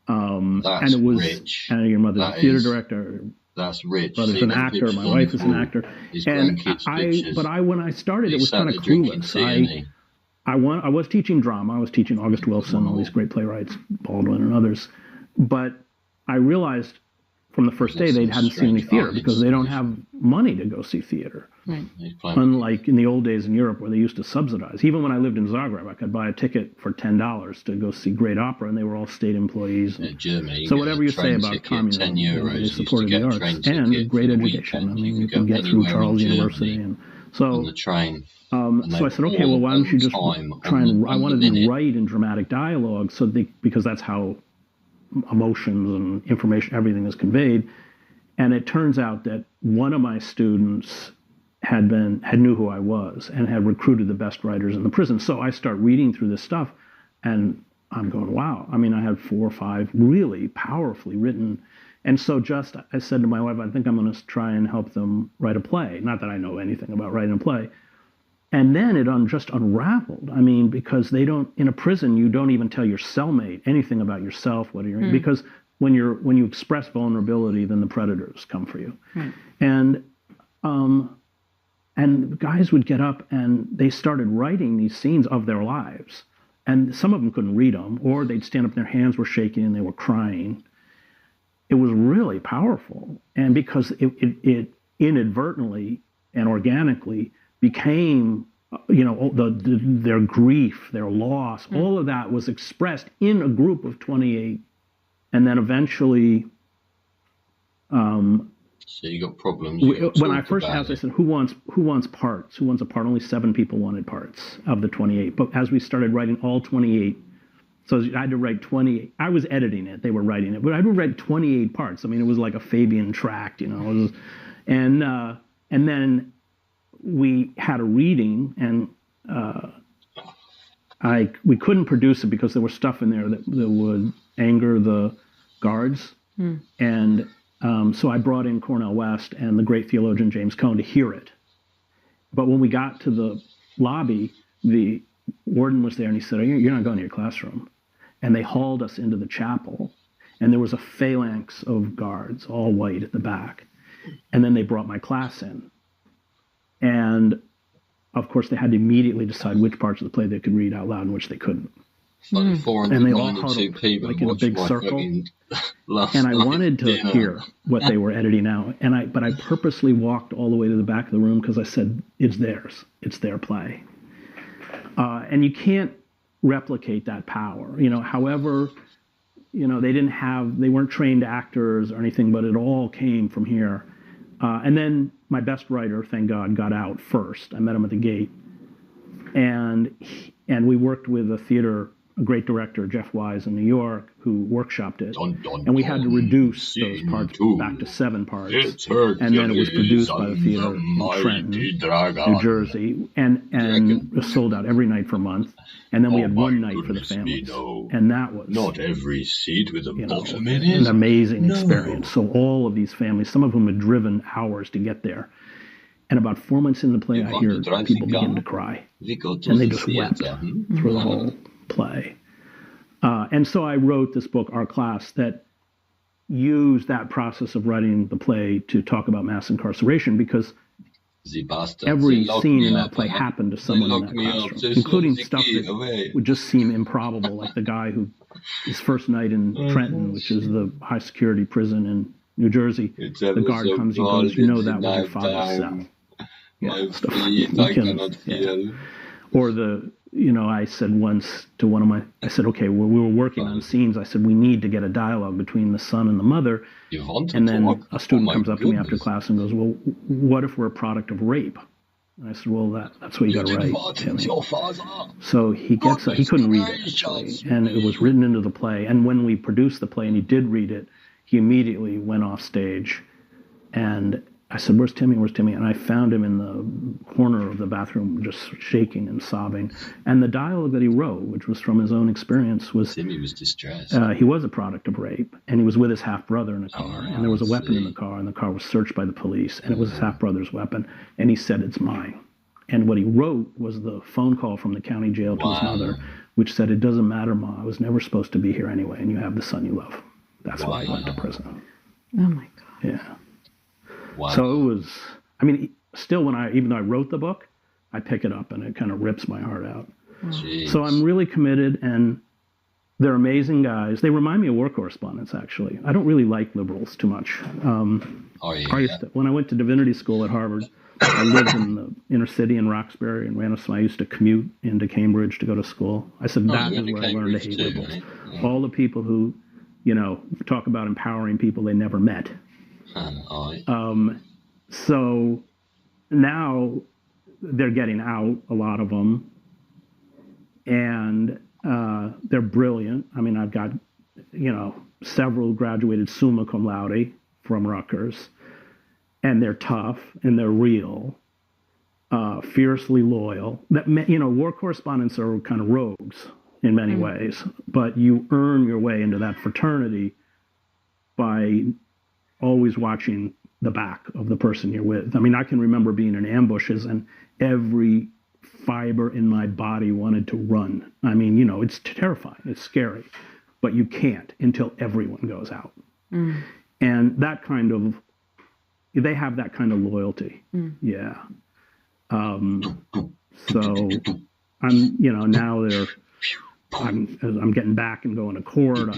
And it was, rich. And your mother's a theater director. That's rich. Brother's an actor. My wife is an actor. And when I started, it was kind of clueless. I was teaching drama. I was teaching August Wilson, all these great playwrights, Baldwin and others. But I realized from the first day they hadn't seen any theater, because they don't have money to go see theater. Right. Unlike in the old days in Europe, where they used to subsidize. Even when I lived in Zagreb, I could buy a ticket for $10 to go see great opera, and they were all state employees. Germany, so whatever you say about communism, they supported the arts and great education. I mean, you can get through Charles University, and so on the train. So I said, okay, well, why don't you just try and? I wanted to write in dramatic dialogue, because that's how emotions and information, everything is conveyed. And it turns out that one of my students had knew who I was and had recruited the best writers in the prison. So I start reading through this stuff, and I'm going, wow. I mean, I had 4 or 5 really powerfully written. And so I said to my wife, I think I'm going to try and help them write a play. Not that I know anything about writing a play. And then it just unraveled. I mean, because in a prison, you don't even tell your cellmate anything about yourself, because when you express vulnerability, then the predators come for you. And guys would get up and they started writing these scenes of their lives. And some of them couldn't read them, or they'd stand up and their hands were shaking and they were crying. It was really powerful. And because it inadvertently and organically became, their grief, their loss, all of that was expressed in a group of 28. And then eventually, so you got problems. When I first asked, I said, who wants parts? Who wants a part? Only 7 people wanted parts of the 28. But as we started writing all 28, so I had to write 28. I was editing it. They were writing it. But I had to write 28 parts. I mean, it was like a Fabian tract, and then we had a reading, and we couldn't produce it because there was stuff in there that would anger the guards. And so I brought in Cornel West and the great theologian James Cone to hear it. But when we got to the lobby, the warden was there, and he said, you're not going to your classroom. And they hauled us into the chapel, and there was a phalanx of guards, all white at the back. And then they brought my class in. And, of course, they had to immediately decide which parts of the play they could read out loud and which they couldn't. And they all huddled like in a big circle. And I wanted to hear what they were editing out. But I purposely walked all the way to the back of the room because I said, it's theirs. It's their play. And you can't replicate that power. However, they weren't trained actors or anything, but it all came from here. And then my best writer, thank God, got out first. I met him at the gate. And we worked with a great director, Jeff Wise in New York, who workshopped it. And we had to reduce those parts back to 7 parts. And then it was produced by the theater in Trenton, New Jersey, and it was sold out every night for a month. And then we had one night for the families. And that was not every seat with a bottom in it. An amazing experience. So all of these families, some of whom had driven hours to get there. And about 4 months in the play, I hear people begin to cry. And they just wept through the whole play. And so I wrote this book, Our Class, that used that process of writing the play to talk about mass incarceration, because every scene in that play happened to someone in that classroom, including stuff that would just seem improbable, like the guy who, his first night in Trenton, which is the high security prison in New Jersey, the guard comes and goes, that was your father's cell. Or I said once to I said, okay, well, we were working on scenes. I said, we need to get a dialogue between the son and the mother. And then a student comes up to me after class and goes, well, what if we're a product of rape? And I said, well, that's what you got to write. So he couldn't read it, actually, and it was written into the play. And when we produced the play and he did read it, he immediately went off stage. And I said, where's Timmy? Where's Timmy? And I found him in the corner of the bathroom, just shaking and sobbing. And the dialogue that he wrote, which was from his own experience, was Timmy was distressed. He was a product of rape, and he was with his half-brother in a car, and there was a weapon in the car, and the car was searched by the police, and it was his half-brother's weapon, and he said, it's mine. And what he wrote was the phone call from the county jail to his mother, which said, it doesn't matter, Ma, I was never supposed to be here anyway, and you have the son you love. That's why I went to prison. Oh, my God. Yeah. Wow. So it was, still even though I wrote the book, I pick it up and it kind of rips my heart out. Jeez. So I'm really committed, and they're amazing guys. They remind me of war correspondents, actually. I don't really like liberals too much. When I went to divinity school at Harvard, I lived in the inner city in Roxbury and I used to commute into Cambridge to go to school. I said, that is where I learned to hate liberals. Right? Yeah. All the people who, talk about empowering people they never met. So now they're getting out, a lot of them, and they're brilliant. I've got, several graduated summa cum laude from Rutgers, and they're tough and they're real, fiercely loyal. That, war correspondents are kind of rogues in many ways, but you earn your way into that fraternity by always watching the back of the person you're with. I can remember being in ambushes and every fiber in my body wanted to run. It's terrifying, it's scary, but you can't until everyone goes out. And they have that kind of loyalty. Yeah. So now I'm getting back and going to court.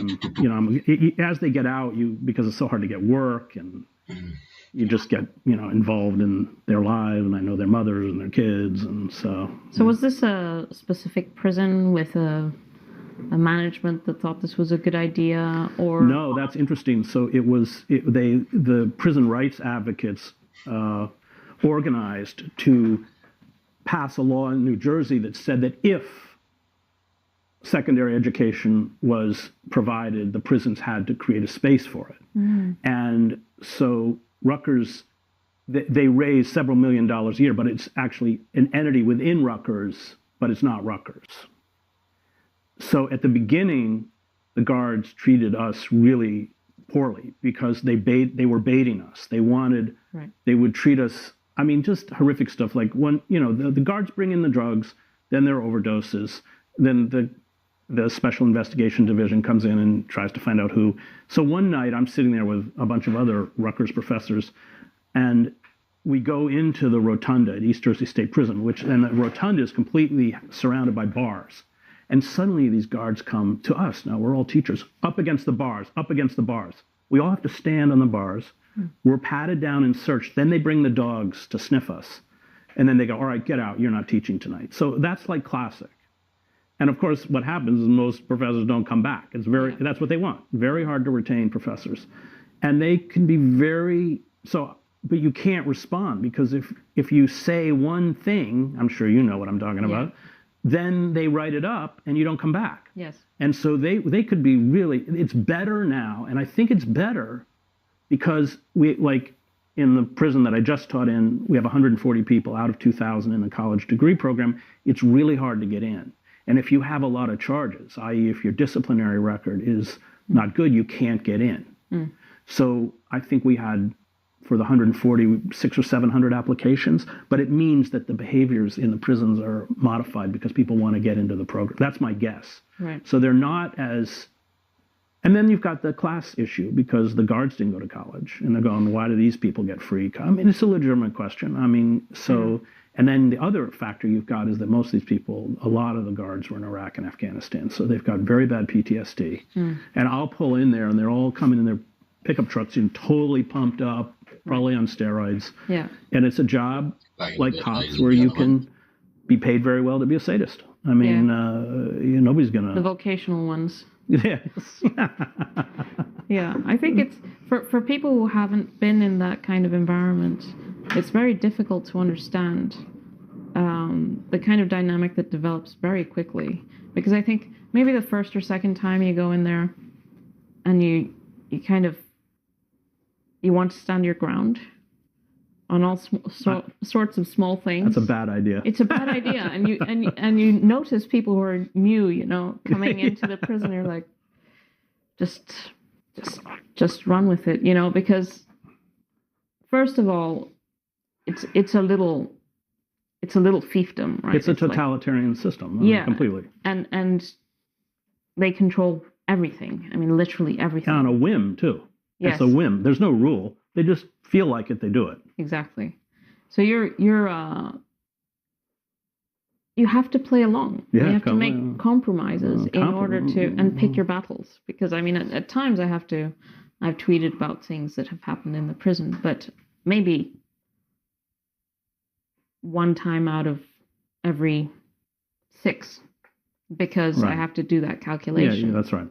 As they get out, because it's so hard to get work, and you just get involved in their lives, and I know their mothers and their kids, and so. So was this a specific prison with a management that thought this was a good idea, or? No, that's interesting. So the prison rights advocates organized to pass a law in New Jersey that said that if secondary education was provided, the prisons had to create a space for it. And so Rutgers, they raise several $1 million a year, but it's actually an entity within Rutgers, but it's not Rutgers. So at the beginning, the guards treated us really poorly because they were baiting us. They would treat us, just horrific stuff. Like when, the guards bring in the drugs, then there are overdoses, then the Special Investigation Division comes in and tries to find out who. So one night I'm sitting there with a bunch of other Rutgers professors, and we go into the rotunda at East Jersey State Prison, and the rotunda is completely surrounded by bars. And suddenly these guards come to us. Now we're all teachers, up against the bars, up against the bars. We all have to stand on the bars. We're patted down and searched. Then they bring the dogs to sniff us. And then they go, all right, get out. You're not teaching tonight. So that's like classic. And of course, what happens is most professors don't come back. That's what they want. Very hard to retain professors. And they can be but you can't respond, because if you say one thing, I'm sure you know what I'm talking about, then they write it up and you don't come back. Yes. And so they could be it's better now. And I think it's better because in the prison that I just taught in, we have 140 people out of 2,000 in the college degree program. It's really hard to get in. And if you have a lot of charges, i.e. if your disciplinary record is not good, you can't get in. So I think we had, for the 140, 600 or 700 applications, but it means that the behaviors in the prisons are modified because people want to get into the program. That's my guess. Right. So they're not as, and then you've got the class issue, because the guards didn't go to college, and they're going, why do these people get free? I mean, it's a legitimate question. I mean, and then the other factor you've got is that most of these people, a lot of the guards were in Iraq and Afghanistan, so they've got very bad PTSD. And I'll pull in there, and they're all coming in their pickup trucks and totally pumped up, probably on steroids. Yeah. And it's a job like cops where you can be paid very well to be a sadist. I mean, nobody's going to... The vocational ones. Yes. Yeah, I think it's, for people who haven't been in that kind of environment, it's very difficult to understand the kind of dynamic that develops very quickly. Because I think maybe the first or second time you go in there and you kind of, you want to stand your ground on all sorts of small things. That's a bad idea. It's a bad idea, and you notice people who are new, coming into the prison. You're like, just run with it, because first of all, it's a little fiefdom, right? It's a totalitarian system. Completely. And they control everything. I mean, literally everything. On a whim too. Yes. It's a whim. There's no rule. They just feel like it. They do it. Exactly. So you have to play along. Yeah, you have to make compromises in order to, and pick your battles. Because I mean, at times I've tweeted about things that have happened in the prison, but maybe one time out of every 6, because I have to do that calculation. Yeah, that's right.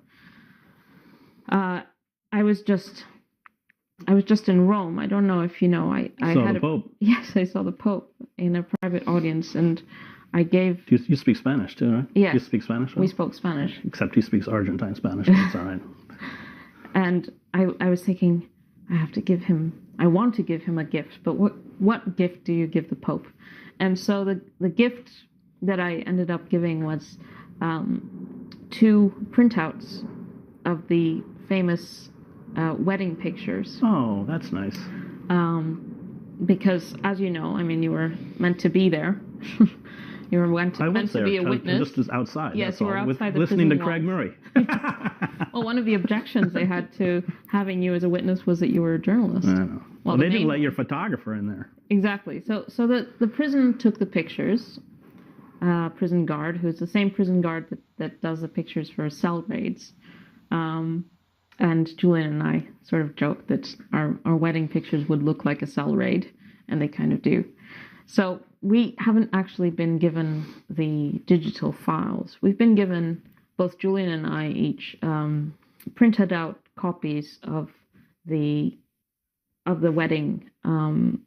I was just in Rome. I don't know if you know. I saw had the Pope. Yes, I saw the Pope in a private audience, and I gave. You speak Spanish too, right? Yes. You speak Spanish? We spoke Spanish. Except he speaks Argentine Spanish, but it's all right. And I was thinking, I want to give him a gift, but what gift do you give the Pope? And so the gift that I ended up giving was 2 printouts of the famous wedding pictures. Oh, that's nice. Because, as you know, I mean, you were meant to be there. You were meant to be a witness. Just as outside. Yes, you were outside the listening to prison Craig walls. Murray. Well, one of the objections they had to having you as a witness was that you were a journalist. I know. Well, they didn't let your photographer in there. Exactly. So the prison took the pictures. Prison guard, who's the same prison guard that does the pictures for cell raids. And Julian and I sort of joked that our wedding pictures would look like a cell raid, and they kind of do. So we haven't actually been given the digital files. We've been given, both Julian and I each, printed out copies of the wedding in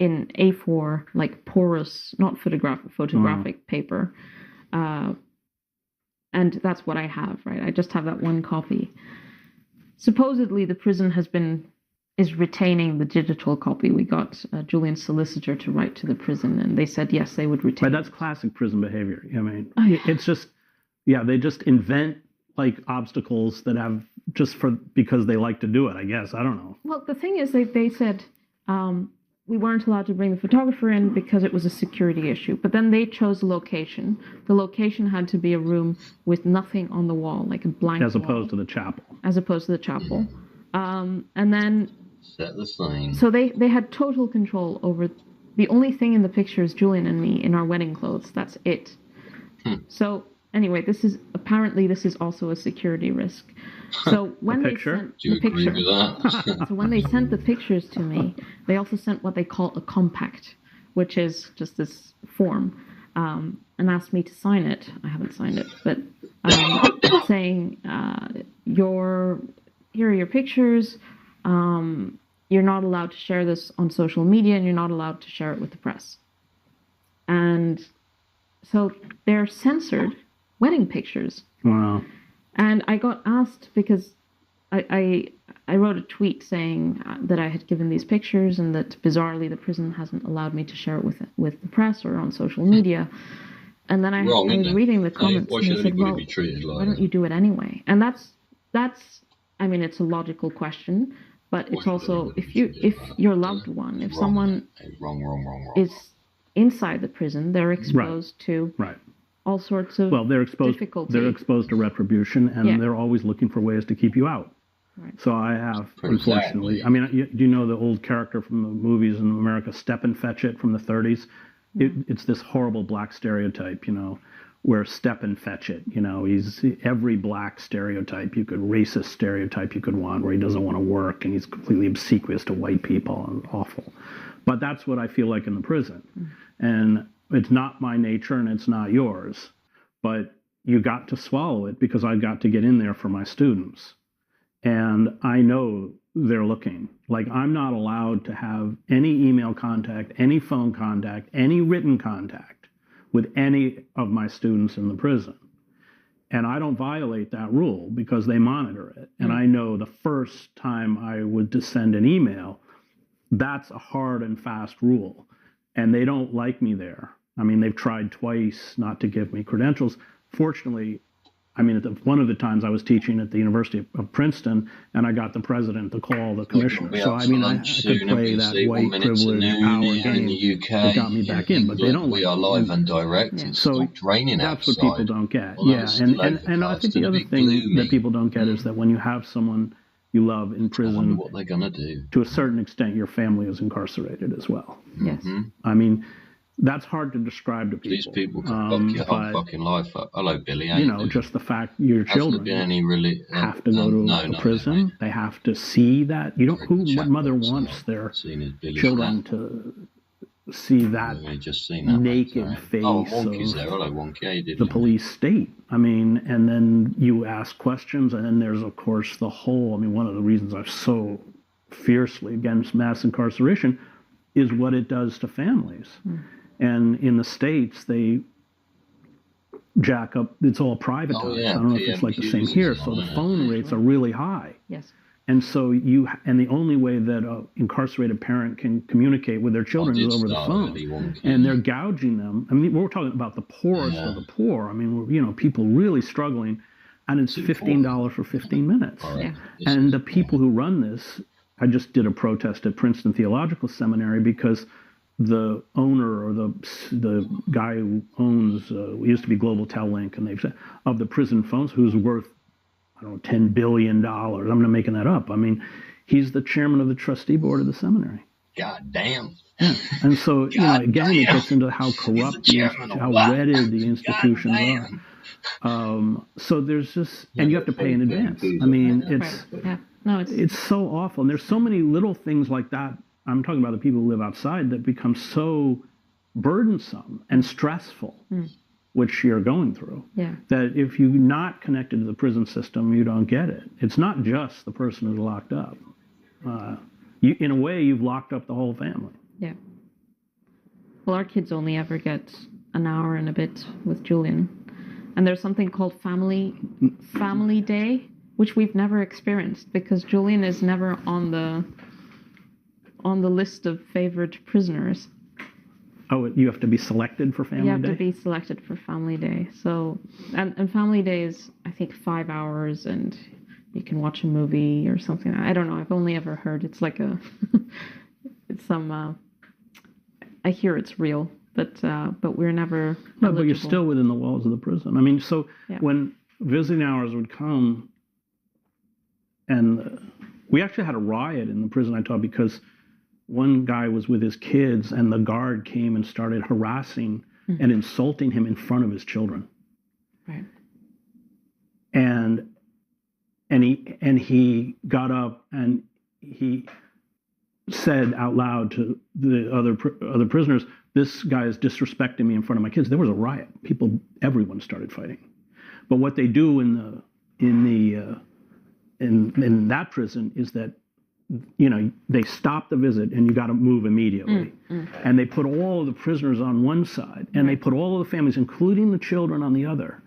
A4, like porous, not photographic paper. And that's what I have, right? I just have that one copy. Supposedly, the prison is retaining the digital copy. We got Julian's solicitor to write to the prison, and they said yes, they would retain. But that's classic prison behavior. I mean, it's just, they just invent like obstacles that have because they like to do it. I guess, I don't know. Well, the thing is, they said we weren't allowed to bring the photographer in because it was a security issue. But then they chose a location. The location had to be a room with nothing on the wall, like a blank As opposed to the chapel. And then... Set the scene. So they had total control over... The only thing in the picture is Julian and me in our wedding clothes. That's it. So anyway, this is also a security risk. So when they sent the picture, so when they sent the pictures to me, they also sent what they call a compact, which is just this form, and asked me to sign it. I haven't signed it, but saying here are your pictures. You're not allowed to share this on social media, and you're not allowed to share it with the press. And so they're censored wedding pictures. Wow. And I got asked because I wrote a tweet saying that I had given these pictures and that bizarrely the prison hasn't allowed me to share it with the press or on social media. And then I was reading the comments and they said, well, why don't you do it anyway? And that's I mean, it's a logical question, but it's also if your loved one, if someone is inside the prison, they're exposed to all sorts of difficulty. They're exposed to retribution, and they're always looking for ways to keep you out. Right. So I have, unfortunately, I mean, do you know the old character from the movies in America, Step and Fetch It from the 30s? It's this horrible black stereotype, you know, where Step and Fetch It, you know, he's every black stereotype racist stereotype you could want, where he doesn't want to work and he's completely obsequious to white people and awful. But that's what I feel like in the prison. And it's not my nature and it's not yours, but you got to swallow it because I got to get in there for my students. And I know they're looking. Like, I'm not allowed to have any email contact, any phone contact, any written contact with any of my students in the prison. And I don't violate that rule because they monitor it. And I know the first time I would send an email, that's a hard and fast rule. And they don't like me there. I mean, they've tried twice not to give me credentials. Fortunately, I mean, one of the times I was teaching at the University of Princeton, and I got the president to call the commissioner. So, I mean, I could play that white privilege power game that got me back in, but they don't like we are live and direct. It's stopped raining that's outside. what people don't get. And I think the other thing that people don't get is that when you have someone you love in prison, I wonder what they're going to do. To a certain extent, your family is incarcerated as well. Yes. I mean, that's hard to describe to people. These people can fuck your whole fucking life up. Hello, Billy. You know, just the fact your children have to go to a prison. They have to see that. You don't. What mother wants their children to see that naked face of the police state? I mean, and then you ask questions, and then there's, of course, the whole. I mean, one of the reasons I'm so fiercely against mass incarceration is what it does to families. And in the States, they jack up, it's all privatized. I don't know if it's like the same here. So the phone rates are really high. Yes. And so and the only way that an incarcerated parent can communicate with their children is over the phone. And they're gouging them. I mean, we're talking about the poorest of the poor. I mean, you know, people really struggling. And it's $15 for 15 minutes. And the people who run this, I just did a protest at Princeton Theological Seminary because the owner or the guy who owns used to be Global Tel-Link, and they've said of the prison phones, who's worth I don't know $10 billion. I'm not making that up. I mean, he's the chairman of the trustee board of the seminary. God damn. Yeah. And so you know, again, it gets into how corrupt, how wedded the institutions are. So there's just, and you have to pay in advance. I mean, it's so awful. And there's so many little things like that. I'm talking about the people who live outside that become so burdensome and stressful, which you're going through, that if you're not connected to the prison system, you don't get it. It's not just the person who's locked up. In a way, you've locked up the whole family. Yeah. Well, our kids only ever get an hour and a bit with Julian. And there's something called family day, which we've never experienced because Julian is never on the list of favorite prisoners. Oh, you have to be selected for family day? You have to be selected for family day. So, and family day is, I think, 5 hours, and you can watch a movie or something. I don't know. I've only ever heard it's like it's some. I hear it's real, but we're never. No, but you're still within the walls of the prison. I mean, so when visiting hours would come, and we actually had a riot in the prison I taught because one guy was with his kids and the guard came and started harassing and insulting him in front of his children. Right. And he got up and he said out loud to the other prisoners, "This guy is disrespecting me in front of my kids." There was a riot. Everyone started fighting. But what they do in that prison is that, you know, they stop the visit and you got to move immediately. And they put all of the prisoners on one side and they put all of the families, including the children, on the other.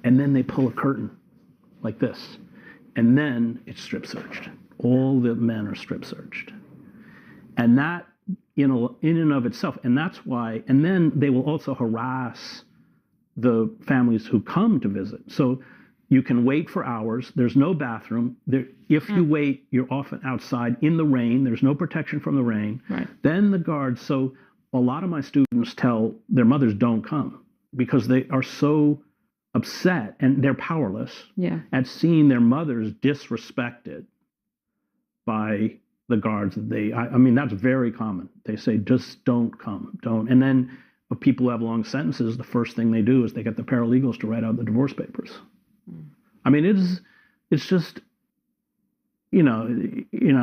And then they pull a curtain like this. And then it's strip searched. All the men are strip searched. And that, in and of itself, and that's why, and then they will also harass the families who come to visit. So you can wait for hours. There's no bathroom. If you wait, you're often outside in the rain. There's no protection from the rain. Right. Then the guards, so a lot of my students tell their mothers don't come because they are so upset and they're powerless at seeing their mothers disrespected by the guards. I mean, that's very common. They say, just don't come, don't. And then if people who have long sentences, the first thing they do is they get the paralegals to write out the divorce papers. I mean, it's just, you know,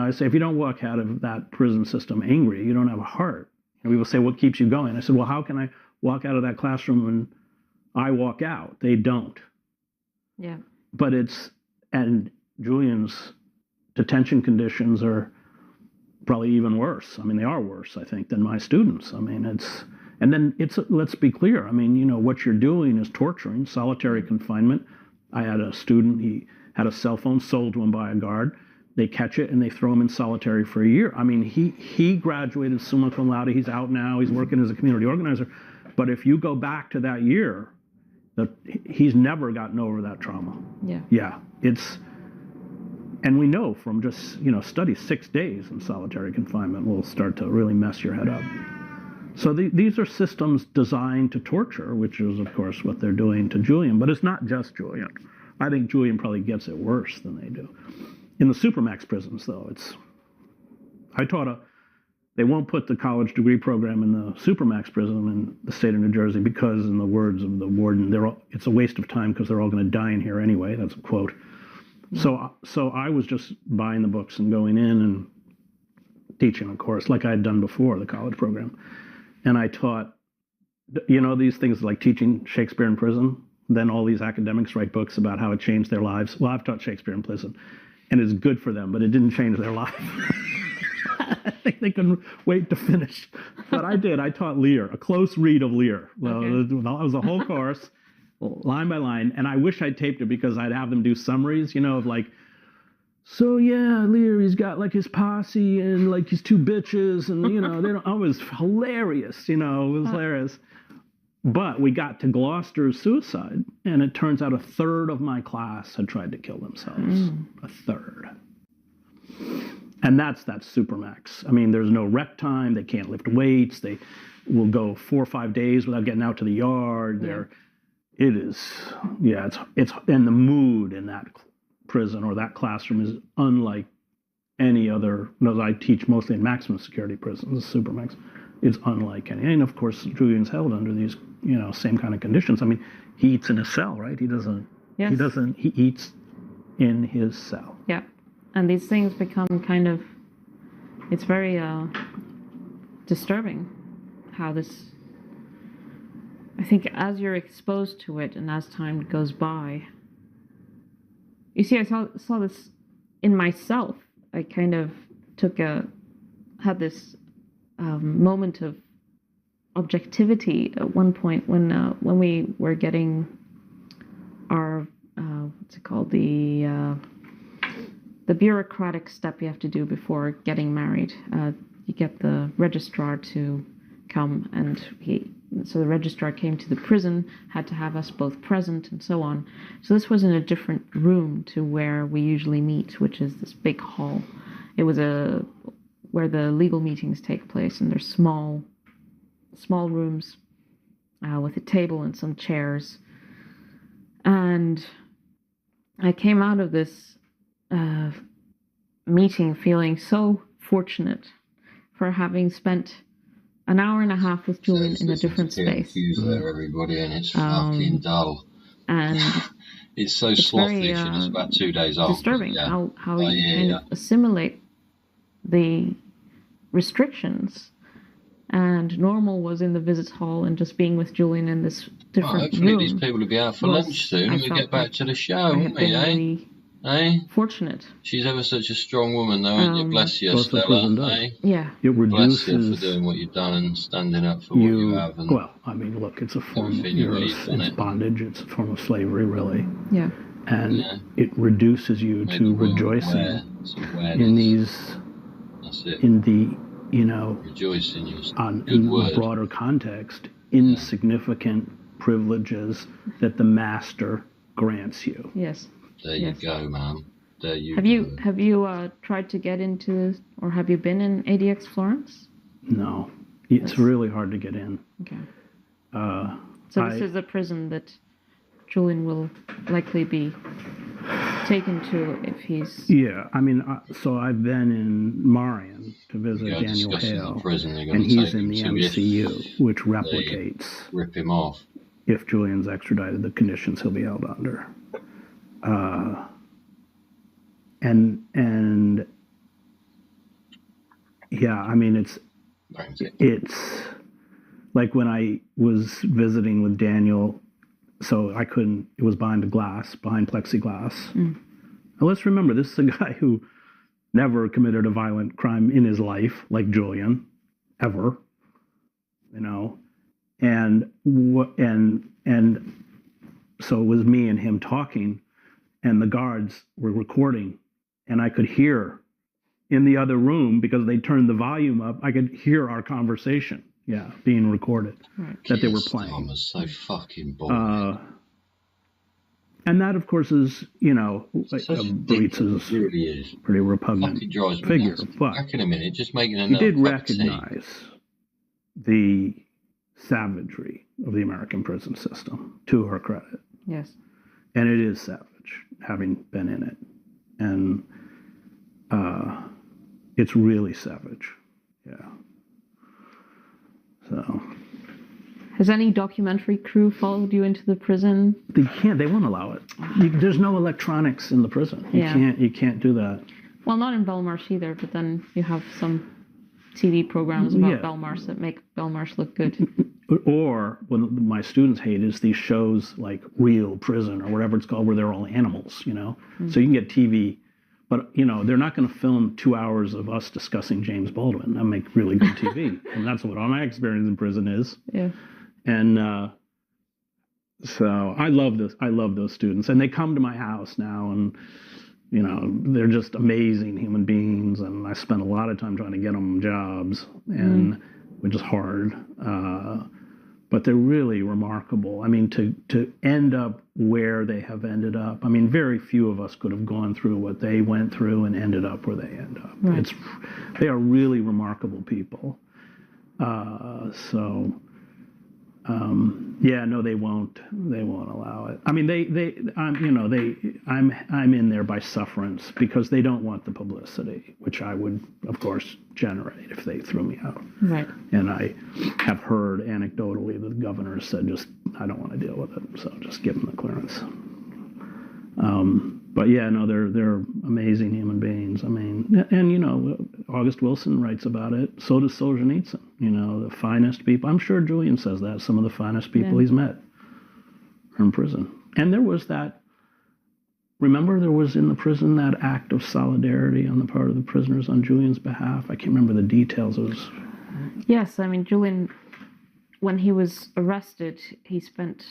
I say, if you don't walk out of that prison system angry, you don't have a heart. And people say, what keeps you going? I said, well, how can I walk out of that classroom when I walk out? They don't. Yeah. But and Julian's detention conditions are probably even worse. I mean, they are worse, I think, than my students. I mean, let's be clear. I mean, you know, what you're doing is torturing, solitary confinement. I had a student, he had a cell phone sold to him by a guard. They catch it and they throw him in solitary for a year. I mean, he graduated summa cum laude. He's out now. He's working as a community organizer. But if you go back to that year, he's never gotten over that trauma. Yeah. Yeah. And we know from just, you know, studies, 6 days in solitary confinement will start to really mess your head up. So these are systems designed to torture, which is, of course, what they're doing to Julian. But it's not just Julian. I think Julian probably gets it worse than they do. In the supermax prisons, though, they won't put the college degree program in the supermax prison in the state of New Jersey because, in the words of the warden, it's a waste of time because they're all going to die in here anyway. That's a quote. So I was just buying the books and going in and teaching a course like I had done before, the college program. And I taught, you know, these things like teaching Shakespeare in prison. Then all these academics write books about how it changed their lives. Well, I've taught Shakespeare in prison, and it's good for them, but it didn't change their life. I think they couldn't wait to finish. But I did. I taught Lear, a close read of Lear. Well, it was a whole course, line by line. And I wish I'd taped it because I'd have them do summaries, you know, of like, so yeah, Lear, he's got like his posse and like his two bitches, and you know, it was hilarious, you know, it was hilarious. But we got to Gloucester's suicide, and it turns out a third of my class had tried to kill themselves. A third. And that's supermax. I mean, there's no rec time, they can't lift weights, they will go 4 or 5 days without getting out to the yard. It's and the mood in that prison or that classroom is unlike any other. I teach mostly in maximum security prisons, supermax. It's unlike any. And of course, Julian's held under these, you know, same kind of conditions. I mean, he eats in a cell, right? He eats in his cell. Yeah. And these things become kind of, it's very disturbing how this, I think as you're exposed to it and as time goes by, you see, I saw this in myself. I kind of had this moment of objectivity at one point when we were getting our, what's it called, the bureaucratic step you have to do before getting married. You get the registrar to come, and so the registrar came to the prison, had to have us both present, and so on. So this was in a different room to where we usually meet, which is this big hall. It was where the legal meetings take place, and there's small rooms with a table and some chairs. And I came out of this meeting feeling so fortunate for having spent an hour and a half with Julian in a different space. There, everybody, and it's fucking dull. And it's so slothish, and it's about 2 days old. Disturbing how you kind of assimilate the restrictions. And normal was in the visits hall and just being with Julian in this different hopefully room. These people will be out for lunch soon, and we get back to the show, won't we, really fortunate. She's ever such a strong woman, though, ain't you? Bless you, Stella. Yeah. It reduces... Bless you for doing what you've done and standing up for what you have. And well, I mean, look, it's a form of it's bondage. It's a form of slavery, really. Yeah. And it reduces you to rejoicing in these... That's it. In the, rejoice in your in the broader context, insignificant privileges that the master grants you. Yes. There you go, ma'am. There you go. Have you tried to get into, or have you been in ADX Florence? No. It's really hard to get in. Okay. So this is a prison that Julian will likely be taken to if he's... Yeah, I mean, so I've been in Marion to visit Daniel Hale, and he's in the MCU, which replicates... Rip him off. If Julian's extradited, the conditions he'll be held under. And yeah, I mean, it's like when I was visiting with Daniel, so I couldn't, it was behind plexiglass. Now let's remember, this is a guy who never committed a violent crime in his life, like Julian, ever, and so it was me and him talking, and the guards were recording, and I could hear in the other room, because they turned the volume up, I could hear our conversation, being recorded, that they were playing. Tom is so fucking boring. And that, of course, is, Britz's really pretty repugnant figure. But back in a minute, just making he did recognize the savagery of the American prison system, to her credit. Yes. And it is savage, having been in it. And it's really savage. Yeah. So... Has any documentary crew followed you into the prison? They can't. They won't allow it. There's no electronics in the prison. You can't do that. Well, not in Belmarsh either. But then you have some TV programs about Belmarsh that make Belmarsh look good. Or what my students hate is these shows like Real Prison or whatever it's called, where they're all animals. So you can get TV, but they're not going to film 2 hours of us discussing James Baldwin. That make really good TV, and that's what all my experience in prison is. Yeah. And so I love this. I love those students, and they come to my house now, and they're just amazing human beings. And I spent a lot of time trying to get them jobs, and which is hard. But they're really remarkable. I mean, to end up where they have ended up. I mean, very few of us could have gone through what they went through and ended up where they end up. Right. They are really remarkable people. No, they won't allow it. I mean, I'm in there by sufferance because they don't want the publicity, which I would, of course, generate if they threw me out. Right. And I have heard anecdotally that the governor said, I don't want to deal with it, so just give them the clearance. But they're amazing human beings. I mean, and August Wilson writes about it. So does Solzhenitsyn. The finest people. I'm sure Julian says that. Some of the finest people he's met are in prison. And there was that. Remember, there was in the prison that act of solidarity on the part of the prisoners on Julian's behalf. I can't remember the details. It was. Yes, I mean, Julian, when he was arrested, he spent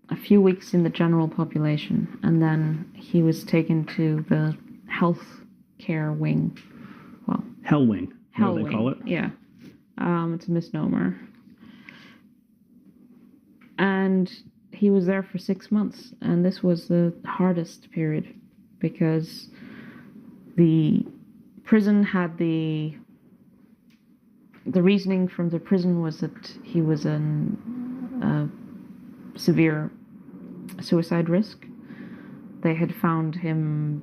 a few weeks in the general population, and then he was taken to the health care wing. Well, Hell Wing. Hell Wing. They call it. Yeah. It's a misnomer. And he was there for 6 months, and this was the hardest period because the prison had the reasoning from the prison was that he was a severe suicide risk. They had found him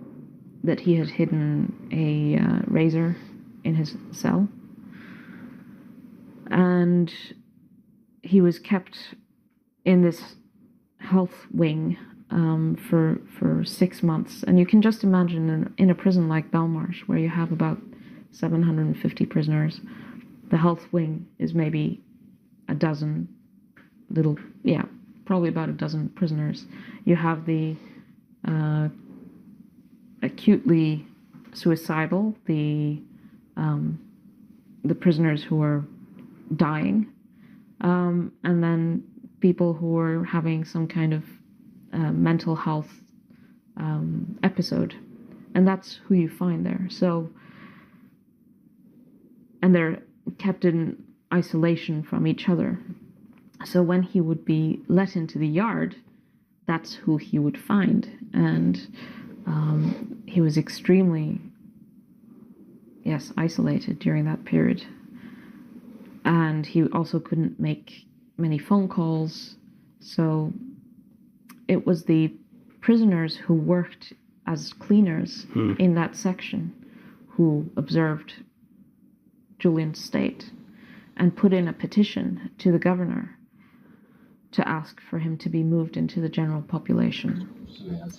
that he had hidden a razor in his cell, and he was kept in this health wing for 6 months. And you can just imagine in a prison like Belmarsh, where you have about 750 prisoners, the health wing is maybe a dozen probably about a dozen prisoners. You have the acutely suicidal, the prisoners who are dying, and then people who are having some kind of mental health episode, and that's who you find there. So, and they're kept in isolation from each other. So when he would be let into the yard, that's who he would find, and he was extremely, isolated during that period. And he also couldn't make many phone calls. So it was the prisoners who worked as cleaners in that section who observed Julian's state and put in a petition to the governor to ask for him to be moved into the general population.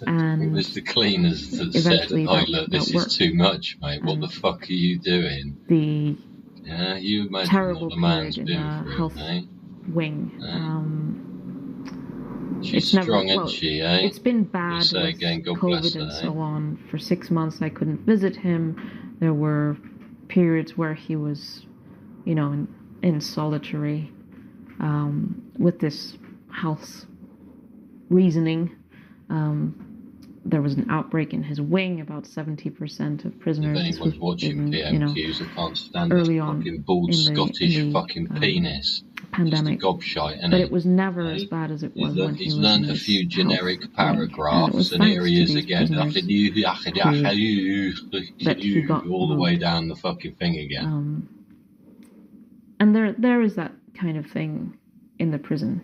And it was the cleaners that said, "Oh, look, this is too much, mate. What the fuck are you doing?" You imagine terrible what the man's period in been the through, health eh? wing. She's It's never, strong, well, isn't she, eh? It's been bad Just say with again, God bless COVID and her, eh? so on. For 6 months, I couldn't visit him. There were periods where he was, in solitary, with this health reasoning. There was an outbreak in his wing. About 70% of prisoners. If anyone's watching PMQs, I can't stand that early on fucking bald in the Scottish fucking penis. pandemic. Just a gobshite, But it was never as bad as it was when he He's was learned in a this few generic health wing. paragraphs, and here he is again, all the way down the fucking thing again. And there is that kind of thing in the prison,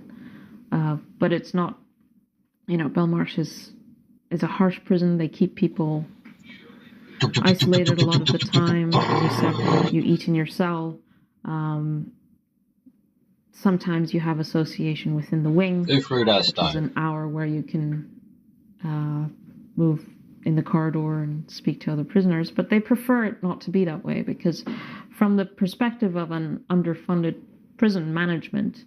but it's not. Belmarsh is a harsh prison. They keep people isolated a lot of the time. As you said, you eat in your cell. Sometimes you have association within the wing. Go through that which is an hour where you can move in the corridor and speak to other prisoners. But they prefer it not to be that way, because from the perspective of an underfunded prison management,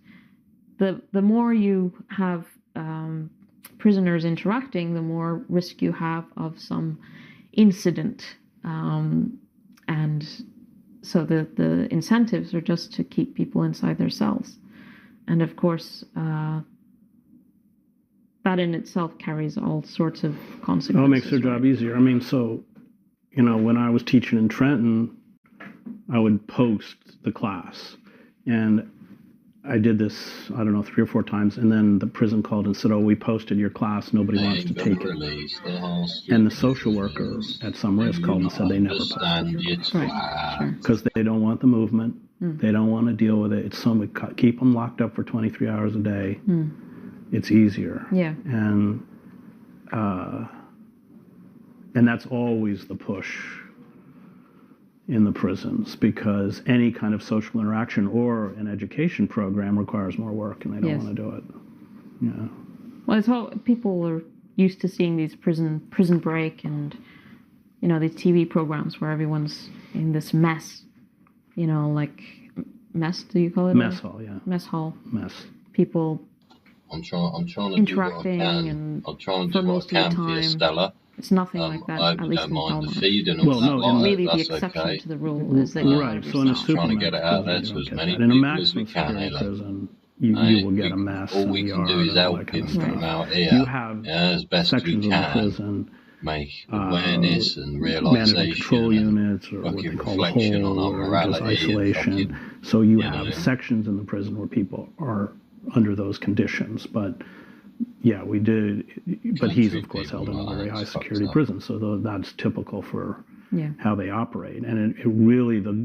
the more you have prisoners interacting, the more risk you have of some incident. And so the incentives are just to keep people inside their cells. And of course, that in itself carries all sorts of consequences. Oh, it makes their job easier. I mean, so, when I was teaching in Trenton, I would post the class. And I did this, 3 or 4 times, and then the prison called and said, "Oh, we posted your class, nobody wants to take it." And the social worker at some risk called and said they never posted your class. Because they don't want the movement, they don't want to deal with it. It's keep them locked up for 23 hours a day. It's easier. Yeah. And that's always the push in the prisons, because any kind of social interaction or an education program requires more work, and they don't want to do it. Yeah. Well, it's all people are used to seeing these prison break and these TV programs where everyone's in this mess. Like mess. Do you call it? Mess hall. Yeah. Mess hall. Mess. People. I'm trying to interacting do what I can. and I'm trying to for do what most I of can the for you, time. Stella. It's nothing like that, I at least don't in mind the Belmarsh. feed and all that. Really, the That's exception okay. to the rule is that you right. So in a I'm trying to get it out there to as many in a people as we maximum can. security prison, you will get a mess. All we can do is help him from out here. You have as best we sections can. of the prison, make awareness and management realization control and units, or what they call the reflection on whole, our or just morality. isolation. So you have sections in the prison where people are under those conditions. But yeah, we did. But he's of course held in a very high security prison, so that's typical for how they operate. And it really the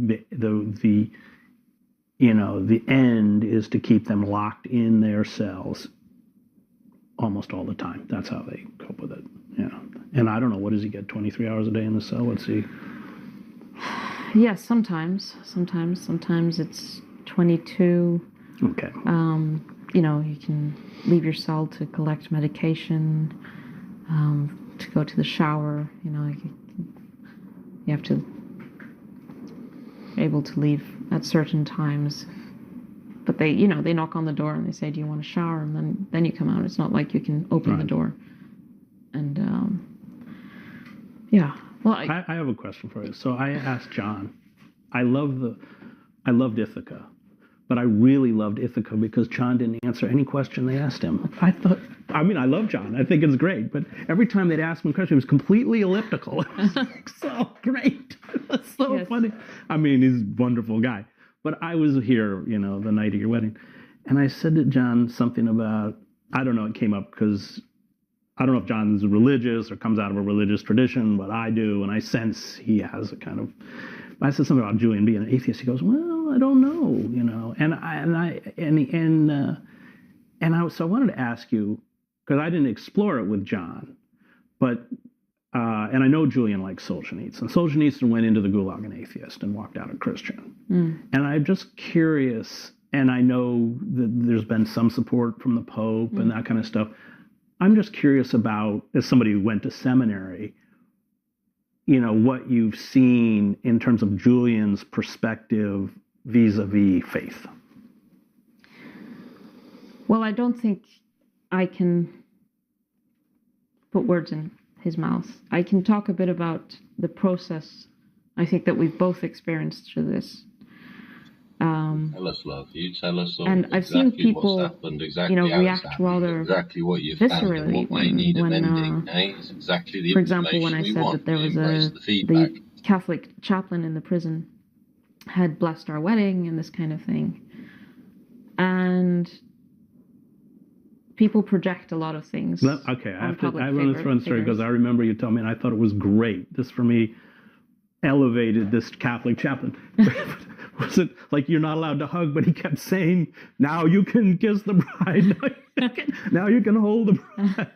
end is to keep them locked in their cells almost all the time. That's how they cope with it. Yeah. And I don't know, what does he get, 23 hours a day in the cell? Let's see. Yes, sometimes it's 22. Okay. you know, you can leave your cell to collect medication, to go to the shower. You know, you have to be able to leave at certain times. But they, you know, they knock on the door and they say, "Do you want a shower?" And then you come out. It's not like you can open the door. And yeah. Well, I have a question for you. So I asked John. I loved Ithaca, but I really loved Ithaca because John didn't answer any question they asked him. I love John. I think it's great, but every time they'd ask him a question, it was completely elliptical. It was so great. It was so funny. I mean, he's a wonderful guy. But I was here, you know, the night of your wedding, and I said to John something about, I don't know, it came up because I don't know if John's religious or comes out of a religious tradition, but I do, and I sense he has a kind of. I said something about Julian being an atheist. He goes, "Well, I don't know, you know." So I wanted to ask you because I didn't explore it with John, but and I know Julian likes Solzhenitsyn. And Solzhenitsyn went into the Gulag an atheist and walked out a Christian. And I'm just curious, and I know that there's been some support from the Pope and that kind of stuff. I'm just curious about, as somebody who went to seminary, you know, what you've seen in terms of Julian's perspective vis-a-vis faith. Well, I don't think I can put words in his mouth. I can talk a bit about the process I think that we've both experienced through this. Tell us, love. You tell us all. And I've seen people, what's happened, exactly you know, how it's react happened, rather exactly what you've found and viscerally what may need amending. It's exactly the for example, when I information we said want. that there We was embrace the feedback. the Catholic chaplain in the prison had blessed our wedding and this kind of thing. And people project a lot of things. Okay, I want to throw in story because I remember you told me, and I thought it was great. This, for me, elevated this Catholic chaplain. Was it like you're not allowed to hug, but he kept saying, "Now you can kiss the bride. Now you can hold the bride."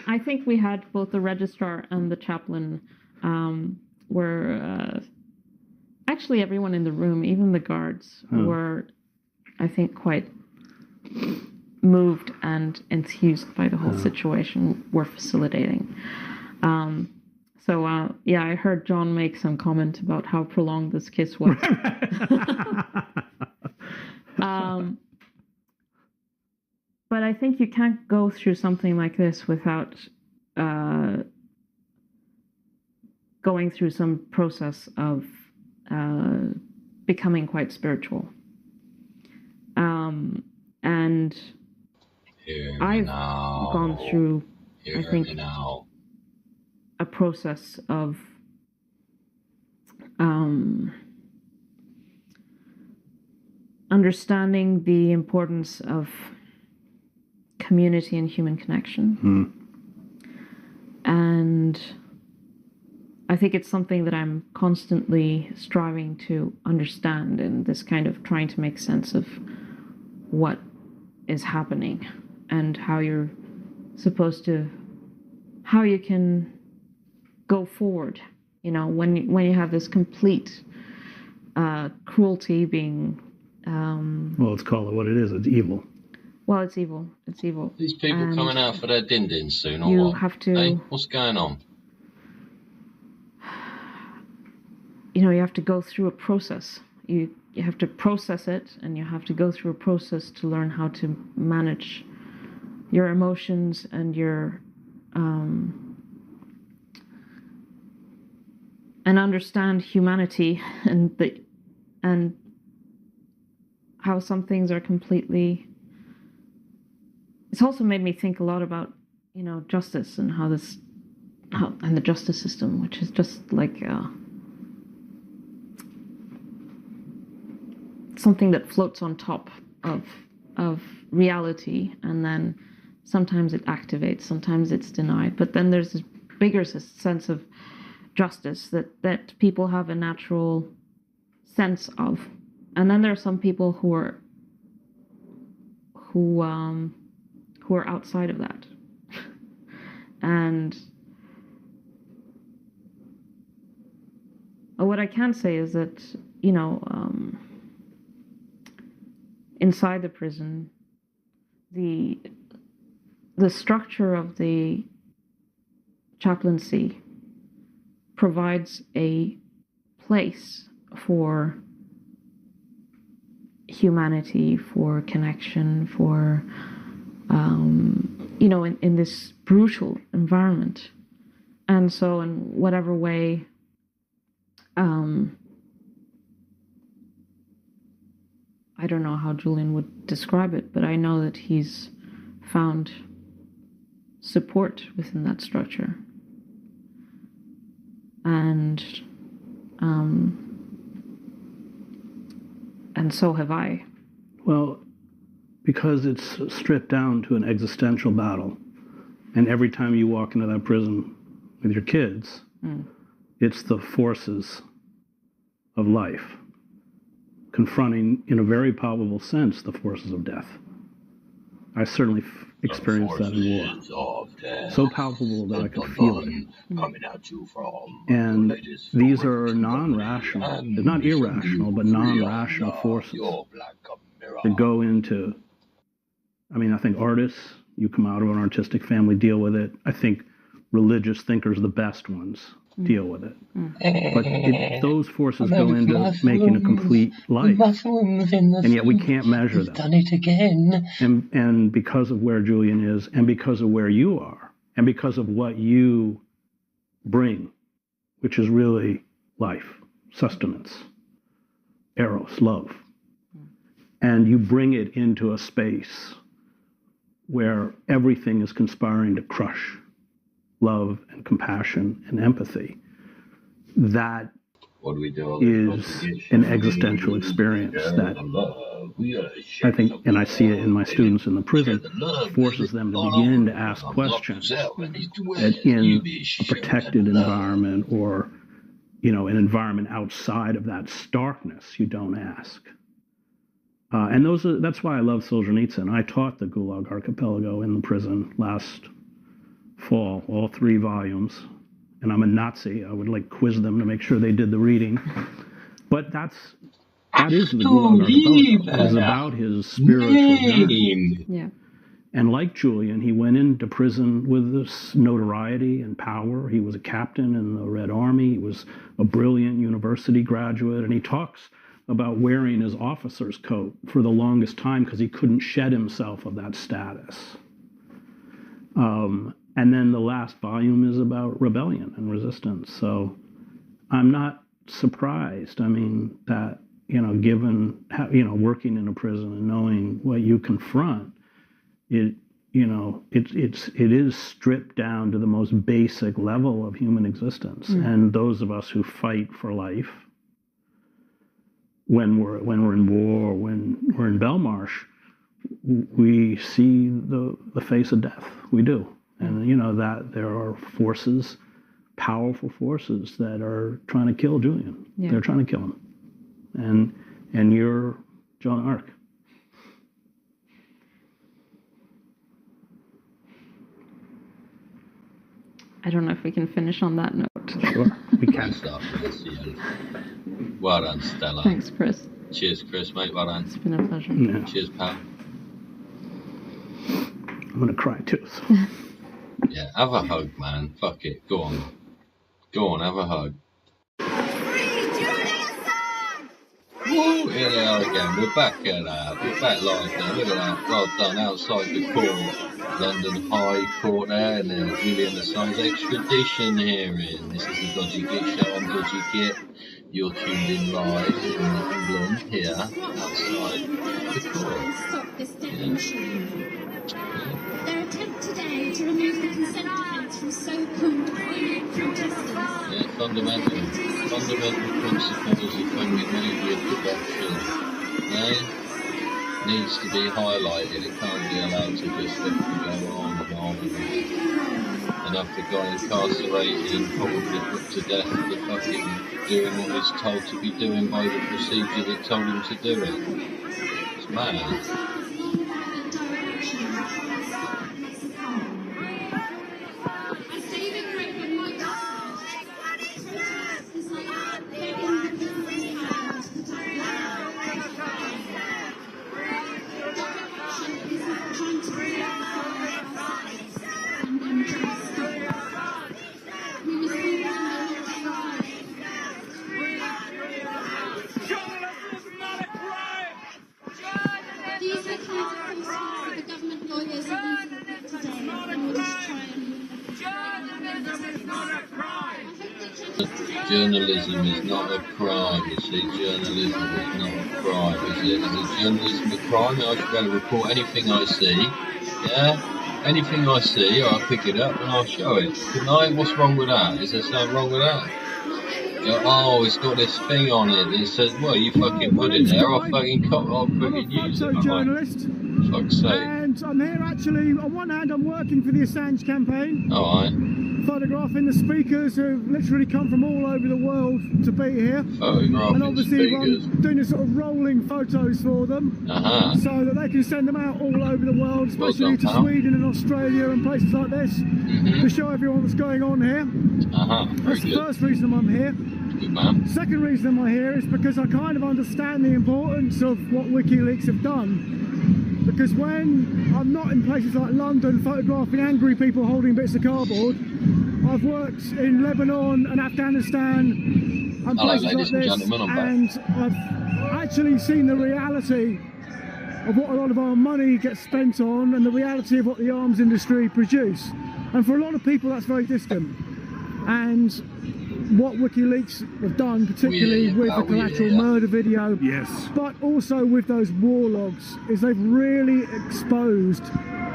I think we had both the registrar and the chaplain were actually everyone in the room, even the guards, were, I think, quite moved and enthused by the whole situation we're facilitating. So, yeah, I heard John make some comment about how prolonged this kiss was. But I think you can't go through something like this without going through some process of becoming quite spiritual. And I've gone through, I think, a process of understanding the importance of community and human connection. And I think it's something that I'm constantly striving to understand, and this kind of trying to make sense of what is happening and how you're supposed to, how you can go forward, you know, when you have this complete cruelty being well, let's call it what it is. It's evil. Well, it's evil. It's evil. These people and coming out for their din-din soon, or you what? have to, hey, what's going on? You know, you have to go through a process. You have to process it, and you have to go through a process to learn how to manage your emotions and your and understand humanity and how some things are completely. It's also made me think a lot about, you know, justice and how and the justice system, which is just like something that floats on top of reality, and then sometimes it activates, sometimes it's denied. But then there's this bigger sense of justice that people have a natural sense of, and then there are some people who are outside of that. And what I can say is that, you know, inside the prison, the structure of the chaplaincy provides a place for humanity, for connection, for in this brutal environment. And so in whatever way I don't know how Julian would describe it, but I know that he's found support within that structure. And so have I. Well, because it's stripped down to an existential battle. And every time you walk into that prison with your kids, it's the forces of life confronting, in a very palpable sense, the forces of death. I certainly experienced that in war. So palpable that I could feel it. And these are non-rational, not irrational, but non-rational forces that go into, I think artists, you come out of an artistic family, deal with it. I think religious thinkers, the best ones, deal with it. But those forces go into making a complete life, and yet we can't measure them. Done it again. And because of where Julian is, and because of where you are, and because of what you bring, which is really life, sustenance, eros, love, and you bring it into a space where everything is conspiring to crush love and compassion and empathy, that is an existential experience that I think, and I see it in my students in the prison, forces them to begin to ask questions that in a protected environment or, an environment outside of that starkness, you don't ask. And that's why I love Solzhenitsyn. I taught the Gulag Archipelago in the prison last fall, all 3 volumes, and I'm a Nazi. I would quiz them to make sure they did the reading. But that is the Gulag Archipelago. It is about his spiritual journey. Yeah. And like Julian, he went into prison with this notoriety and power. He was a captain in the Red Army. He was a brilliant university graduate, and he talks about wearing his officer's coat for the longest time because he couldn't shed himself of that status. And then the last volume is about rebellion and resistance. So I'm not surprised. That, given how, working in a prison and knowing what you confront, it is stripped down to the most basic level of human existence. And those of us who fight for life, when we're in war, or when we're in Belmarsh, we see the face of death. We do. And that there are forces, powerful forces, that are trying to kill Julian. Yeah. They're trying to kill him. And you're Joan of Arc. I don't know if we can finish on that note. Sure, we can. Well done, Stella. Thanks, Chris. Cheers, Chris, mate. Well done. It's been a pleasure. Yeah. Cheers, pal. I'm going to cry too. So. Yeah, have a hug, man. Fuck it. Go on. Go on, have a hug. Woo! Here they are again. We're back at that. We're back live now. Look at that. Well done. Outside the court. London High Court there. And there's Julian Assange extradition hearing. This is the Dodgy Git show. I'm Dodgy Git. You're tuned in live in England here outside the court. Stop this demonstration. Their attempt today to remove the consent cards from so-called protesters. Yeah, fundamental principles of public media production, needs to be highlighted. It can't be allowed to just let it go on and on and on. And have the guy incarcerated and probably put to death for fucking doing what he's told to be doing by the procedure that told him to do it. It's mad. Journalism is not a crime, you see. Journalism is not a crime, is it? Is journalism a crime? I should be able to report anything I see, yeah? Anything I see, I'll pick it up and I'll show it. Couldn't I? What's wrong with that? Is there something wrong with that? Oh, it's got this thing on it. It says, well, you fucking put it there. I'll fucking use it. Photojournalist. Fuck's sake. And I'm here actually, on one hand, I'm working for the Assange campaign. Alright. Photographing the speakers who literally come from all over the world to be here. Photographing and obviously speakers. I'm doing a sort of rolling photos for them. So that they can send them out all over the world, especially to Sweden and Australia and places like this, to show everyone what's going on here. That's the first reason I'm here. Good man. Second reason I'm here is because I kind of understand the importance of what WikiLeaks have done. Because when I'm not in places like London photographing angry people holding bits of cardboard, I've worked in Lebanon and Afghanistan and places like this, and I've actually seen the reality of what a lot of our money gets spent on and the reality of what the arms industry produce. And for a lot of people that's very distant. And what WikiLeaks have done, particularly with the collateral murder video, but also with those war logs, is they've really exposed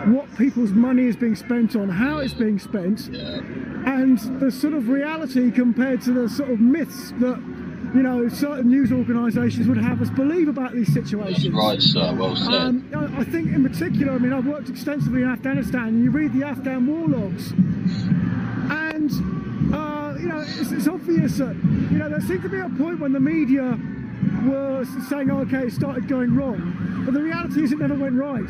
what people's money is being spent on, how it's being spent, and the sort of reality compared to the sort of myths that, you know, certain news organisations would have us believe about these situations. That's right, sir. Well said. I think in particular, I mean, I've worked extensively in Afghanistan, and you read the Afghan war logs, and you know, it's obvious that, you know, there seemed to be a point when the media were saying, okay, it started going wrong, but the reality is it never went right.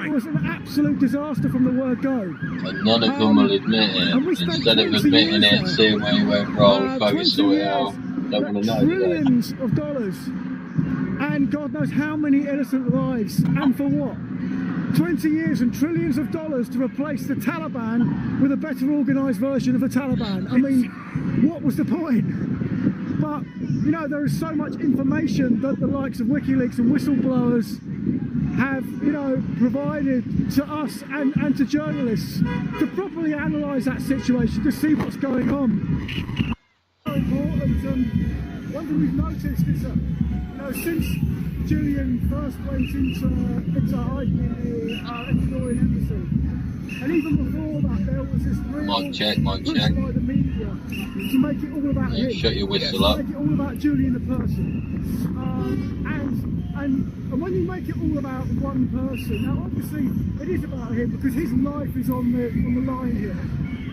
It was an absolute disaster from the word go. And none of them will admit it. Instead of admitting it, seeing where you went wrong, focusing it out, don't want to know. Trillions of dollars, and God knows how many innocent lives, and for what? 20 years and trillions of dollars to replace the Taliban with a better organised version of the Taliban. I mean, what was the point? But, you know, there is so much information that the likes of WikiLeaks and whistleblowers have, you know, provided to us and to journalists to properly analyse that situation, to see what's going on. Important, one thing we've noticed is that, you know, since Julian first went into hiding in the Ecuadorian embassy, and even before that there was this real push by the media to make it all about him. Shut your whistle up. To make it all about Julian the person. And when you make it all about one person, now obviously it is about him because his life is on the line here.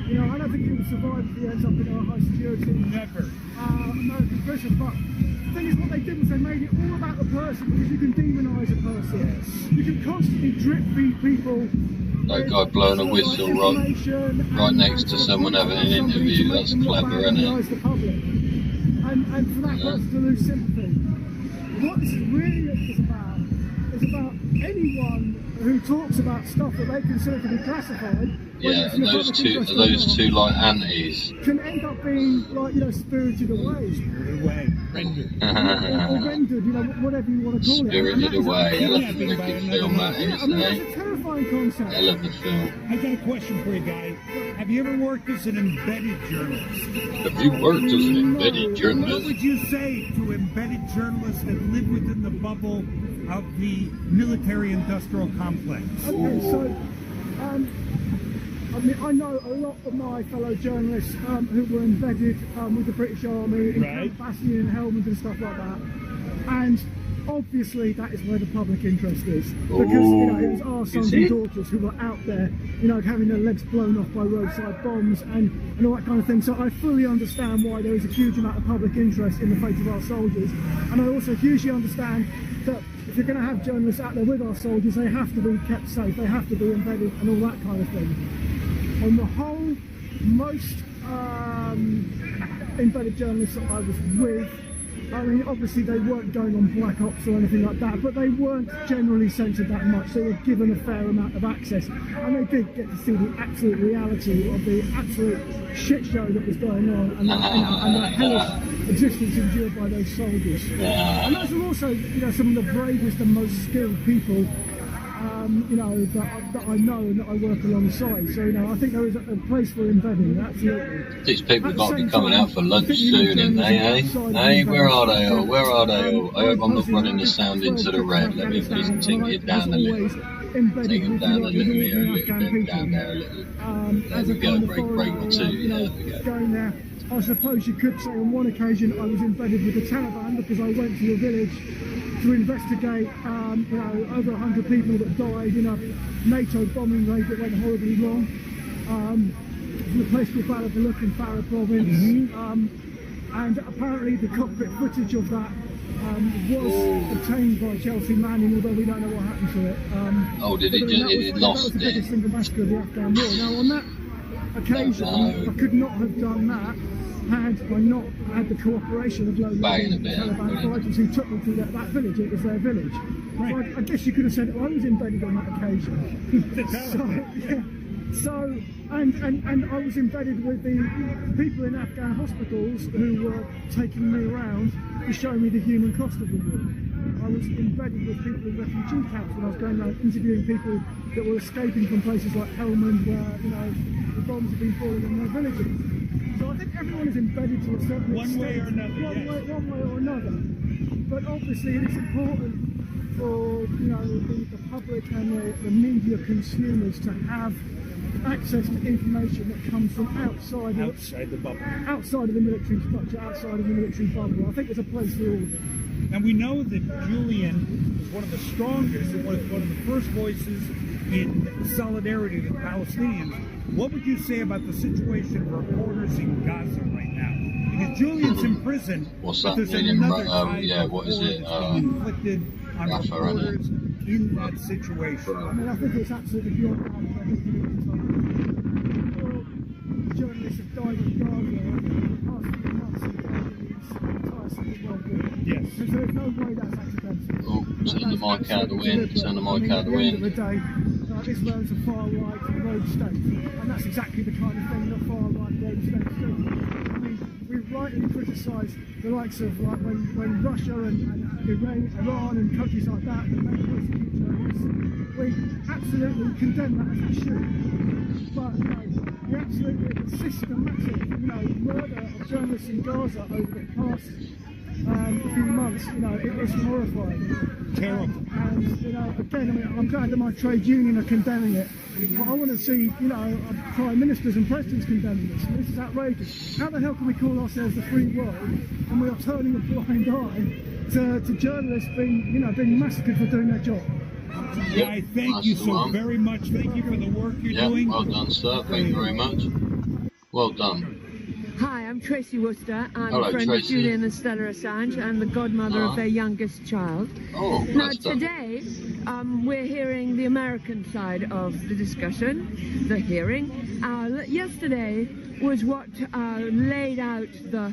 You know, I don't think he will survive if he ends up in a high security American prison, but the thing is what they did was they made it all about the person because you can demonise a person. You can constantly drip feed people. That guy blowing a whistle right next to someone having an interview, that's clever, isn't it? And for that person to lose sympathy. What this really is about anyone who talks about stuff that they consider to be classified. Yeah, and those two like antis. Can end up being like, you know, spirited away. Rendered. Or rendered, you know, whatever you want to call Spirited it. Away, hell of a wicked film that is, I mean, that's a terrifying concept. Hell of a film. I got a question for you, guy. Have you ever worked as an embedded journalist? Have you worked as an embedded journalist? What would you say to embedded journalists that live within the bubble of the military-industrial complex? Okay, so, I mean, I know a lot of my fellow journalists who were embedded with the British Army in Camp Bastion and Helmand and stuff like that. And obviously that is where the public interest is. Because, you know, it was our sons and daughters who were out there, you know, having their legs blown off by roadside bombs and all that kind of thing. So I fully understand why there is a huge amount of public interest in the fate of our soldiers. And I also hugely understand that if you're going to have journalists out there with our soldiers, they have to be kept safe, they have to be embedded and all that kind of thing. On the whole, most embedded journalists that I was with, I mean, obviously they weren't going on black ops or anything like that, but they weren't generally censored that much. They were given a fair amount of access, and they did get to see the absolute reality of the absolute shit show that was going on, and that hellish existence endured by those soldiers. And those are also, you know, some of the bravest and most skilled people you know, that I know and that I work alongside. So, you know, I think there is a place for embedding, absolutely. These people have got to be coming out for lunch soon, and hey, where are they all? Where are they all? I hope I'm not running the sound into the red. Let me just take it down a little. Take it down a little here, a little bit, down there a little. There we go, break or two, there we go. Going there, I suppose you could say on one occasion I was embedded with the Taliban because I went to a village to investigate, you know, over 100 people that died in a NATO bombing raid that went horribly wrong. In a place called Balabaluk in Farah province, and apparently the cockpit footage of that was obtained by Chelsea Manning, although we don't know what happened to it. Did it lost That was the biggest single massacre of the Afghan war. Now on that occasion, I could not have done that had I not had the cooperation of local Taliban fighters who took me to that village. It was their village. Right. So I guess you could have said I was embedded on that occasion. And I was embedded with the people in Afghan hospitals who were taking me around to show me the human cost of the war. I was embedded with people in refugee camps when I was going around interviewing people that were escaping from places like Helmand, where, you know, the bombs have been falling on their villages. So I think everyone is embedded to a certain extent. One way or another. But obviously it is important for, you know, the public and the media consumers to have access to information that comes from outside the bubble, outside of the military structure, outside of the military bubble. I think there's a place for all of it. And we know that Julian was one of the strongest and one of the first voices in solidarity with Palestinians. What would you say about the situation for reporters in Gaza right now? Because Julian's in prison, What's but that? there's another type of what is it? inflicted on reporters in that situation. I mean, I think it's absolutely beyond journalists have died in Gaza after the Nazi entire Second World War. Yes. So there's no way that's accidental. Turn the mic out the wind, turn the mic out the wind. At the end of the day, Israel's a far-right rogue state, and that's exactly the kind of thing that far-right rogue states do. I mean, we rightly criticise the likes of like when Russia and Iran and countries like that make persecute journalists. We absolutely condemn that as we should. But you know, the absolutely systematic, you know, murder of journalists in Gaza over the past few months, you know, it's horrifying. Terrible. And you know, again, I mean, I'm glad that my trade union are condemning it. But I want to see, you know, prime ministers and presidents condemning this. This is outrageous. How the hell can we call ourselves the free world and we are turning a blind eye to journalists being massacred for doing their job? Yeah, I thank you so very much. Thank you for the work you're doing. Well done, sir. Thank you very much. Well done. Hi, I'm Tracy Worcester. I'm Hello, a friend Tracy. of Julian and Stella Assange and the godmother of their youngest child. Now today, we're hearing the American side of the discussion, the hearing. Yesterday was what laid out the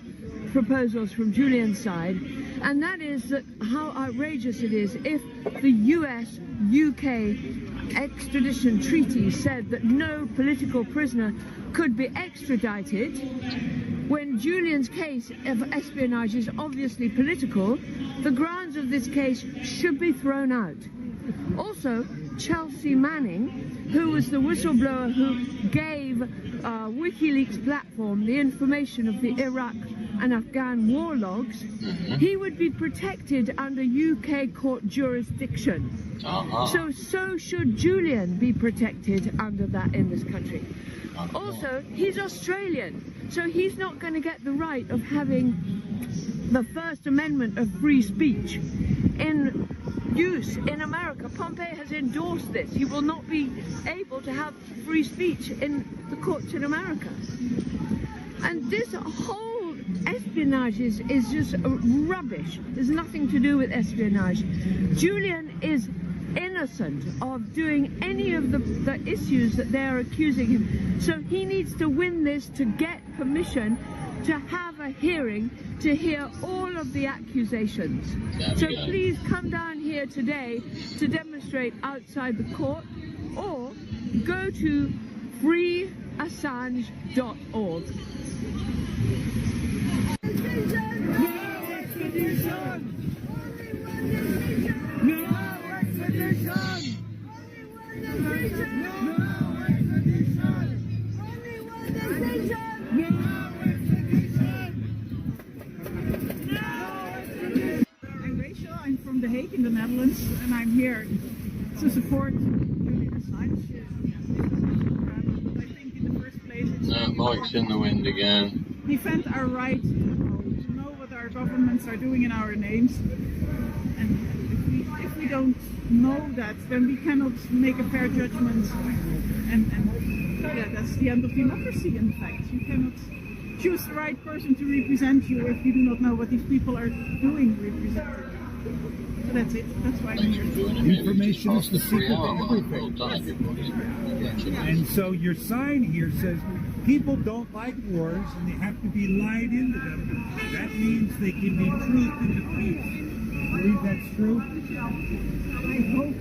proposals from Julian's side, and that is that how outrageous it is if the US-UK extradition treaty said that no political prisoner could be extradited, when Julian's case of espionage is obviously political. The grounds of this case should be thrown out. Also, Chelsea Manning, who was the whistleblower who gave WikiLeaks platform the information of the Iraq and Afghan war logs, he would be protected under UK court jurisdiction. So should Julian be protected under that in this country. Also, he's Australian, so he's not going to get the right of having the First Amendment of free speech in use in America. Pompeo has endorsed this. He will not be able to have free speech in the courts in America. And this whole espionage is just rubbish. There's nothing to do with espionage. Julian is innocent of doing any of the issues that they're accusing him. So he needs to win this to get permission to have a hearing to hear all of the accusations. So please come down here today to demonstrate outside the court, or go to freeassange.org. I'm here to support Julian Assange. I think in the first place it's Mike's in the wind again. Defend our right to know what our governments are doing in our names. And if we don't know that, then we cannot make a fair judgment. And yeah, that's the end of democracy, in fact. You cannot choose the right person to represent you if you do not know what these people are doing representing. So that's it. That's why I'm here. Information is the secret to everything. And so your sign here says people don't like wars and they have to be lied into them. That means they can be truth into peace. I believe that's true. I hope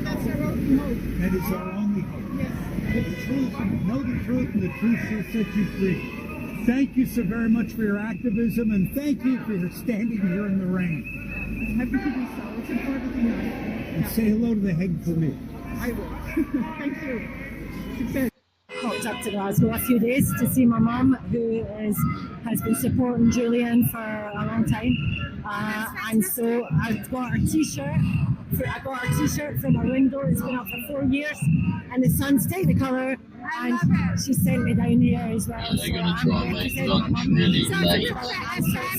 that's our only hope. That is our only hope. Yes. The truth, know the truth, and the truth shall set you free. Thank you so very much for your activism, and thank you for standing here in the rain. I'm happy to do so. It's important to know. And say hello to the Hague for me. I will. Thank you. Success. Popped up to Glasgow a few days to see my mum, who has been supporting Julian for a long time, and so I got her T-shirt. I got her T-shirt from her window. It's been up for 4 years, and the sun's Technicolor, and she sent me down here as well. They're going to try and make lunch really late.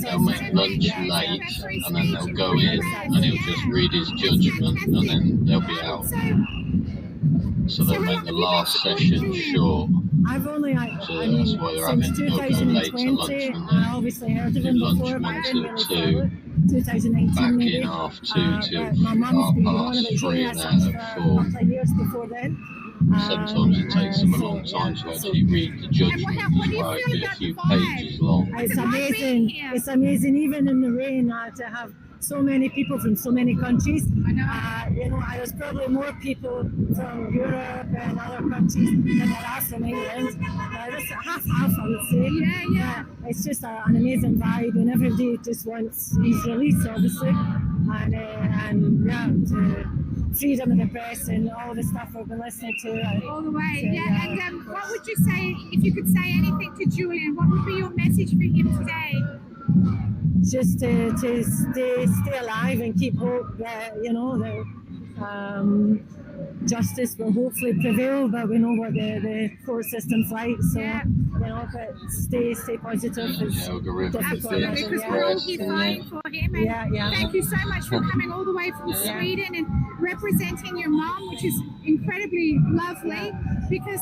They'll make lunch late, and then they'll go in, and he'll just read his judgment, and then they'll be out. So they'll make the last session short. I've only, So that's why they're having to go late to lunch, and I obviously heard of him lunch before, but I 1 didn't till really 2. 2019 Back maybe. in half 2 till my mum's been on about 3 Julian and Assange out for at a 4. couple of years before then. Sometimes it takes them a long time to actually read the judgment as well. It'd be a few pages long. It's amazing. It's amazing, even in the rain, to have so many people from so many countries. You know, there's probably more people from Europe and other countries than there are from England. Just half, I would say. Yeah. It's just an amazing vibe, and everybody just wants his release, obviously. And yeah, to freedom of the press and all the stuff we've been listening to. All the way, yeah. And what would you say, if you could say anything to Julian, what would be your message for him today? Just to stay alive and keep hope that, you know, that justice will hopefully prevail, but we know what the court system's like, so you know, but stay positive. Absolutely, because we're all here fighting for him, and thank you so much for coming all the way from Sweden and representing your mom, which is incredibly lovely, because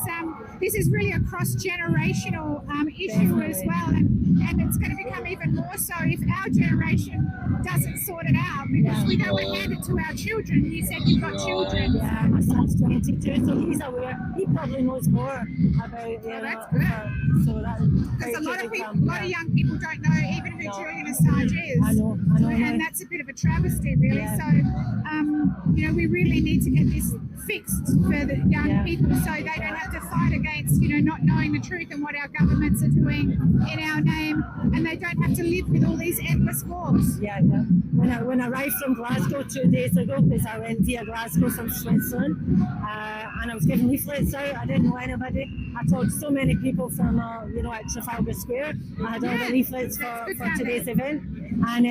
this is really a cross-generational issue as well, and it's going to become even more so if our generation doesn't sort it out, because we don't want to hand it to our children. You said you've got children. Yeah, my son's 22, so he's aware. He probably knows more about that's good. Because a lot of young people don't know even who Julian Assange is. I know. And that's a bit of a travesty, really. Yeah. So, you know, we really need to get this fixed for the young people, so they don't have to fight against, you know, not knowing the truth and what our governments are doing in our name, and they don't have to live with all these endless wars. Yeah. When I arrived from Glasgow 2 days ago, because I went via Glasgow from Switzerland, and I was giving leaflets out. I didn't know anybody. I talked to so many people from, you know, at Trafalgar Square. I had all the leaflets for today's event, and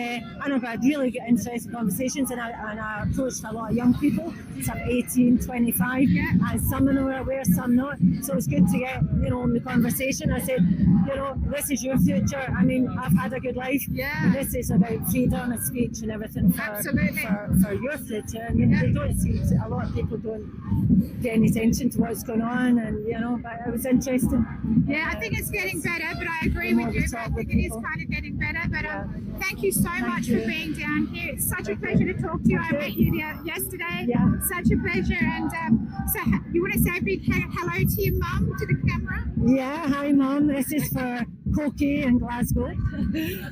I've had really good, interesting conversations, and I approached a lot of young people, some 18, 25, and some of them were aware, some not. So it's good to get, you know, in the conversation. I said, you know, this is your future. I mean, I've had a good life. Yeah. This is about freedom of speech and everything for your future. And they don't see, a lot of people don't pay any attention to what's going on, and you know, but it was interesting. Yeah, I think it's getting better, but I agree with you. I think it is kind of getting better. But thank you so much for being down here. It's such a pleasure to talk to you. I met you yesterday. Yeah. Such a pleasure. And so you want to say a big hello to your mum, to the camera? Yeah, hi mum. This is for Koki in Glasgow.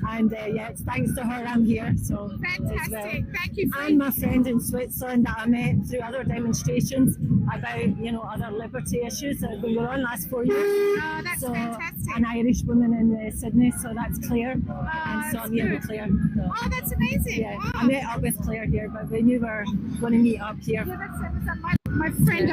And yeah, it's thanks to her I'm here. So fantastic. Thank you. And my friend in Switzerland that I met through other demonstrations about, you know, other liberty issues that have been going on last 4 years. Oh, that's fantastic. An Irish woman in Sydney, so that's Claire. And so I'm here with Claire. So. Oh, that's amazing. Yeah, wow. I met up with Claire here, but we knew we were going to meet up here. Yeah, that's my friend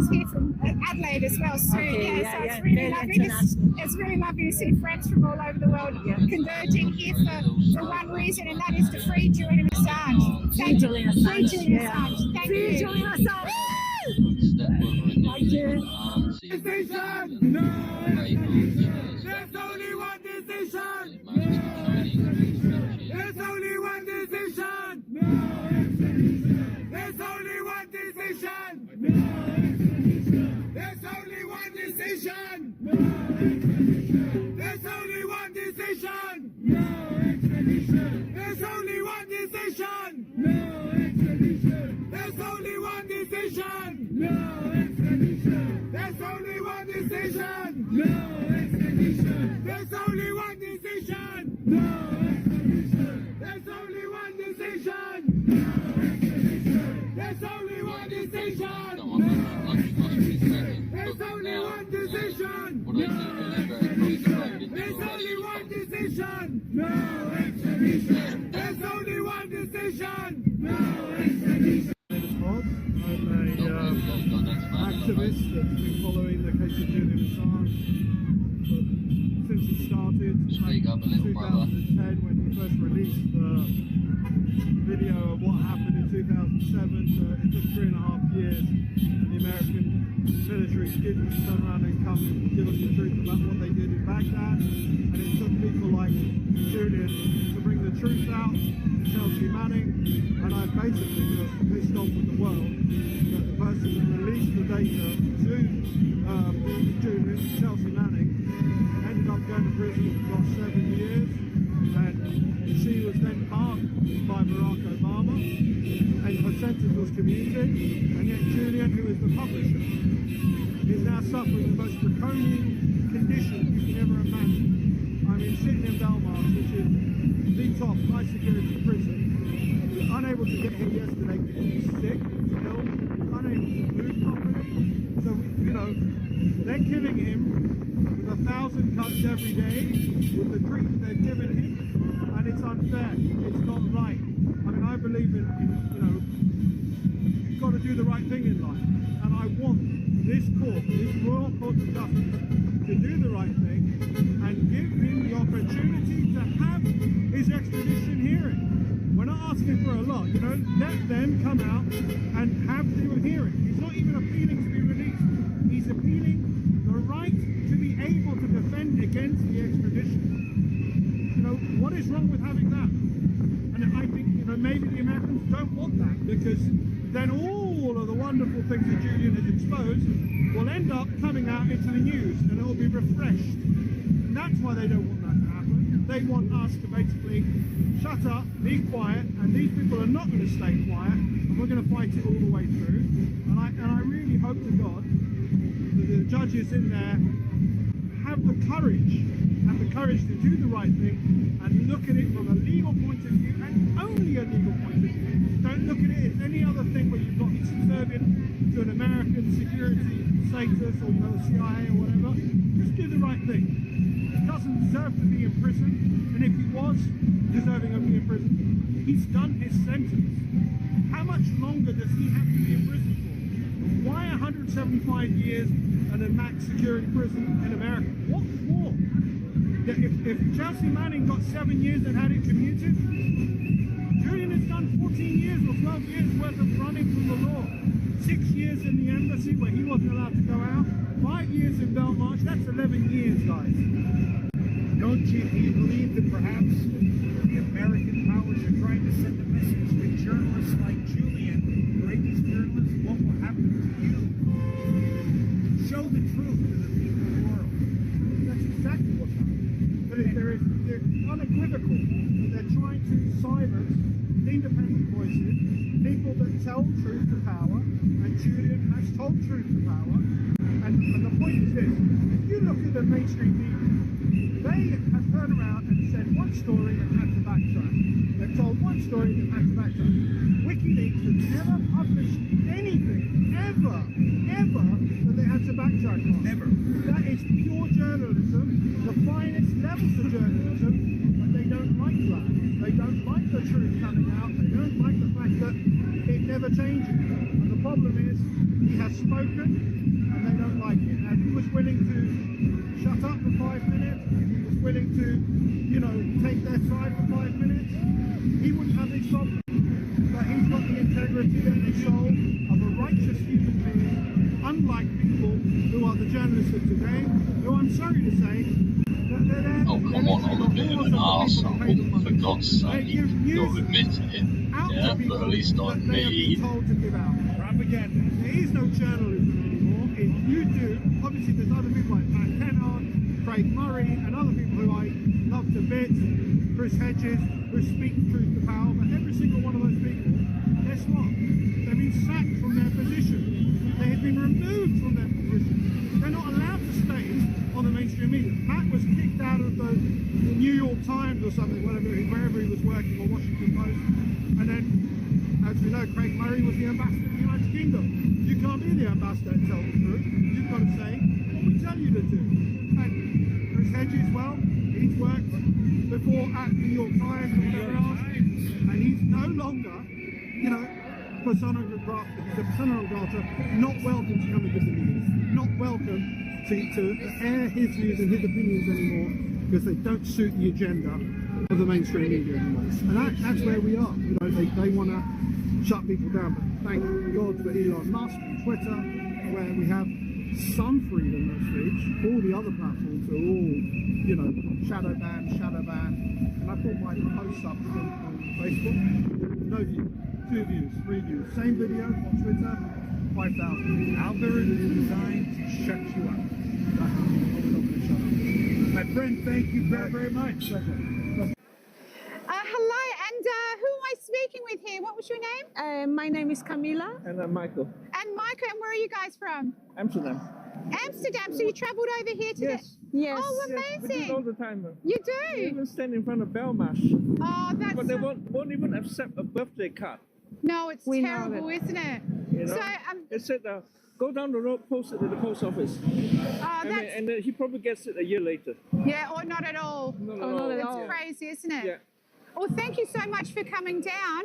is here from Adelaide as well soon. Okay, so it's really lovely. It's really lovely to see friends from all over the world converging here for one reason, and that is to free Julian Assange. Thank you, Julian Assange. Free Julian Assange. Thank you, Julian Assange. Thank you. No! There's only one decision! There's only one decision! There's only one decision! There's only one decision! There's only one decision! There's only one decision! There's only one decision! There's only one decision! There's only one decision! There's only one decision! There's only one decision! There's only one decision! There's only one decision! No extradition! There's only one decision! No extradition! Activist that's been following the case of Julian Assange since it started in 2010 when he first released the video of what happened in 2007. It took 3.5 years. The American military didn't turn around and come and give us the truth about what they did in Baghdad, and it took people like Julian to bring the truth out to Chelsea Manning, and I basically just pissed off with the world that the person who released the data to Julian, Chelsea Manning, ended up going to prison for 7 years, and she was then pardoned by Barack Obama, and her sentence was commuted, and yet Julian, who is the publisher, is now suffering the most draconian conditions you can ever imagine. I mean, sitting in Belmarsh, which is the top high security prison, unable to get here yesterday because he's sick, he's ill, unable to move properly. So, you know, they're killing him with 1,000 cuts every day with the treatment they're giving him, and it's unfair. It's not right. I mean, I believe in you know, you've got to do the right thing in life, and I want this court, this Royal Court of Justice, to do the right thing and give him the opportunity to have his extradition hearing. We're not asking for a lot, you know, let them come out and have the hearing. He's not even appealing to be released. He's appealing the right to be able to defend against the extradition. You know, what is wrong with having that? And I think, you know, maybe the Americans don't want that, because then all of the wonderful things that Julian has exposed will end up coming out into the news, and it will be refreshed. And that's why they don't want that to happen. They want us to basically shut up, be quiet, and these people are not going to stay quiet, and we're going to fight it all the way through. And I really hope to God that the judges in there have the courage to do the right thing and look at it from a legal point of view, and only a legal point of view. Don't look at it as any other thing where you've got he's subservient to an American security status or, you know, CIA or whatever. Just do the right thing. He doesn't deserve to be in prison, and if he was deserving of being in prison, he's done his sentence. How much longer does he have to be in prison for? Why 175 years in a max security prison in America? What for? If Chelsea Manning got 7 years and had it commuted, Julian has done 14 years or 12 years worth of running from the law. 6 years in the embassy where he wasn't allowed to go out. 5 years in Belmarsh. That's 11 years, guys. Don't you believe that perhaps the American powers are trying to send a message to journalists like Julian, courageous journalists? What will happen to you? Show the truth to the people of the world. That's exactly what's happening. But they're unequivocal that they're trying to silence independent voices, people that tell truth to power, and Julian has told truth to power. And the point is this: if you look at the mainstream media, they have turned around and said one story and had to backtrack. They've told one story and had to backtrack. WikiLeaks has never published anything, ever, that they had to backtrack on. Never. That is pure journalism, the finest levels of journalism, but they don't like that. They don't like the truth coming out. They don't like the fact that it never changes. And the problem is, he has spoken, and they don't like it. And he was willing to shut up for 5 minutes, he was willing to, you know, take their side for 5 minutes, he wouldn't have this problem. But he's got the integrity and the soul of a righteous human being, unlike people who are the journalists of today, who I'm sorry to say, oh, come on, I'm a bit of an arsehole, for God's sake. You'll admit it. Yeah, but at least not me. Told to give out propaganda. There is no journalism anymore. If you do, obviously there's other people like Matt Kennard, Craig Murray, and other people who I love to bits, Chris Hedges, who speak truth to power, but every single one of those people, guess what? They've been sacked from their position. They have been removed from their position. They're not allowed to stay on the mainstream media. Matt was kicked out of the New York Times or something, wherever he was working, or Washington Post. And then, as we know, Craig Murray was the ambassador of the United Kingdom. You can't be the ambassador and tell the truth. You've got to say what we tell you to do. And Chris Hedges, well, he's worked before at the New York Times or whatever else, and he's no longer, you know, persona non grata. He's a persona non grata, not welcome to come and give the news, not welcome to air his views and his opinions anymore, because they don't suit the agenda of the mainstream media anymore. And that's where we are. You know, they want to shut people down. But thank God for Elon Musk and Twitter, where we have some freedom of speech. All the other platforms are all, you know, shadow ban. And I put my posts up on Facebook. No views, 2 views, 3 views. Same video on Twitter, 5,000. Algorithm designed to shut you up. My friend, thank you very, very much. Hello, and who am I speaking with here? What was your name? My name is Camila. And I'm Michael. And Michael, and where are you guys from? Amsterdam. Amsterdam, so you travelled over here today? Yes. Oh, amazing. Yes, we do it all the time. You do? We even stand in front of Belmarsh. Oh, that's... But they won't even accept a birthday card. No, it's terrible, isn't it? You know? So, it said, go down the road, post it at the post office. And he probably gets it a year later. Yeah, or not at all. Not at all. It's crazy, isn't it? Yeah. Well, thank you so much for coming down.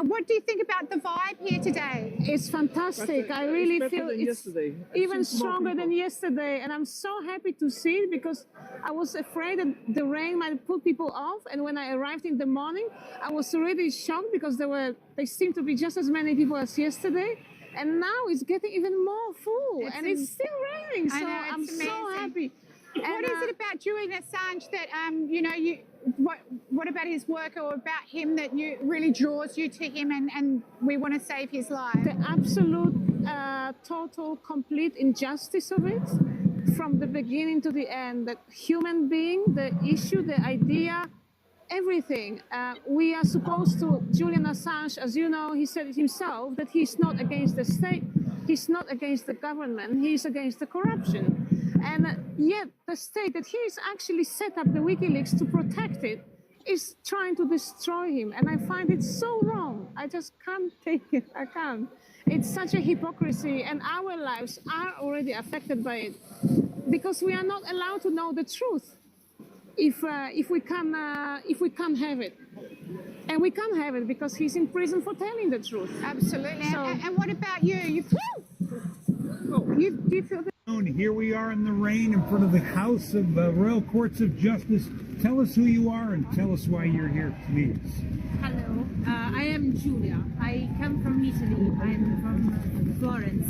What do you think about the vibe here today? It's fantastic. I really feel it's even stronger people. than yesterday. And I'm so happy to see it, because I was afraid that the rain might put people off. And when I arrived in the morning, I was already shocked, because there seemed to be just as many people as yesterday. And now it's getting even more full, and it's still raining. So I'm so happy. What is it about Julian Assange that you know, what about his work or about him that really draws you to him, and we want to save his life? The absolute, total, complete injustice of it, from the beginning to the end. The human being, the issue, the idea, everything. We are supposed to, Julian Assange, as you know, he said it himself, that he's not against the state, he's not against the government, he's against the corruption. And yet the state that he's actually set up the WikiLeaks to protect it is trying to destroy him. And I find it so wrong. I just can't take it. I can't. It's such a hypocrisy, and our lives are already affected by it, because we are not allowed to know the truth if we can't have it. And we can't have it because he's in prison for telling the truth. Absolutely. So, and what about you? Do you feel that? Here we are in the rain in front of the House of Royal Courts of Justice. Tell us who you are and tell us why you're here, please. Hello, I am Julia. I come from Italy. I'm from Florence.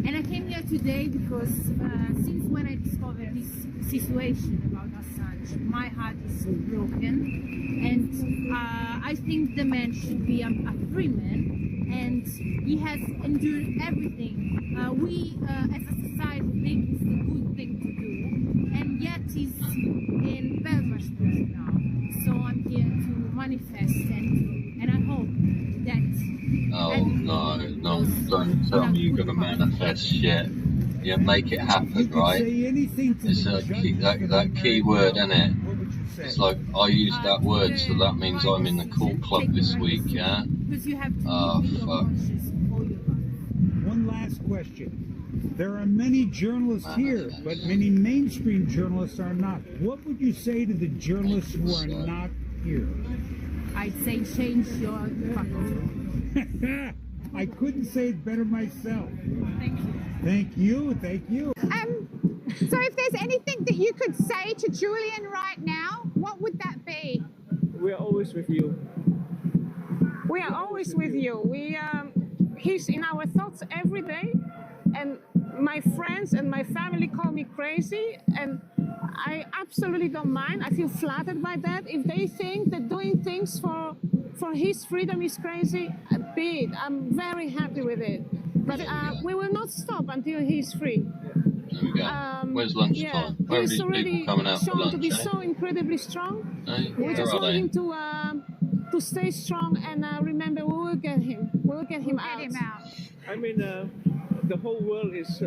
And I came here today because since when I discovered this situation about Assange, my heart is broken. And I think the man should be a free man. And he has endured everything. We as a society think it's the good thing to do, and yet he's in Belmarsh prison now. So I'm here to manifest, and I hope that... Oh no, don't tell me you're going to manifest shit. Yeah, make it happen, right? It's that key word, isn't it? It's like, I use that word, so that means I'm in the cool club this week, yeah? Oh, fuck. One last question. There are many journalists here, but many mainstream journalists are not. What would you say to the journalists who are not here? I'd say change your faculty. I couldn't say it better myself. Thank you. Thank you. Thank you. So if there's anything that you could say to Julian right now, what would that be? We are always with you. We are always with you. He's in our thoughts every day, and my friends and my family call me crazy, and I absolutely don't mind. I feel flattered by that. If they think that doing things for his freedom is crazy, be it. I'm very happy with it. But we will not stop until he's free. There we go. Where's lunchtime? Yeah, Where are he's these already people coming out for shown lunch, to be eh? so incredibly strong. Hey, We where just are want they? him to stay strong, and remember, we will get him. We will get him out. I mean, the whole world is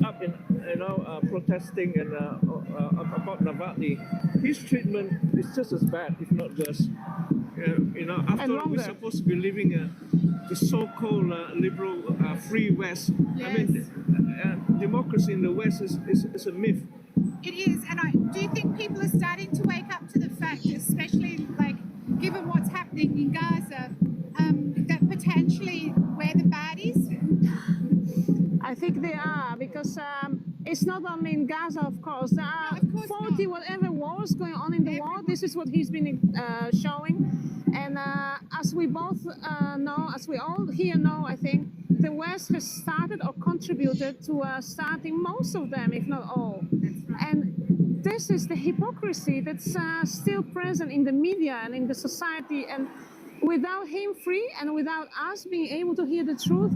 up in protesting and about Navalny. His treatment is just as bad, if not worse. After all, we're supposed to be living the so-called liberal free West. Yes. I mean, democracy in the West is a myth. It is, and do you think people are starting to wake up to the fact, especially like given what's happening in Gaza, that potentially we're the baddies? I think they are, because it's not only in Gaza, of course. There are 40 whatever wars going on in the world. This is what he's been showing. And as we both know, as we all here know, I think the West has started or contributed to starting most of them, if not all. And this is the hypocrisy that's still present in the media and in the society. And without him free and without us being able to hear the truth,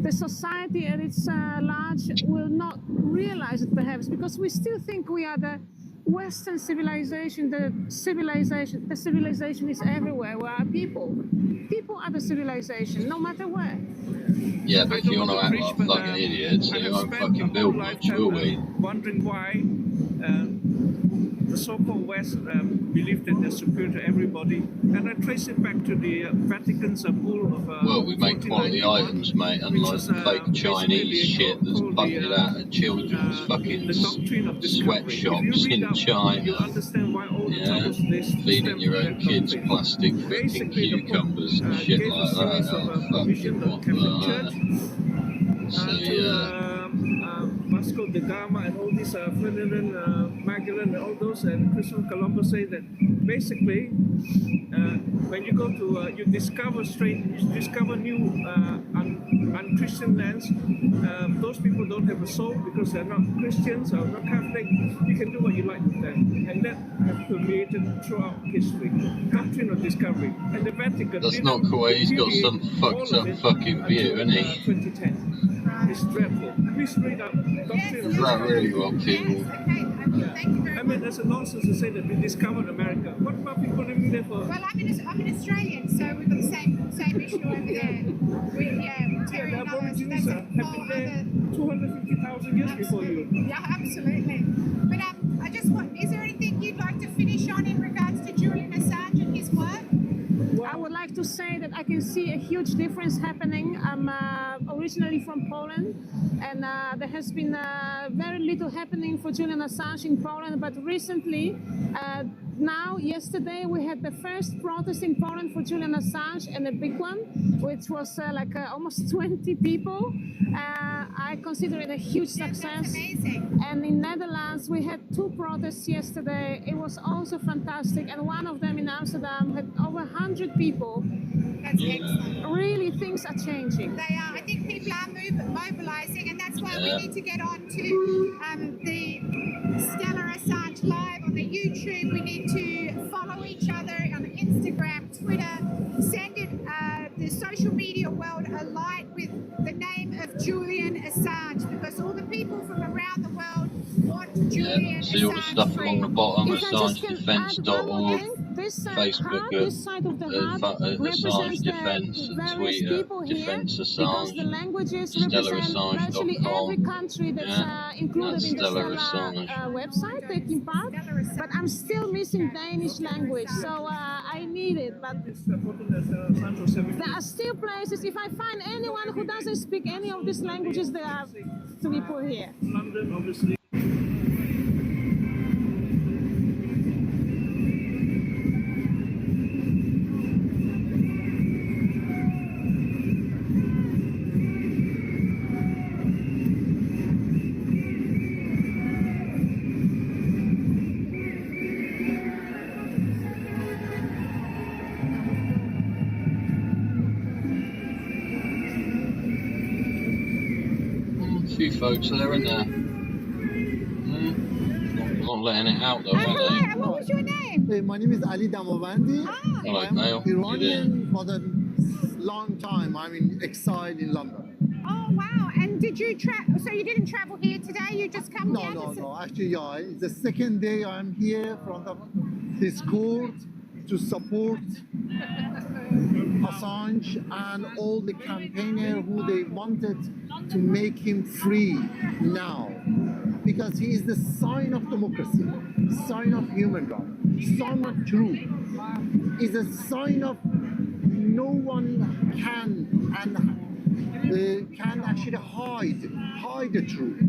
the society at its large will not realize it, perhaps, because we still think we are the Western civilization. The civilization is everywhere. We are people. People are the civilization, no matter where. Yeah, but if you want to act like an idiot, so you won't fucking build much, will we? Wondering why the so-called West believe that they're superior to everybody, and I trace it back to the Vatican's bull of. Well, we make quality items, mate, unlike the fake Chinese shit that's bucketed out at children's fucking sweatshops in China. Yeah, feeding your own kids plastic fucking cucumbers and shit like that. Oh, fucking what? So, yeah. Vasco da Gama and all these Ferdinand Magellan and all those, and Christopher Columbus say that basically when you go to you discover new unchristian lands. Those people don't have a soul because they're not Christians or not Catholic. You can do what you like with them, and that has permeated throughout history. Doctrine of discovery, and the Vatican. That's not cool. He's got some fucked up fucking view, isn't he? 2010. It's dreadful. Please read up. Is that really what people? I mean, that's a nonsense to say that we discovered America. What about people living there for? Well, I'm an Australian, so we've got the same issue over there. The Aborigines have been there 250,000 years before you. Yeah, absolutely. But I just want, is there anything you'd like to finish on in regards to Julian Assange and his work? I would like to say that I can see a huge difference happening. I'm originally from Poland, and there has been very little happening for Julian Assange in Poland, but recently, yesterday, we had the first protest in Poland for Julian Assange, and a big one, which was almost 20 people. I consider it a huge success. That's amazing. And in Netherlands, we had 2 protests yesterday. It was also fantastic, and one of them in Amsterdam had over 100 people. That's excellent. Really, things are changing. They are. I think people are mobilising, and that's why we need to get on to the Stella Assange Live on the YouTube. We need to follow each other on Instagram, Twitter. Send it the social media world alight with the name of Julian Assange, because all the people from around the world want Julian Assange. See all the stuff along the bottom, AssangeDefense.org, Facebook at Assange Defense, Twitter, Defense Assange, StellaAssange.com, every country that's included in the Stella website taking part, but I'm still missing Danish language, so I need it. But there are still places, if I find anyone who doesn't speak any of these languages, they are to be put here. London, obviously. folks there, aren't there? Not letting it out though, are they? And what was your name? My name is Ali Damavandi. Hello, I'm Dale. Iranian for a long time. I'm in exile in London. Oh wow! And did you travel? So you didn't travel here today? You just come here? No. Actually, yeah, it's the second day I'm here from this court to support Assange and all the campaigners who they wanted to make him free now. Because he is the sign of democracy, sign of human rights, sign of truth. Is a sign of no one can actually hide the truth.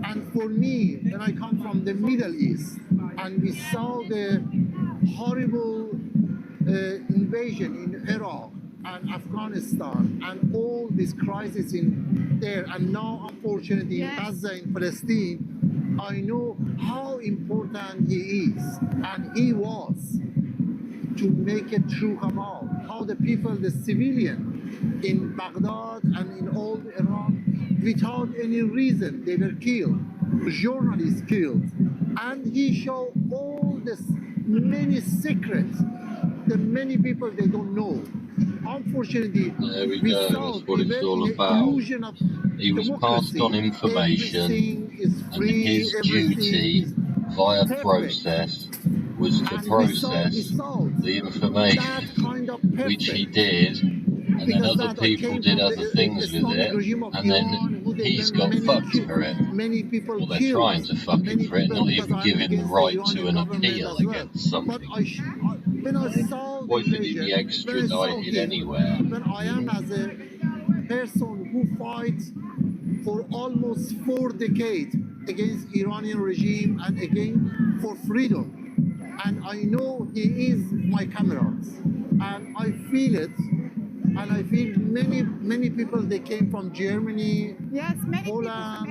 And for me, when I come from the Middle East and we saw the horrible invasion in Iraq and Afghanistan and all this crisis in there, and now unfortunately in Gaza, in Palestine, I know how important he is and he was to make it true come out. How the people, the civilian in Baghdad and in all Iran, without any reason, they were killed, journalists killed, and he showed all this many secrets that many people they don't know. Unfortunately, there we go. That's what it's all about. He was passed on information, and his duty via process was to process the information, which he did, and then other people did other things with it, and then he's got fucked for it. Well, they're trying to fuck him for it, not even giving the right to an appeal against something. Why should he be extradited anywhere? When I am as a person who fights for almost 4 decades against Iranian regime and again for freedom. And I know he is my comrades. And I feel it. And I feel many people, they came from Germany, Poland,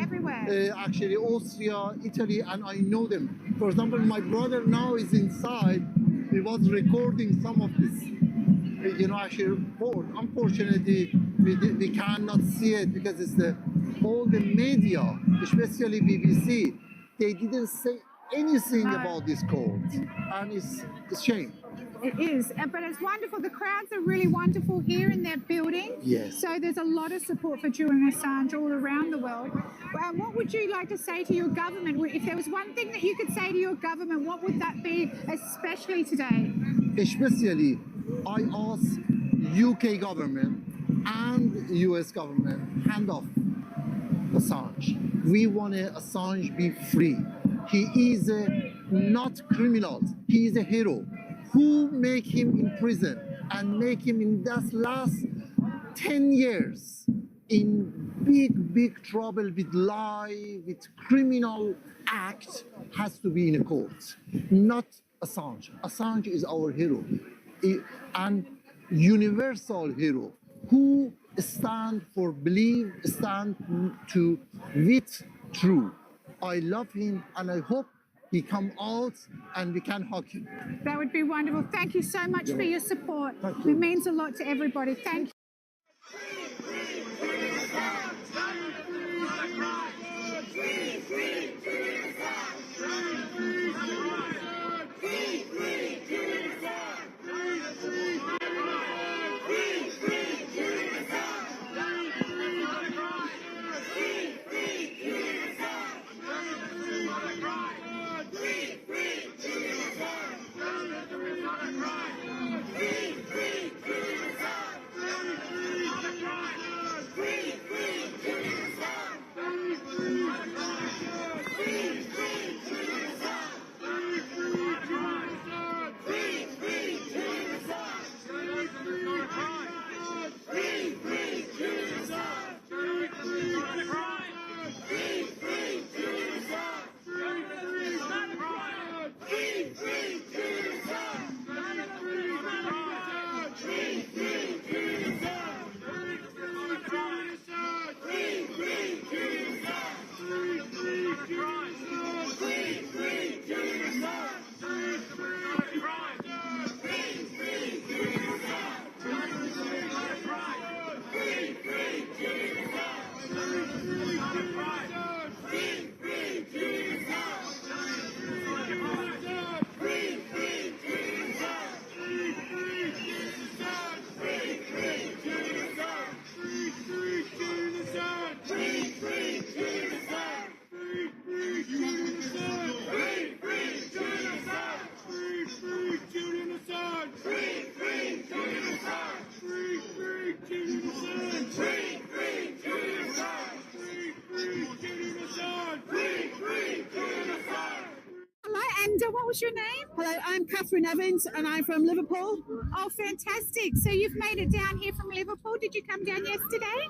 actually Austria, Italy, and I know them. For example, my brother now is inside. He was recording some of this, actually report. Unfortunately, we cannot see it because it's all the media, especially BBC, they didn't say anything about this court, and it's a shame. It is, but it's wonderful. The crowds are really wonderful here in their building. Yes. So there's a lot of support for Julian Assange all around the world. What would you like to say to your government? If there was one thing that you could say to your government, what would that be, especially today? Especially, I ask UK government and US government, hand off Assange. We want Assange be free. He is not criminal. He is a hero. Who make him in prison and make him in that last 10 years in big trouble with lie, with criminal act, has to be in a court, not Assange. Assange is our hero, and universal hero who stand for belief, stand to with truth. I love him, and I hope he come out and we can hug him. That would be wonderful. Thank you so much for your support. It means a lot to everybody. Thank you. And what was your name? Hello, I'm Catherine Evans and I'm from Liverpool. Oh, fantastic. So you've made it down here from Liverpool. Did you come down yesterday?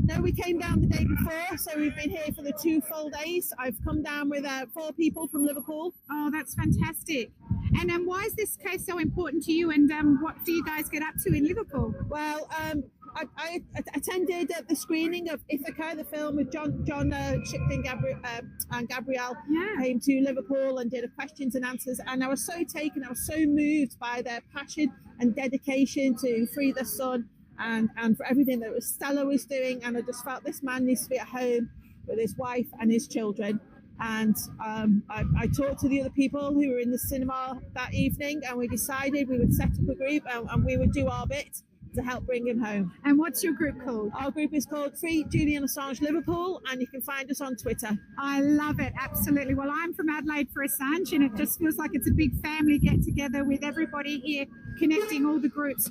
No, we came down the day before, so we've been here for the 2 full days. I've come down with 4 people from Liverpool. Oh, that's fantastic. And why is this case so important to you, and what do you guys get up to in Liverpool? Well, I attended the screening of Ithaca, the film with John Shipton and Gabrielle. Came to Liverpool and did a questions and answers, and I was so taken, I was so moved by their passion and dedication to free their son and for everything that Stella was doing, and I just felt this man needs to be at home with his wife and his children. And I talked to the other people who were in the cinema that evening, and we decided we would set up a group and we would do our bit to help bring him home. And what's your group called? Our group is called Free Julian Assange Liverpool, and you can find us on Twitter. I love it, absolutely. Well, I'm from Adelaide for Assange, and it just feels like it's a big family get-together with everybody here connecting all the groups.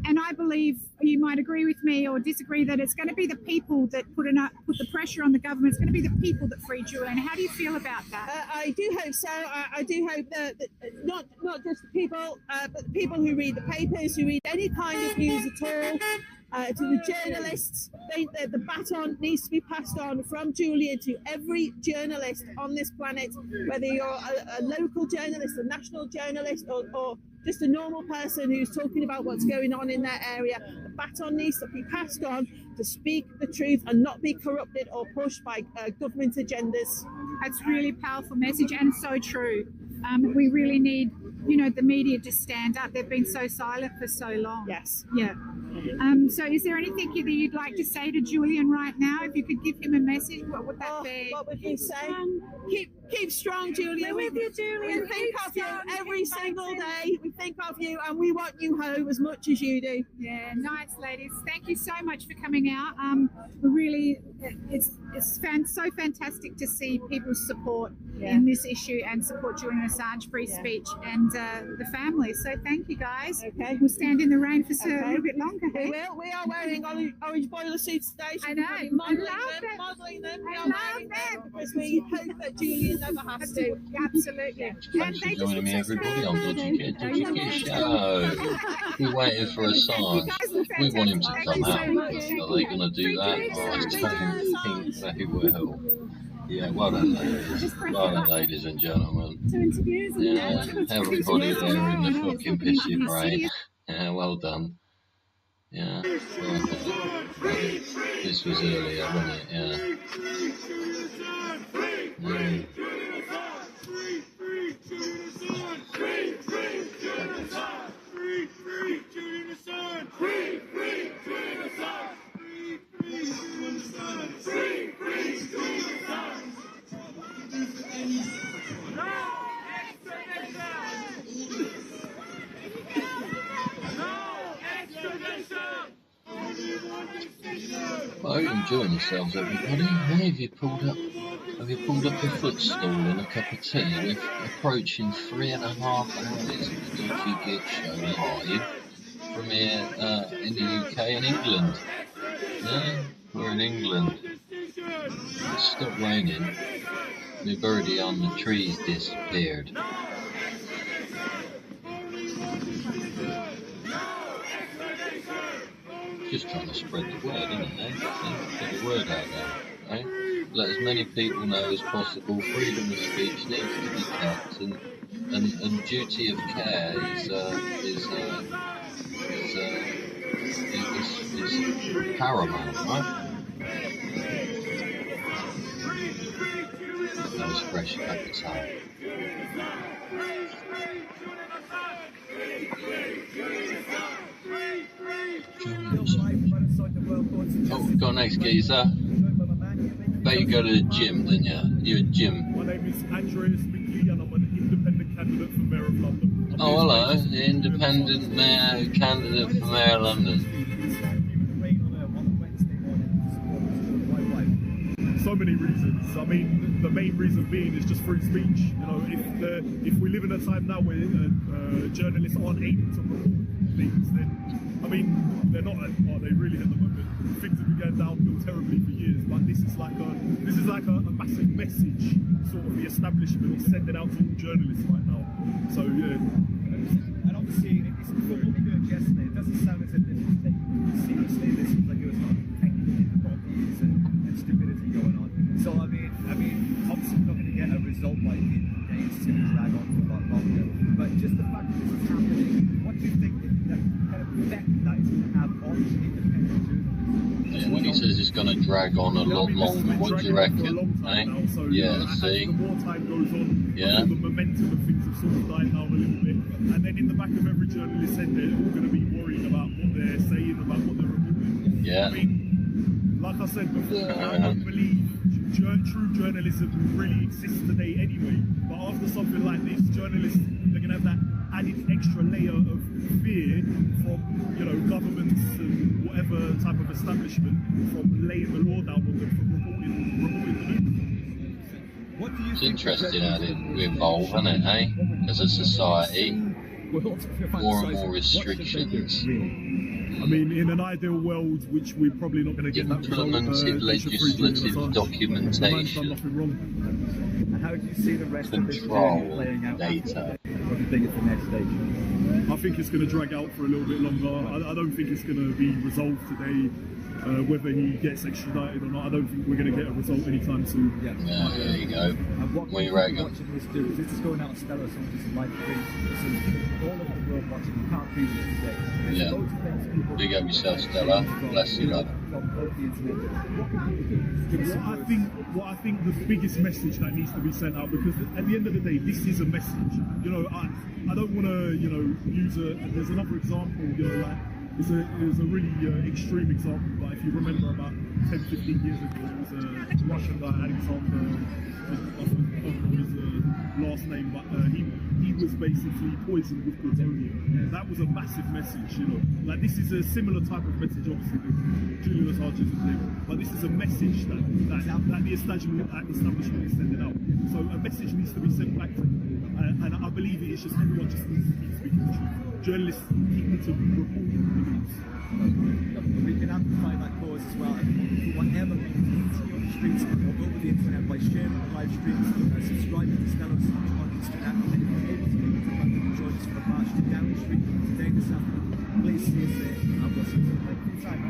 And I believe you might agree with me or disagree that it's going to be the people that put the pressure on the government. It's going to be the people that free Julian. How do you feel about that? I do hope so. I do hope that not just the people, but the people who read the papers, who read any kind of news at all, to the journalists, the baton needs to be passed on from Julian to every journalist on this planet, whether you're a local journalist, a national journalist, or just a normal person who's talking about what's going on in their area. The baton needs to be passed on to speak the truth and not be corrupted or pushed by government agendas. That's really powerful message and so true. We really need, the media to stand up. They've been so silent for so long. Yes. Yeah. So is there anything that you'd like to say to Julian right now? If you could give him a message, what would that be? What would you say? Keep strong, Julian. We're with you, Julian. We think of you every single day. We think of you, and we want you home as much as you do. Yeah, nice, ladies. Thank you so much for coming out. Really, it's so fantastic to see people's support in this issue and support Julian Assange, free speech, and the family. So thank you, guys. Okay. We'll stand in the rain for a little bit longer. We will. We are wearing orange boiler suits today. So I know. Modelling them. We are wearing them because we hope that Julian never has to. Absolutely. Thanks for joining me, everybody, on Dodgy Kid Show. We're waiting for Assange. We want him to come out. Are they going to do that? I don't think they will. Yeah, well done, ladies. Well done, ladies and gentlemen. Yeah, everybody there in the fucking pissy brain. Yeah, well done. Yeah. This was earlier, wasn't it? Yeah. I hope you're enjoying yourselves, everybody. Hey, have you pulled up a footstool and a cup of tea? We're approaching 3.5 hours of the Dodgy Git Show live from here in the UK and England. Yeah, we're in England. It's stopped raining. My birdie on the trees disappeared. Just trying to spread the word, isn't it? Get the word out there, right? Let as many people know as possible. Freedom of speech needs to be kept, and duty of care is paramount, right? That was fresh appetite. Oh, we got next geezer. Bet you go to the gym, didn't you? You're a gym. My name is Andreas Mickey and I'm an independent candidate for Mayor of London. Oh, hello, the independent mayor candidate for Mayor of London. So many reasons. I mean, the main reason being is just free speech. You know, if we live in a time now where journalists aren't able to report things, then I mean, they're not, are they really at the moment? Things have been going downhill terribly for years, but this is like a massive message, sort of the establishment is sending out to all journalists right now. So yeah. And obviously, it's from what we heard yesterday, it doesn't sound as if this is taken seriously. This seems like it was not technical problems and stupidity going on. So I mean, obviously we're not going to get a result by the end of the day. It's going to drag on for a lot longer. But just the fact that this is happening, what do you think that kind of effect that is going to have on independent journalism? Yeah, when he says it's going to drag on a lot longer, what do you reckon? Yeah, see? The more time goes on, yeah. the momentum of things have sort of died down a little bit. And then in the back of every journalist's head, they're all going to be worrying about what they're saying, about what they're reporting. Yeah. I mean, like I said before, I don't believe true journalism really exists today anyway. But after something like this, journalists, they're going to have that added extra layer of fear from, you know, governments and whatever type of establishment from laying the law down on them from reporting the news. What do you it's think interesting how we evolve, isn't it, eh? As a society, more and more restrictions. I mean, in an ideal world, which we're probably not going to get that result, implemented legislative documentation. Nothing wrong. And how do you see the rest of this playing out? Data. What do you think is the next stage? I think it's going to drag out for a little bit longer. I don't think it's going to be resolved today. Whether he gets extradited or not, I don't think we're going to get a result anytime soon. Yeah, there you go. And what do you reckon? Watching this do? This is going out on Stella Assange's live stream. So people all over the world watching. You can't prove it today. There's Yeah. loads of things people Big up yourself, Stella. Bless you, love. What I think the biggest message that needs to be sent out, because at the end of the day, this is a message. You know, I don't want to, you know, use there's another example, you know, like, it's a really extreme example, but if you remember about 10, 15 years ago, there was a Russian guy, Alexander, I forgot his last name, but he was basically poisoned with plutonium. That was a massive message, you know. Like, this is a similar type of message, obviously, with Julian Assange is thing, but this is a message that the establishment is sending out. So a message needs to be sent back to them, and I believe it is just everyone just needs to keep speaking the truth. Journalists need to report the news. We can amplify that cause as well. And whatever means on the streets or over the internet by sharing the live streams, subscribing to Stella Assange on Instagram, and if you're able to make it to London and join us for a march to Downing Street today, this afternoon, please see us there. And we'll see you next time.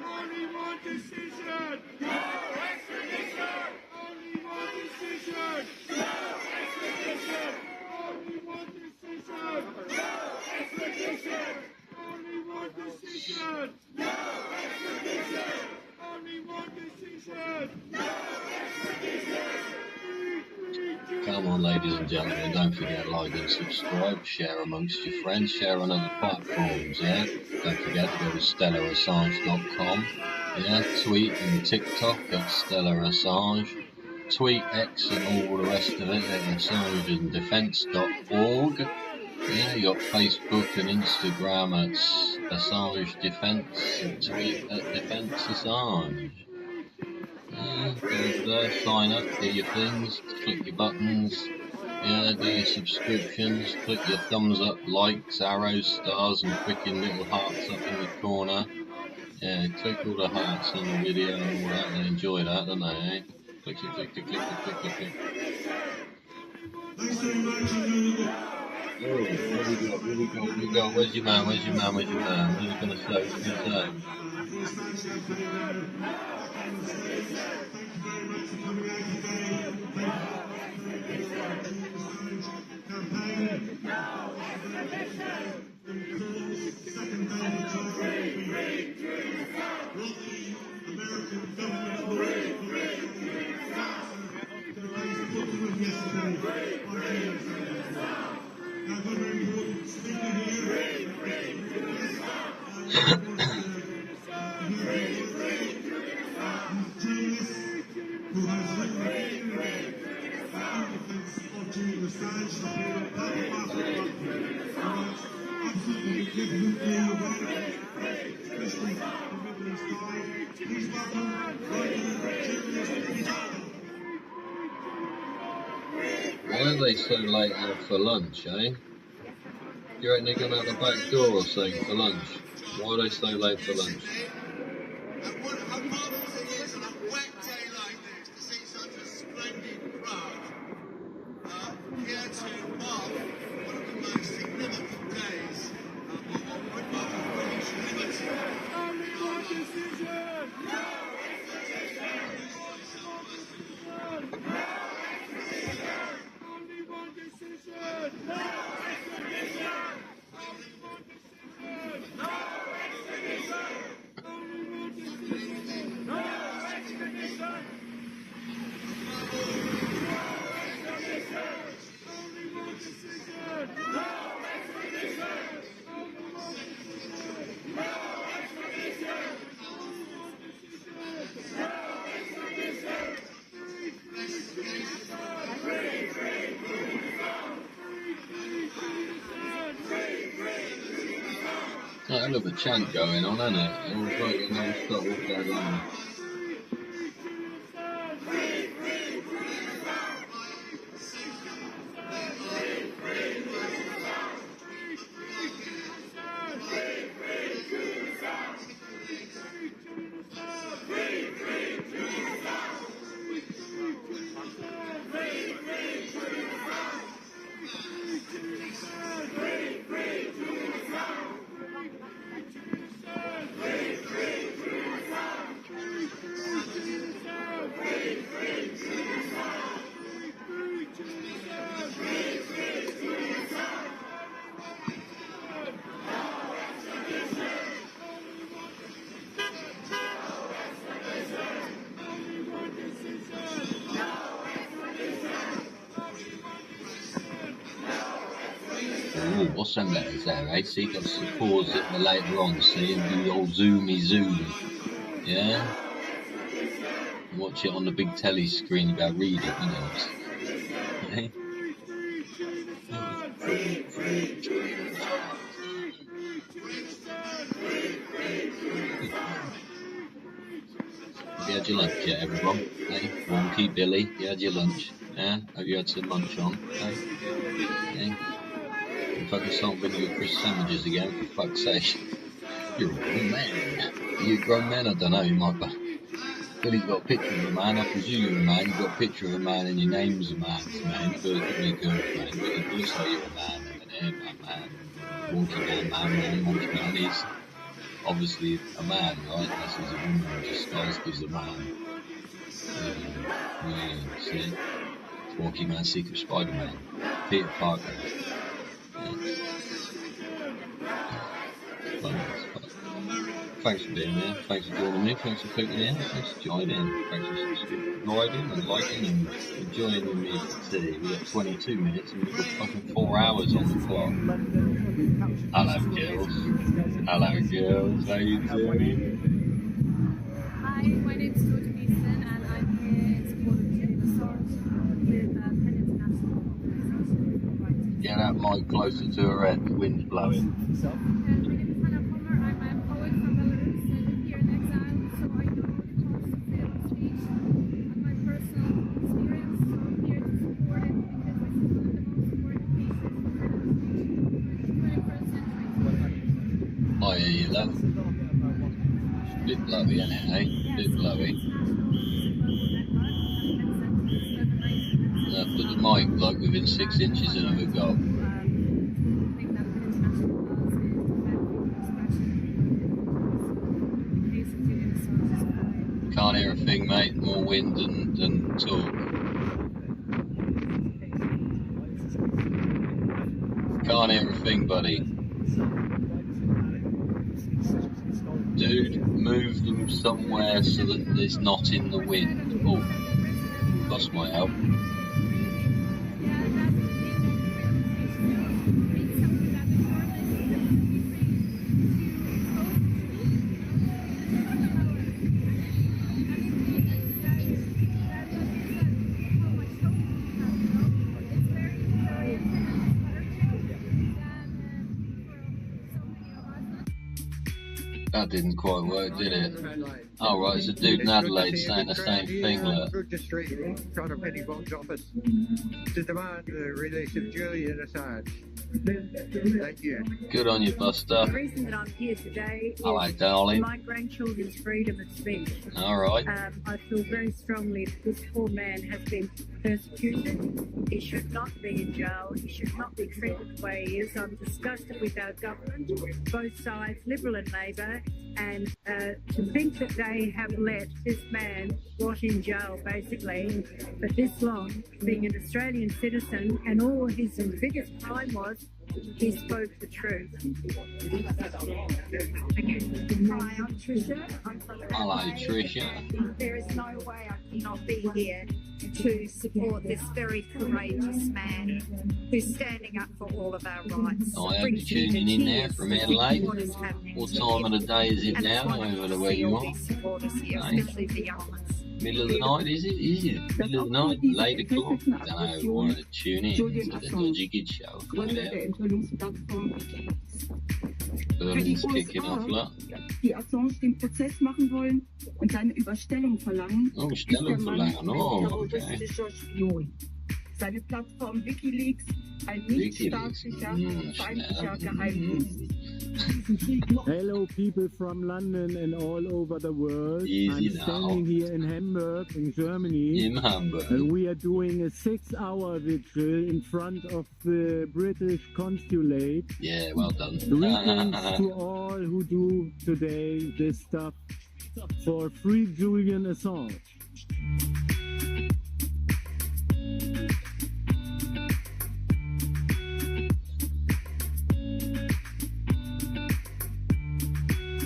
Only one decision! No extradition! Only one decision! No extradition! Only one decision! No extradition! Only one decision! No extradition! Only one decision! No extradition! Come on, ladies and gentlemen, don't forget like and subscribe, share amongst your friends, share on other platforms, yeah? Don't forget to go to StellaAssange.com, yeah? Tweet and TikTok at Stella Assange, tweet X and all the rest of it at AssangeAndDefense.org, yeah? You got Facebook and Instagram at Assange Defense, and tweet at Defense Assange. Yeah, go over there, sign up, do your things, click your buttons, yeah, do your subscriptions, click your thumbs up, likes, arrows, stars, and clicking little hearts up in the corner. Yeah, click all the hearts on the video and all that, they enjoy that, don't they, eh? Click, click, click, click, click, click, click. Oh, where we go? Where's your man? Where's your man? Where's your man? Who's gonna say? Who's gonna say? Who has written of Julian Assange, the freedom path absolutely magnificently right, especially the Middle East guy. Please welcome Julian Assange. Why are they so late out for lunch, eh? You reckon they're going out the back door or something for lunch? Why are they so late for lunch? A hell of a chant going on, isn't it? It was like non-stop all day long. Ooh, what's them letters there, eh? See, got to pause it for later on, see, and do the old zoomy zoom. Yeah? Watch it on the big telly screen, you gotta read it, you know. Okay? Have you had your lunch yet, everyone? Hey, Wonky, Billy, you had your lunch? Yeah? Have you had some lunch on? Hey? Hey? If I can start bringing you Chris sandwiches again, for fuck's sake. You're a grown man. Are you a grown man? I don't know, you might be. Billy's got a picture of a man, I presume you're a man, you've got a picture of a man and your name's a man, but it could be a girl, man, but it looks like you're a man, man, wonky man, wonky man, he's obviously a man, right? This is a woman disguised as a man. Yeah, see? Wonky Man, Secret Spider-Man, Peter Parker. Thanks for being there, thanks for joining me, thanks for clicking in, thanks for joining, thanks for subscribing and liking and joining me for tea. We've got 22 minutes and we've got fucking 4 hours on the clock. Hello girls, how you doing? Hi, my name is Julian and I'm here in support of Julian Assange with Pen International Organization. Get that mic closer to her head, the wind's blowing. I hear you, love. Bit blowy, isn't it, eh? Bit blowy. Put the mic like within 6 inches and have a go. Can't hear a thing, mate. More wind than talk. Can't hear a thing, buddy. Dude, move them somewhere so that it's not in the wind. Oh, that might help. That didn't quite work, did it? Oh, right, it's a dude in Adelaide saying the same thing. Look. Registration in front of any box office to demand the release of Julian Assange. Thank you. Good on you, Buster. The reason that I'm here today is hello, darling. My grandchildren's freedom of speech. All right. I feel very strongly that this poor man has been persecuted. He should not be in jail. He should not be treated the way he is. I'm disgusted with our government, both sides, Liberal and Labor, and to think that they have let this man rot in jail, basically, for this long, being an Australian citizen, and all his biggest crime was he spoke the truth. Hi, I'm Tricia. Hello, Tricia. There is no way I cannot be here to support this very courageous man who's standing up for all of our rights. I am tuning in there from Adelaide. What time of the day is it now? I don't know where you are. Especially the young ones. Middle of the night, is it? Is it? Middle of the night? Late o'clock? I don't know. I wanted to tune in to the Dodgy Gid Show. Berlin's kicking off, look. Die Assange den Prozess machen wollen und seine Überstellung verlangen. Oh, Überstellung verlangen, oh, okay. Spion. Seine Plattform WikiLeaks, ein nichtstaatlicher, feindlicher Geheimdienst. Hello, people from London and all over the world. I'm standing here in Hamburg, in Germany. In Hamburg. And we are doing a 6-hour vigil in front of the British consulate. Yeah, well done. Greetings to all who do today this stuff for free Julian Assange.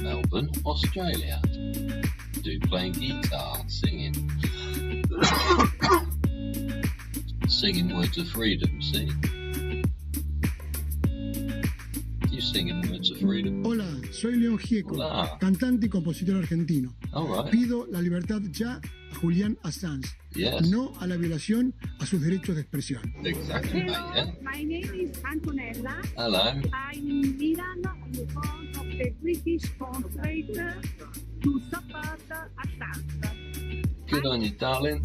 Melbourne, Australia. Dude playing guitar, singing. Singing words of freedom, see? You singing words of freedom? Hola, soy León Gieco, cantante y compositor argentino. Right. Pido la libertad ya a Julian Assange. Yes. No a la violación a sus derechos de expresión. Exactly, mate, yeah. My name is Antonella. Hello. I'm in Milan on the phone of the British consulate to support Assange. Good on you, darling.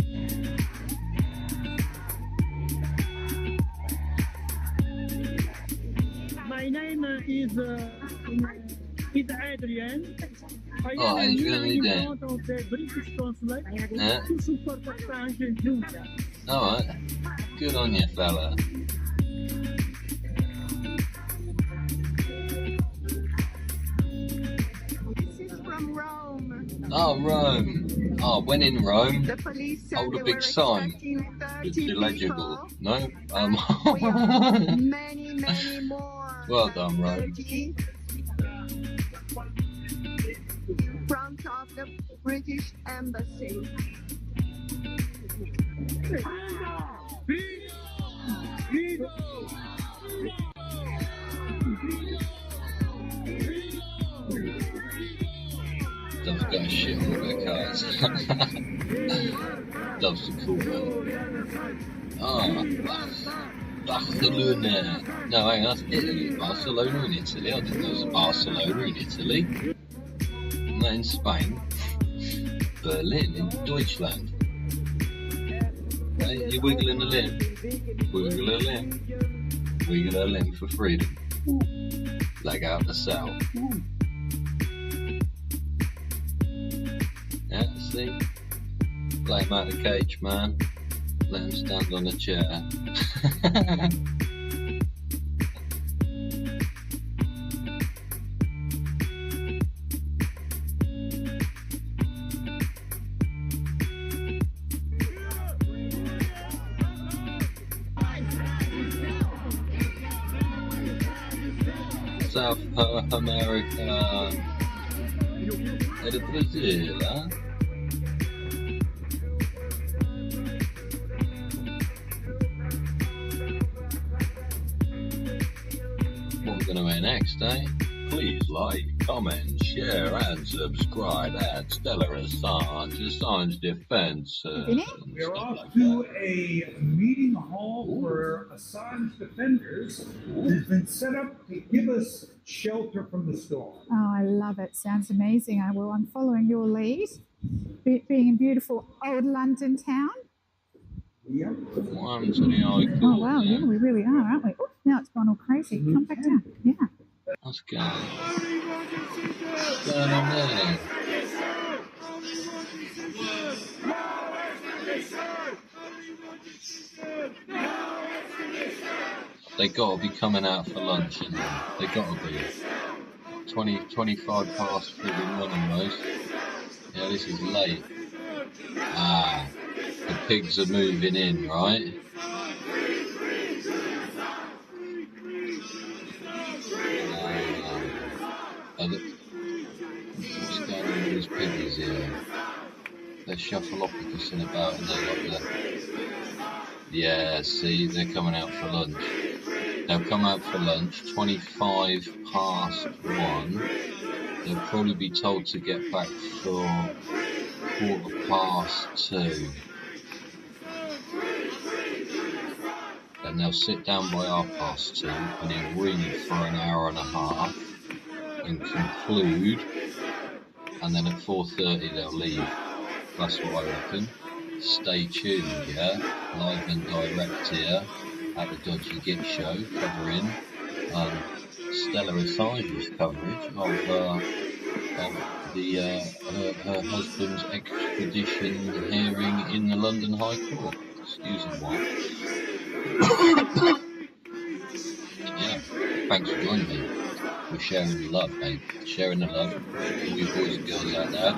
My name is Adrian. Oh, Adrian, you there? Of the British consulate Yeah. to support Assange and Julian. Alright. Good on you, fella. This is from Rome. Oh, Rome. Oh, when in Rome, The police said hold a they big were sign. expecting 30 It's illegible. people. No? We are many more. Well done, Rome. 30 in front of the British Embassy. Dove's got a shit on their cars. Dove's a cool man. Oh, Barcelona. No, hang on, that's Italy. Barcelona in Italy. I didn't know it was Barcelona in Italy. Not in Spain. Berlin in Deutschland. Hey, you're wiggling a limb. Wiggle a limb. Wiggle a limb for freedom. Leg out the cell. Yeah, see? Let him out the cage, man. Let him stand on a chair. South America. È del Brasile, eh? What we're going to wear next, eh? Please like. comment, share, and subscribe at Stellar Assange Defense. We're off to a meeting hall for Assange defenders who've been set up to give us shelter from the storm. Oh, I love it. Sounds amazing. I'm following your lead. Being in beautiful old London town. Yep. One to the eye. Oh, wow. Yeah, we really are, aren't we? Oh, now it's gone all crazy. Come back down. Yeah. Let's go. Down on there. They got to be coming out for lunch, and they got to be 25 past friggin' 1 almost. Yeah, this is late. Ah, the pigs are moving in, right? What's going on with these piggies here? They're shuffleopithecusing about, and they got the... Yeah, see, they're coming out for lunch. They'll come out for lunch 25 past 1. They'll probably be told to get back for 2:15. Then they'll sit down by 2:30 and he'll read for an hour and a half and conclude, and then at 4:30 they'll leave. That's what I reckon. Stay tuned, yeah? Live and direct here at the Dodgy Git Show, covering Stella Assange's coverage of her husband's extradition hearing in the London High Court. Excuse me, what? Yeah, thanks for joining me. We're sharing the love, mate. Sharing the love. All you boys and girls out there.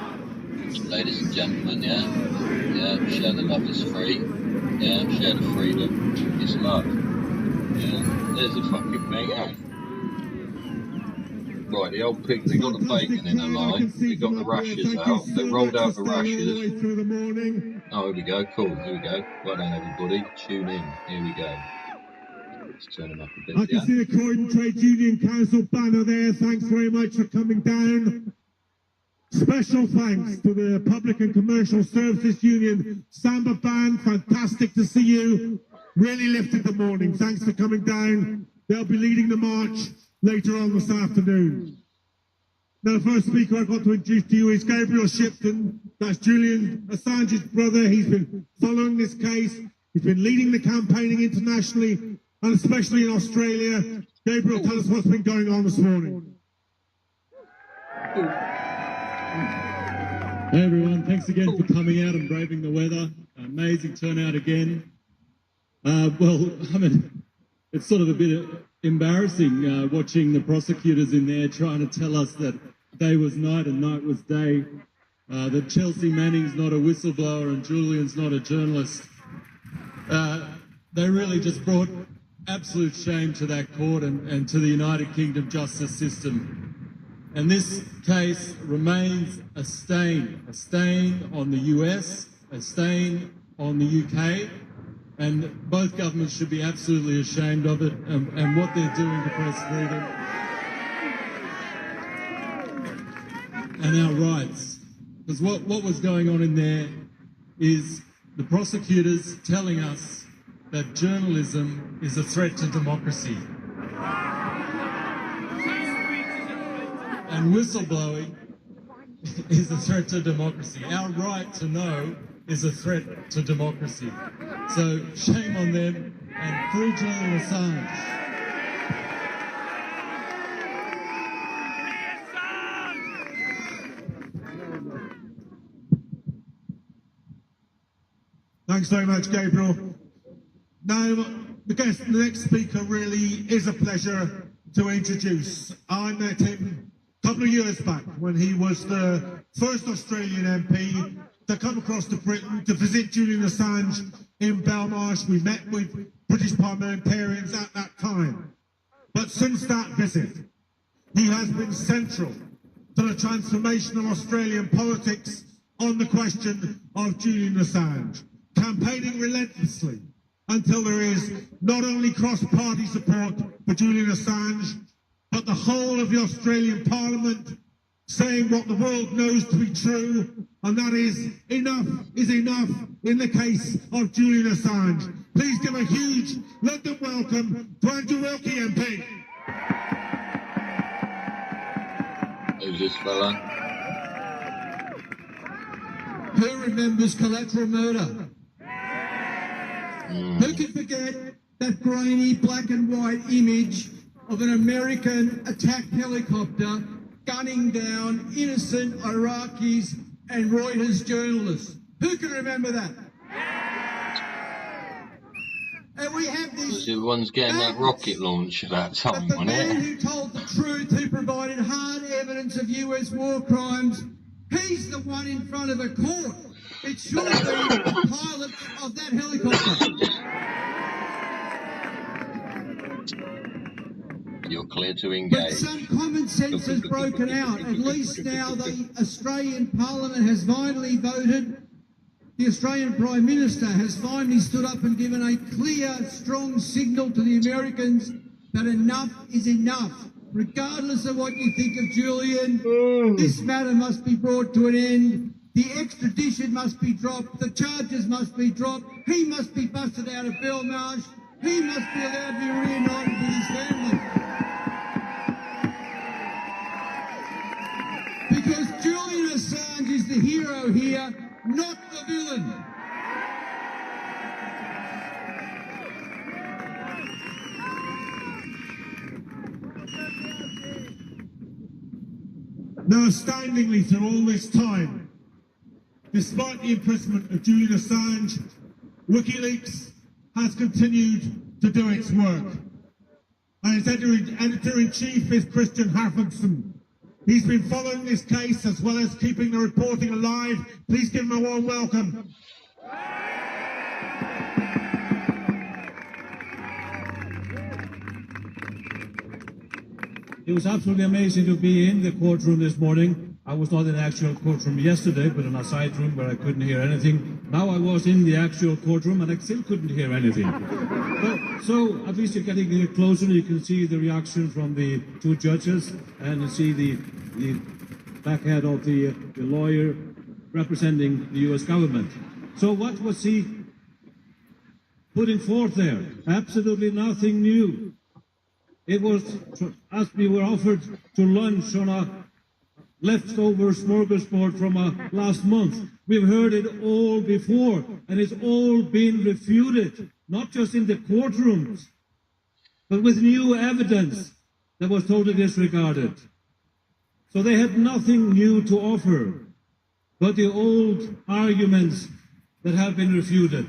Ladies and gentlemen, yeah? Yeah, share the love, it's free. Yeah, share the freedom, it's love. Yeah, there's the fucking thing, eh? Right, the old pig, they got the bacon in the line, they got the rashers out, they rolled out the rashers. Oh, here we go, cool, here we go. Well done, everybody, tune in, here we go. Let's turn them up a bit, I can see the Croydon Trade Union Council banner there, thanks very much for coming down. Special thanks to the Public and Commercial Services Union Samba Band, fantastic to see you. Really lifted the morning, thanks for coming down. They'll be leading the march later on this afternoon. Now the first speaker I've got to introduce to you is Gabriel Shipton. That's Julian Assange's brother. He's been following this case. He's been leading the campaigning internationally and especially in Australia. Gabriel, tell us what's been going on this morning. Hey everyone, thanks again for coming out and braving the weather. Amazing turnout again. Well, I mean, it's sort of a bit embarrassing watching the prosecutors in there trying to tell us that day was night and night was day, that Chelsea Manning's not a whistleblower and Julian's not a journalist. They really just brought absolute shame to that court and to the United Kingdom justice system. And this case remains a stain on the US, a stain on the UK, and both governments should be absolutely ashamed of it and what they're doing to press freedom and our rights. Because what was going on in there is the prosecutors telling us that journalism is a threat to democracy. And whistleblowing is a threat to democracy. Our right to know is a threat to democracy. So shame on them and free Julian Assange. Thanks very much, Gabriel. Now, the next speaker really is a pleasure to introduce. I met him a couple of years back when he was the first Australian MP to come across to Britain to visit Julian Assange in Belmarsh. We met with British parliamentarians at that time. But since that visit, he has been central to the transformation of Australian politics on the question of Julian Assange, campaigning relentlessly until there is not only cross-party support for Julian Assange, but the whole of the Australian Parliament saying what the world knows to be true, and that is enough in the case of Julian Assange. Please give a huge London welcome to Andrew Wilkie MP. Who's this fella? Who remembers collateral murder? Who can forget that grainy black and white image of an American attack helicopter gunning down innocent Iraqis and Reuters journalists? Who can remember that? And we have this. Everyone's getting that rocket launch at that time, The wasn't man it? who told the truth, who provided hard evidence of US war crimes, he's the one in front of a court. It should have been the pilot of that helicopter. You're clear to But engage. some common sense has broken out. At least now the Australian Parliament has finally voted. The Australian Prime Minister has finally stood up and given a clear, strong signal to the Americans that enough is enough. Regardless of what you think of Julian, this matter must be brought to an end. The extradition must be dropped. The charges must be dropped. He must be busted out of Belmarsh. He must be allowed to be reunited with his family. Because Julian Assange is the hero here, not the villain. Now, astoundingly, through all this time, despite the imprisonment of Julian Assange, WikiLeaks has continued to do its work. And its editor-in-chief is Christian Harfordson. He's been following this case as well as keeping the reporting alive. Please give him a warm welcome. It was absolutely amazing to be in the courtroom this morning. I was not in the actual courtroom yesterday, but in a side room where I couldn't hear anything. Now I was in the actual courtroom and I still couldn't hear anything. So at least you're getting a bit closer. You can see the reaction from the two judges and you see the backhead of the lawyer representing the US government. So what was he putting forth there? Absolutely nothing new. It was as we were offered to lunch on a leftover smorgasbord from last month. We've heard it all before, and it's all been refuted, not just in the courtrooms, but with new evidence that was totally disregarded. So they had nothing new to offer, but the old arguments that have been refuted.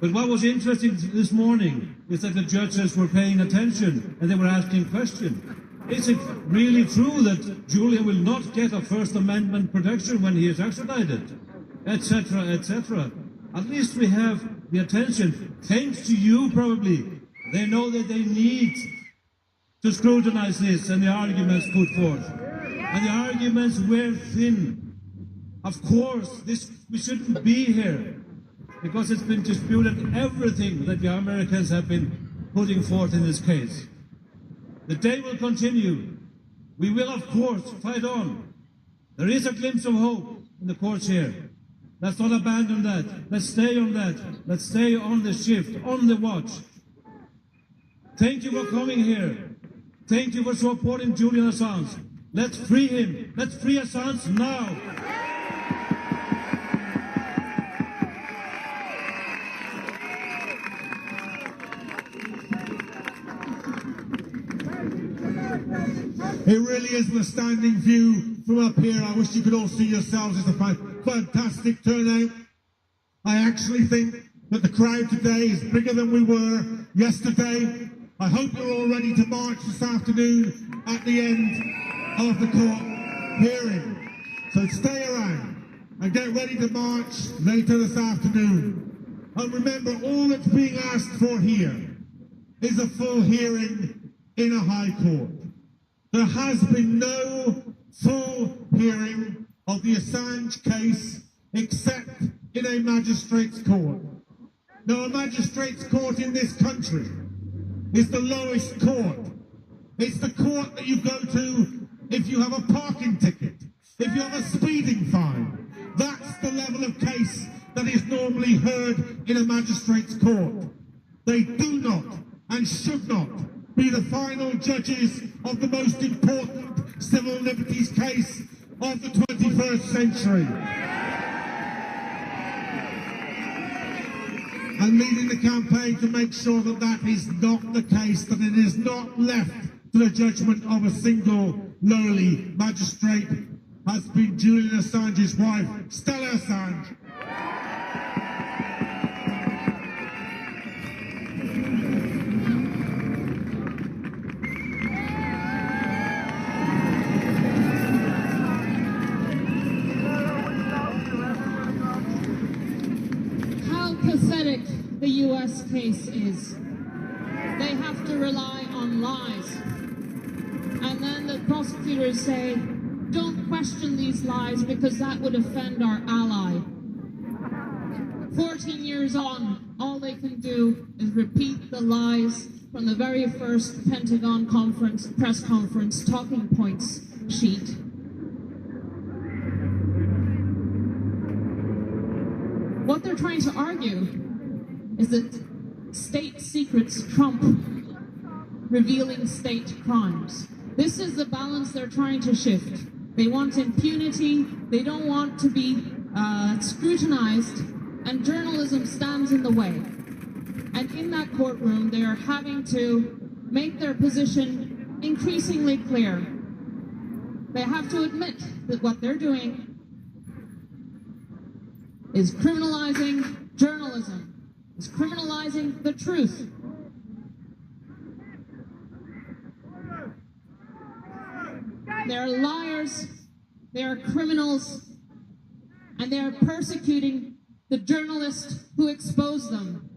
But what was interesting this morning is that the judges were paying attention and they were asking questions. Is it really true that Julian will not get a First Amendment protection when he is extradited? Etc., etc. At least we have the attention. Thanks to you, probably. They know that they need to scrutinize this and the arguments put forth. And the arguments were thin. Of course, we shouldn't be here, because it's been disputed everything that the Americans have been putting forth in this case. The day will continue. We will, of course, fight on. There is a glimpse of hope in the courts here. Let's not abandon that. Let's stay on that. Let's stay on the shift, on the watch. Thank you for coming here. Thank you for supporting Julian Assange. Let's free him. Let's free Assange now. It really is an astounding view from up here. I wish you could all see yourselves. It's a fantastic turnout. I actually think that the crowd today is bigger than we were yesterday. I hope you're all ready to march this afternoon at the end of the court hearing. So stay around and get ready to march later this afternoon. And remember, all that's being asked for here is a full hearing in a high court. There has been no full hearing of the Assange case except in a magistrate's court. Now, a magistrate's court in this country is the lowest court. It's the court that you go to if you have a parking ticket, if you have a speeding fine. That's the level of case that is normally heard in a magistrate's court. They do not and should not be the final judges of the most important civil liberties case of the 21st century. I'm leading the campaign to make sure that that is not the case, that it is not left to the judgment of a single lowly magistrate. Has been Julian Assange's wife, Stella Assange. How pathetic the US case is. They have to rely on lies. And then the prosecutors say, don't question these lies because that would offend our ally. 14 years on, all they can do is repeat the lies from the very first Pentagon press conference talking points sheet. What they're trying to argue is that state secrets trump revealing state crimes. This is the balance they're trying to shift. They want impunity, they don't want to be scrutinized, and journalism stands in the way. And in that courtroom, they are having to make their position increasingly clear. They have to admit that what they're doing is criminalizing journalism, is criminalizing the truth. They're liars, they're criminals, and they're persecuting the journalists who expose them.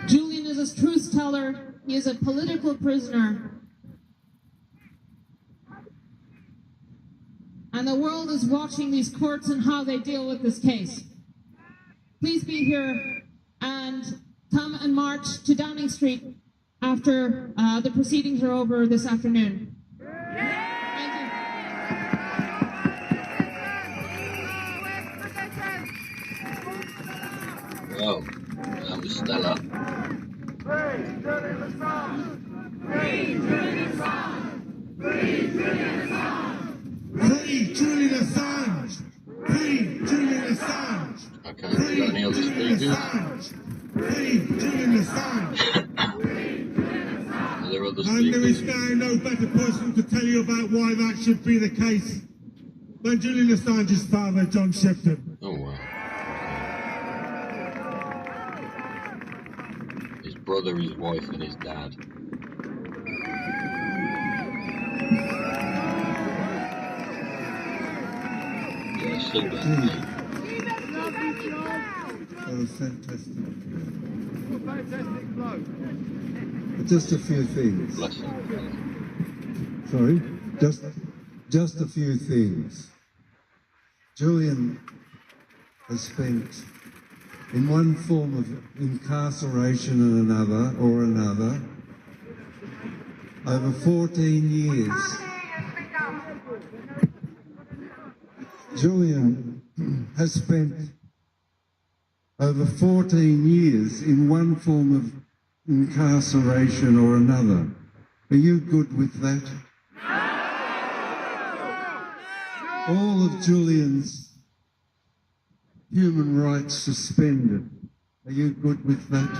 Julian is a truth teller, he is a political prisoner, and the world is watching these courts and how they deal with this case. Please be here and come and march to Downing Street after the proceedings are over this afternoon. Thank you. Wow, that was Stella. Free Julian Assange! Free Julian Assange! Free Julian Assange! Free Julian Assange! Free Julian Assange! Okay, have you got any other speakers? Free Julian Assange! Are there other And there is speakers? now no better person to tell you about why that should be the case than Julian Assange's father, John Shipton. Oh wow. His brother, his wife and his dad. Yeah, I saw that. That was fantastic. Fantastic bloke. Just a few things. Bless him. Sorry? Just a few things. Julian has spent in one form of incarceration and another over 14 years. Julian has spent over 14 years in one form of incarceration or another. Are you good with that? All of Julian's human rights suspended. Are you good with that?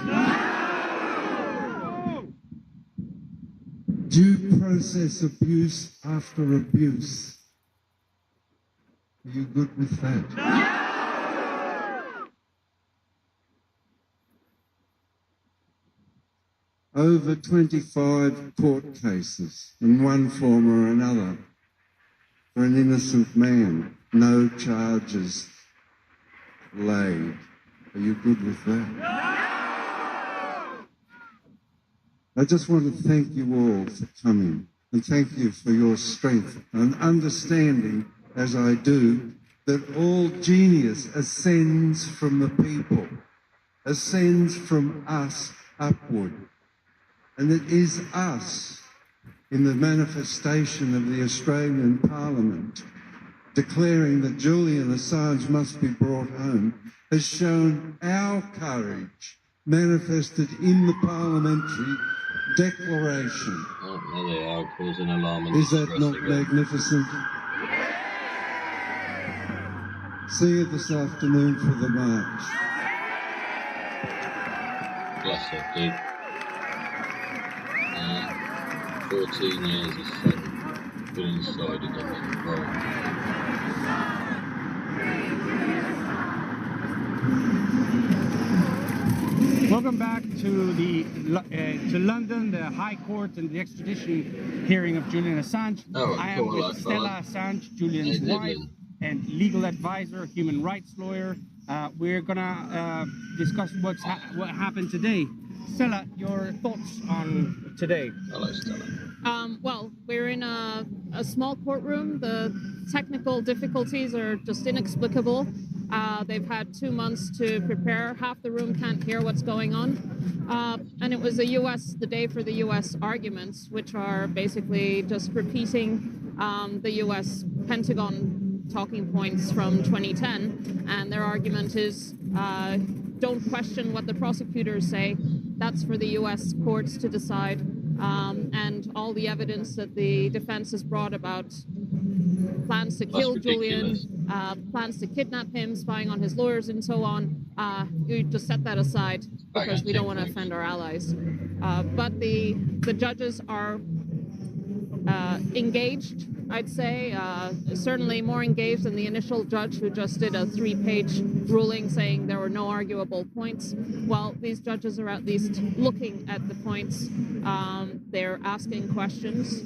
Due process abuse after abuse. Are you good with that? Over 25 court cases in one form or another for an innocent man. No charges laid. Are you good with that? I just want to thank you all for coming and thank you for your strength and understanding, as I do, that all genius ascends from the people, ascends from us upward. And it is us, in the manifestation of the Australian Parliament, declaring that Julian Assange must be brought home, has shown our courage manifested in the parliamentary declaration. Oh, there they are, causing alarm and Is that distress not again. magnificent? See you this afternoon for the march. Bless her, dude. 14 years of fun put inside a government role. Welcome back to to London, the High Court and the extradition hearing of Julian Assange. I am with Stella Assange, Julian's wife and legal advisor, human rights lawyer. We're gonna discuss what happened today. Stella, your thoughts on today? Hello, Stella. Well, we're in a small courtroom. The technical difficulties are just inexplicable. They've had 2 months to prepare. Half the room can't hear what's going on. And it was the day for the US arguments, which are basically just repeating the US Pentagon talking points from 2010. And their argument is, don't question what the prosecutors say. That's for the US courts to decide. And all the evidence that the defense has brought about plans to kill Julian, plans to kidnap him, spying on his lawyers and so on, you just set that aside because we don't want to offend our allies. But the judges are engaged, I'd say, certainly more engaged than the initial judge who just did a 3-page ruling saying there were no arguable points. Well, these judges are at least looking at the points. They're asking questions.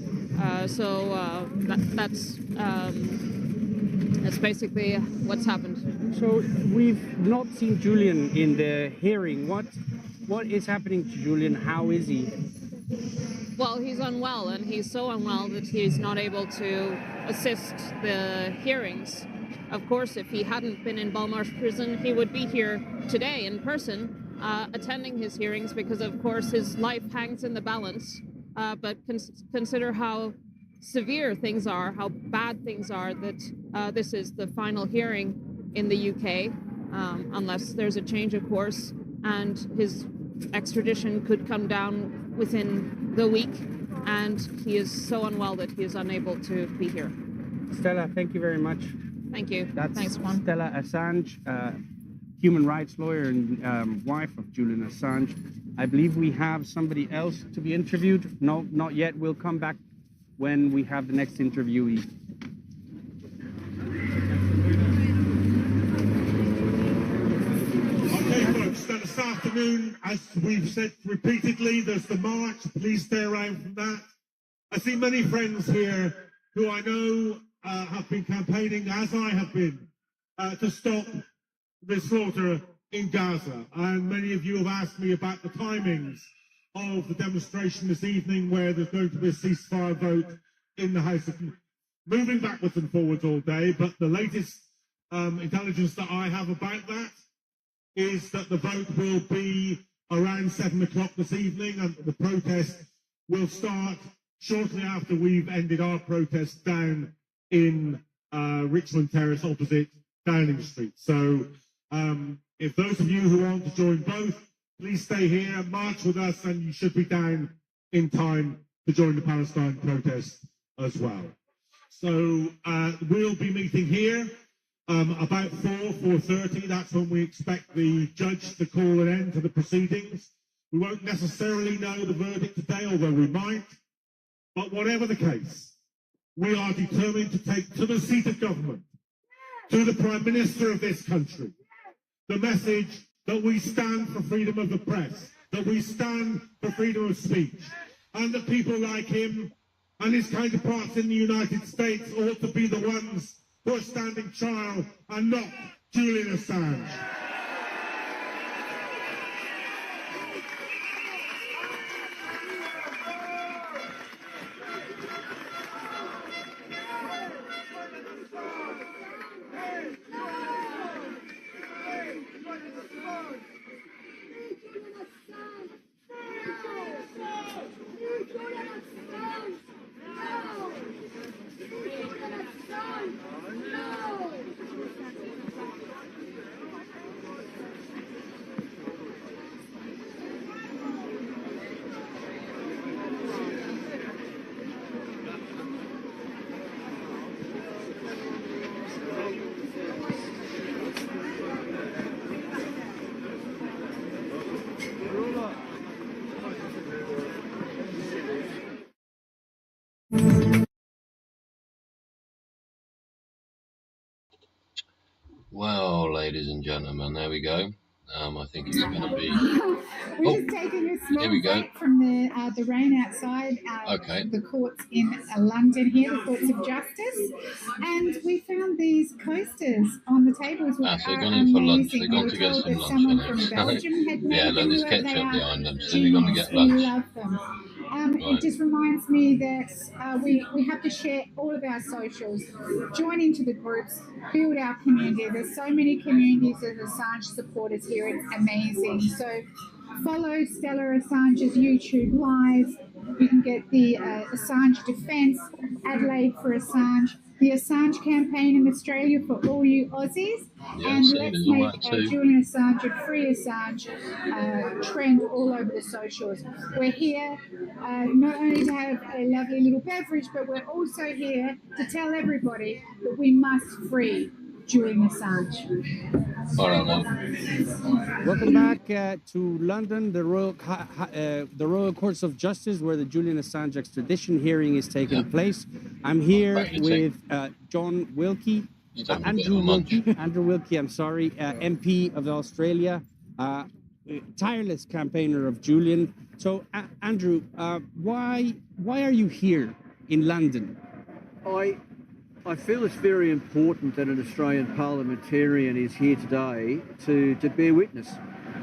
That's basically what's happened. So we've not seen Julian in the hearing. What is happening to Julian? How is he? Well, he's unwell, and he's so unwell that he's not able to assist the hearings. Of course, if he hadn't been in Belmarsh prison, he would be here today in person, attending his hearings, because of course his life hangs in the balance. But consider how severe things are, how bad things are, that this is the final hearing in the UK, unless there's a change of course, and his extradition could come down within the week, and he is so unwell that he is unable to be here. Stella, thank you very much. Thank you. Thanks, Juan. Stella Assange, human rights lawyer and wife of Julian Assange. I believe we have somebody else to be interviewed. No, not yet. We'll come back when we have the next interviewee. Okay, folks, so this afternoon, as we've said repeatedly, there's the march. Please stay around from that. I see many friends here who I know have been campaigning, as I have been, to stop the slaughter in Gaza. And many of you have asked me about the timings of the demonstration this evening, where there's going to be a ceasefire vote in the House of Commons. Moving backwards and forwards all day, but the latest intelligence that I have about that is that the vote will be around 7 o'clock this evening, and the protest will start shortly after we've ended our protest down in Richmond Terrace opposite Downing Street. So if those of you who want to join both, please stay here, march with us, and you should be down in time to join the Palestine protest as well. So we'll be meeting here about 4:30. That's when we expect the judge to call an end to the proceedings. We won't necessarily know the verdict today, although we might. But whatever the case, we are determined to take to the seat of government, to the Prime Minister of this country, the message that we stand for freedom of the press, that we stand for freedom of speech, and that people like him and his counterparts in the United States ought to be the ones who are standing trial and not Julian Assange. Hey! Well, ladies and gentlemen, there we go. I think it's going to be... We're just taking a small break from the rain outside the courts in London here, the courts of justice, and we found these coasters on the tables, which they're are gone in for lunch. amazing. They're going to get some lunch, Someone I from think. Belgium had made Yeah, them. there's They ketchup are behind them, so they're going to get genius. lunch. We love them. It just reminds me that we have to share all of our socials, join into the groups, build our community. There's so many communities of Assange supporters here. It's amazing. So follow Stella Assange's YouTube Live. You can get the Assange Defence, Adelaide for Assange, the Assange campaign in Australia for all you Aussies, and let's make Julian Assange and Free Assange trend all over the socials. We're here not only to have a lovely little beverage, but we're also here to tell everybody that we must free Julian Assange. Welcome back to London, the Royal Courts of Justice, where the Julian Assange extradition hearing is taking place. I'm here with John Wilkie, Andrew Wilkie, I'm sorry, MP of Australia, tireless campaigner of Julian. So, Andrew, why are you here in London? I feel it's very important that an Australian parliamentarian is here today to bear witness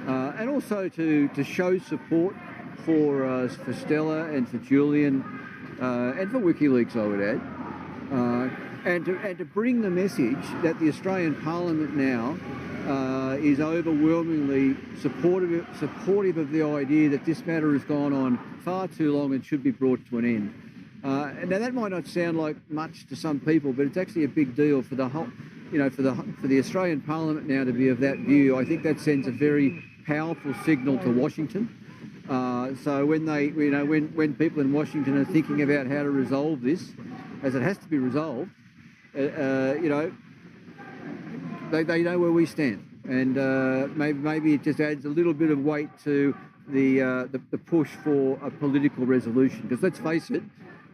and also to show support for Stella and for Julian and for WikiLeaks, I would add, and to bring the message that the Australian Parliament now is overwhelmingly supportive of the idea that this matter has gone on far too long and should be brought to an end. Now that might not sound like much to some people, but it's actually a big deal for the whole, for the Australian Parliament now to be of that view. I think that sends a very powerful signal to Washington. So when when people in Washington are thinking about how to resolve this, as it has to be resolved, they know where we stand, and maybe it just adds a little bit of weight to the push for a political resolution. Because let's face it,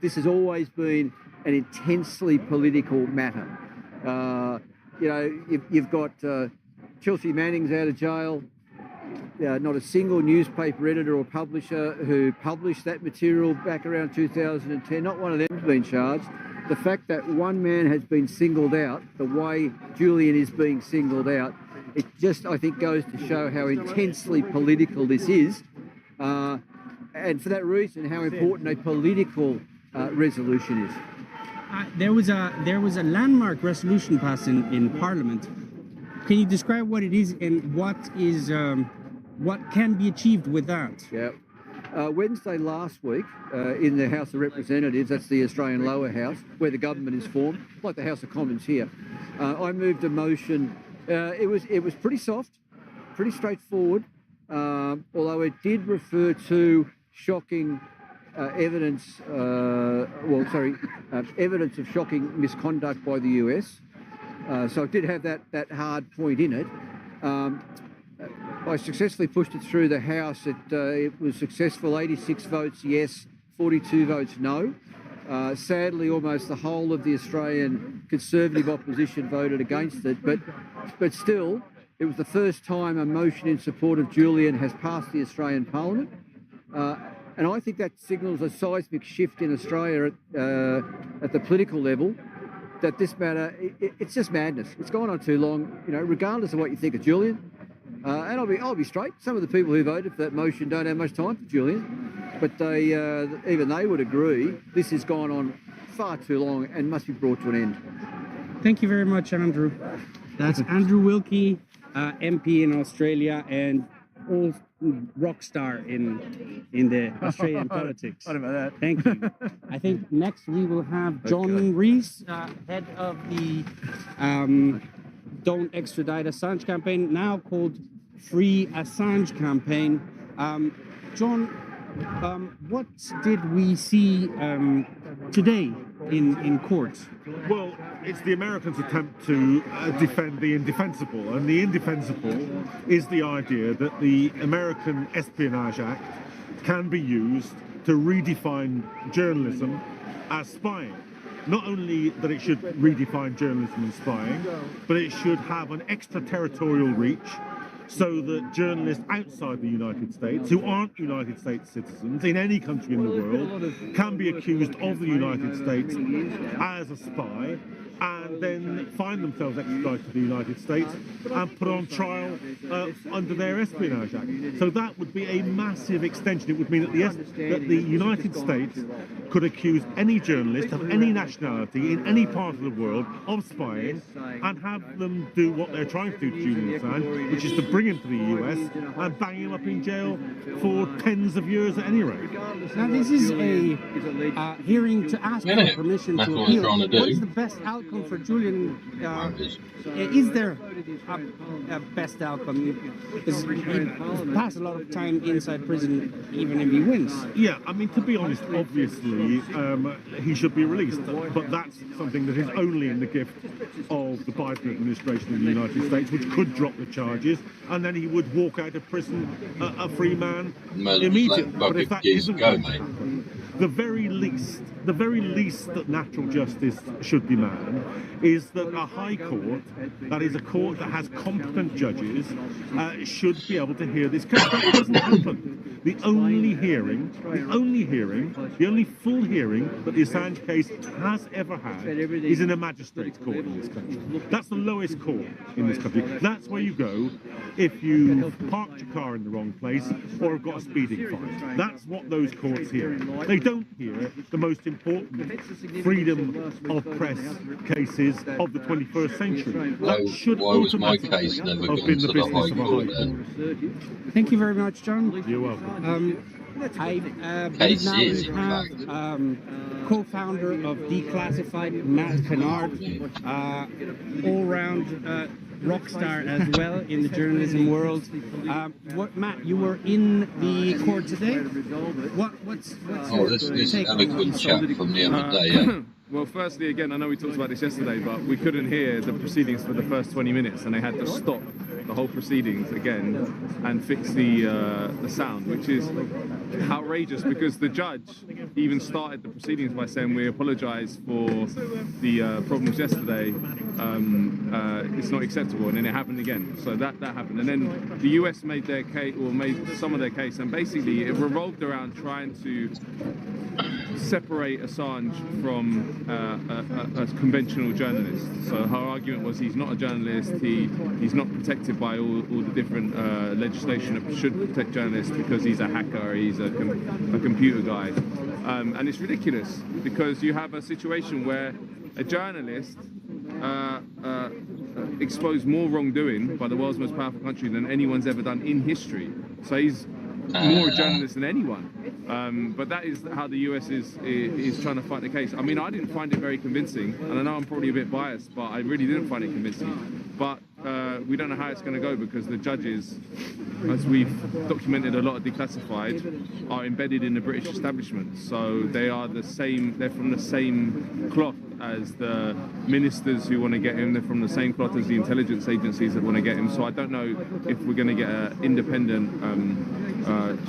this has always been an intensely political matter. You've got Chelsea Manning's out of jail. Not a single newspaper editor or publisher who published that material back around 2010, not one of them has been charged. The fact that one man has been singled out, the way Julian is being singled out, it just, I think, goes to show how intensely political this is. And for that reason, how important a political resolution is. There was a landmark resolution passed in Parliament. Can you describe what it is and what can be achieved with that? Yeah. Wednesday last week in the House of Representatives, that's the Australian lower house, where the government is formed, like the House of Commons here, I moved a motion. It was pretty soft, pretty straightforward, although it did refer to shocking evidence of shocking misconduct by the US. So it did have that hard point in it. I successfully pushed it through the House. It was successful, 86 votes yes, 42 votes no. Sadly, almost the whole of the Australian Conservative opposition voted against it, but still, it was the first time a motion in support of Julian has passed the Australian Parliament. And I think that signals a seismic shift in Australia at the political level, that this matter, it's just madness. It's gone on too long, regardless of what you think of Julian. And I'll be straight. Some of the people who voted for that motion don't have much time for Julian, but even they would agree this has gone on far too long and must be brought to an end. Thank you very much, Andrew. That's Andrew Wilkie, MP in Australia and all rock star in the Australian politics. What about that? Thank you. I think next we will have John Rees, head of the Don't Extradite Assange campaign, now called Free Assange campaign. John, what did we see today in court? Well, it's the Americans' attempt to defend the indefensible, and the indefensible is the idea that the American Espionage Act can be used to redefine journalism as spying. not only that it should redefine journalism and spying, but it should have an extraterritorial reach, so that journalists outside the United States, who aren't United States citizens in any country in the world, can be accused of the United States as a spy, and then find themselves extradited to the United States and put on trial under their Espionage Act. So that would be a massive extension. It would mean that the United States could accuse any journalist of any nationality in any part of the world of spying and have them do what they're trying to do to Julian Assange, which is to bring him to the US and bang him up in jail for tens of years at any rate. Now this is a hearing to ask for permission to appeal. What is the best outcome for Julian? Is there a best outcome? Because he passed a lot of time inside prison, even if he wins. Yeah, I mean, to be honest, obviously he should be released, but that's something that is only in the gift of the Biden administration in the United States, which could drop the charges, and then he would walk out of prison a free man immediately. But if that isn't the very least that natural justice should demand is that a high court, that is a court that has competent judges, should be able to hear this case. That doesn't happen. The only full hearing that the Assange case has ever had is in a magistrate's court in this country. That's the lowest court in this country. That's where you go if you parked your car in the wrong place or have got a speeding fine. That's what those courts hear. They don't hear the most important freedom of press cases of the 21st century. That should automatically have been the business of a high court. Thank you very much, John. You're welcome. I believe now we have co-founder of Declassified, Matt Kennard, all-round rock star as well in the journalism world. Matt, you were in the court today. What's this eloquent chap from the other day, yeah. Well, firstly, again, I know we talked about this yesterday, but we couldn't hear the proceedings for the first 20 minutes, and they had to stop the whole proceedings again and fix the sound, which is outrageous because the judge even started the proceedings by saying we apologise for the problems yesterday. It's not acceptable, and then it happened again. So that happened, and then the US made their case, or made some of their case, and basically it revolved around trying to separate Assange from a conventional journalist. So her argument was he's not a journalist, he's not protected by all the different legislation that should protect journalists because he's a hacker, he's a computer guy. And it's ridiculous because you have a situation where a journalist exposed more wrongdoing by the world's most powerful country than anyone's ever done in history. So he's more a journalist than anyone. But that is how the US is trying to fight the case. I mean, I didn't find it very convincing, and I know I'm probably a bit biased, but I really didn't find it convincing. But we don't know how it's going to go because the judges, as we've documented a lot of Declassified, are embedded in the British establishment. So they are the same, they're from the same cloth as the ministers who want to get him, they're from the same cloth as the intelligence agencies that want to get him. So I don't know if we're going to get an independent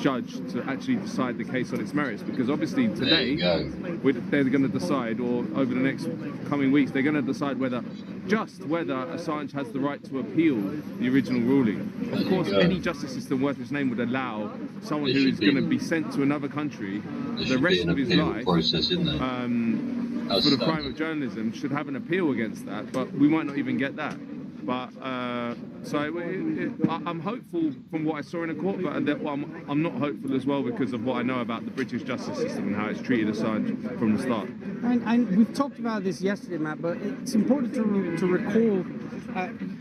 judge to actually decide the case on its merits, because obviously today they're going to decide, or over the next coming weeks, they're going to decide whether Assange has the right to appeal the original ruling. Of course, any justice system worth its name would allow someone who is going to be sent to another country the rest of his life for the crime of journalism should have an appeal against that, but we might not even get that. But so I'm hopeful from what I saw in the court, but I'm not hopeful as well because of what I know about the British justice system and how it's treated Assange from the start. And we've talked about this yesterday, Matt, but it's important to recall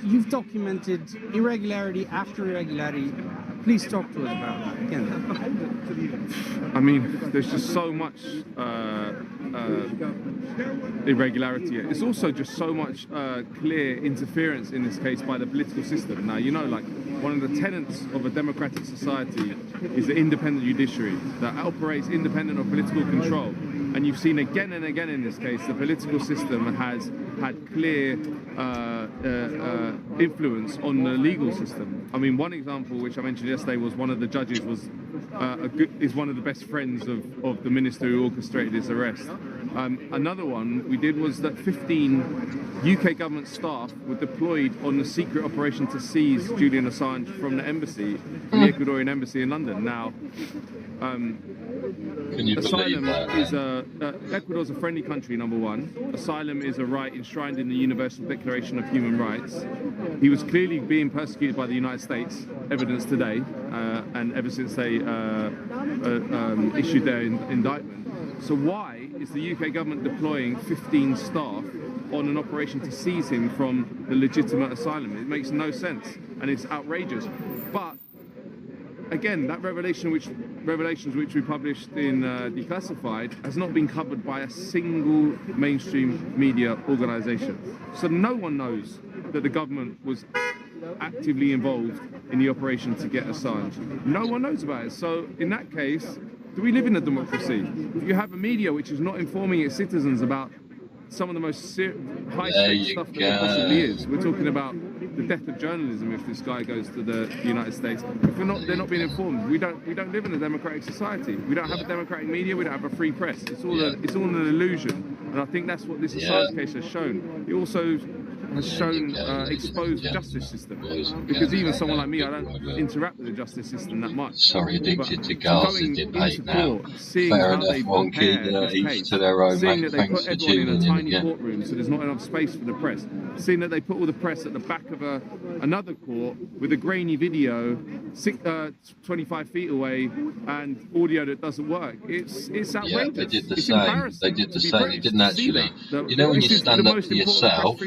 you've documented irregularity after irregularity. Please talk to us about that again. I mean, there's just so much irregularity. It's also just so much clear interference in this case by the political system. Now, you know, like one of the tenets of a democratic society is the independent judiciary that operates independent of political control. And you've seen again and again in this case, the political system has had clear influence on the legal system. I mean, one example which I mentioned yesterday was one of the judges is one of the best friends of the minister who orchestrated his arrest. Another one we did was that 15 UK government staff were deployed on the secret operation to seize Julian Assange from the embassy, from the Ecuadorian embassy in London. Now, Can you asylum believe that? is Ecuador's a friendly country, number one. Asylum is a right enshrined in the Universal Declaration of Human Rights. He was clearly being persecuted by the United States, evidence today, and ever since they issued their indictment. So why is the UK government deploying 15 staff on an operation to seize him from the legitimate asylum? It makes no sense, and it's outrageous. But again, that revelations which we published in Declassified has not been covered by a single mainstream media organisation. So no one knows that the government was actively involved in the operation to get Assange. No one knows about it. So in that case, do we live in a democracy? If you have a media which is not informing its citizens about some of the most high-stakes stuff that there possibly is. We're talking about the death of journalism if this guy goes to the United States. If they're not being informed. We don't live in a democratic society. We don't have a democratic media. We don't have a free press. It's all an illusion. And I think that's what this Assange case has shown. It also has shown exposed justice system, because even someone like me, I don't interact with the justice system that much. Sorry, addicted to Gaza debate now. Fair enough, wonky, each to their own. Seeing that they put everyone in a tiny courtroom, so there's not enough space for the press. Seeing that they put all the press at the back of another court with a grainy video 25 feet away and audio that doesn't work. It's outrageous. Yeah, they did the same. They did the same. They didn't actually. You know when you stand up for yourself,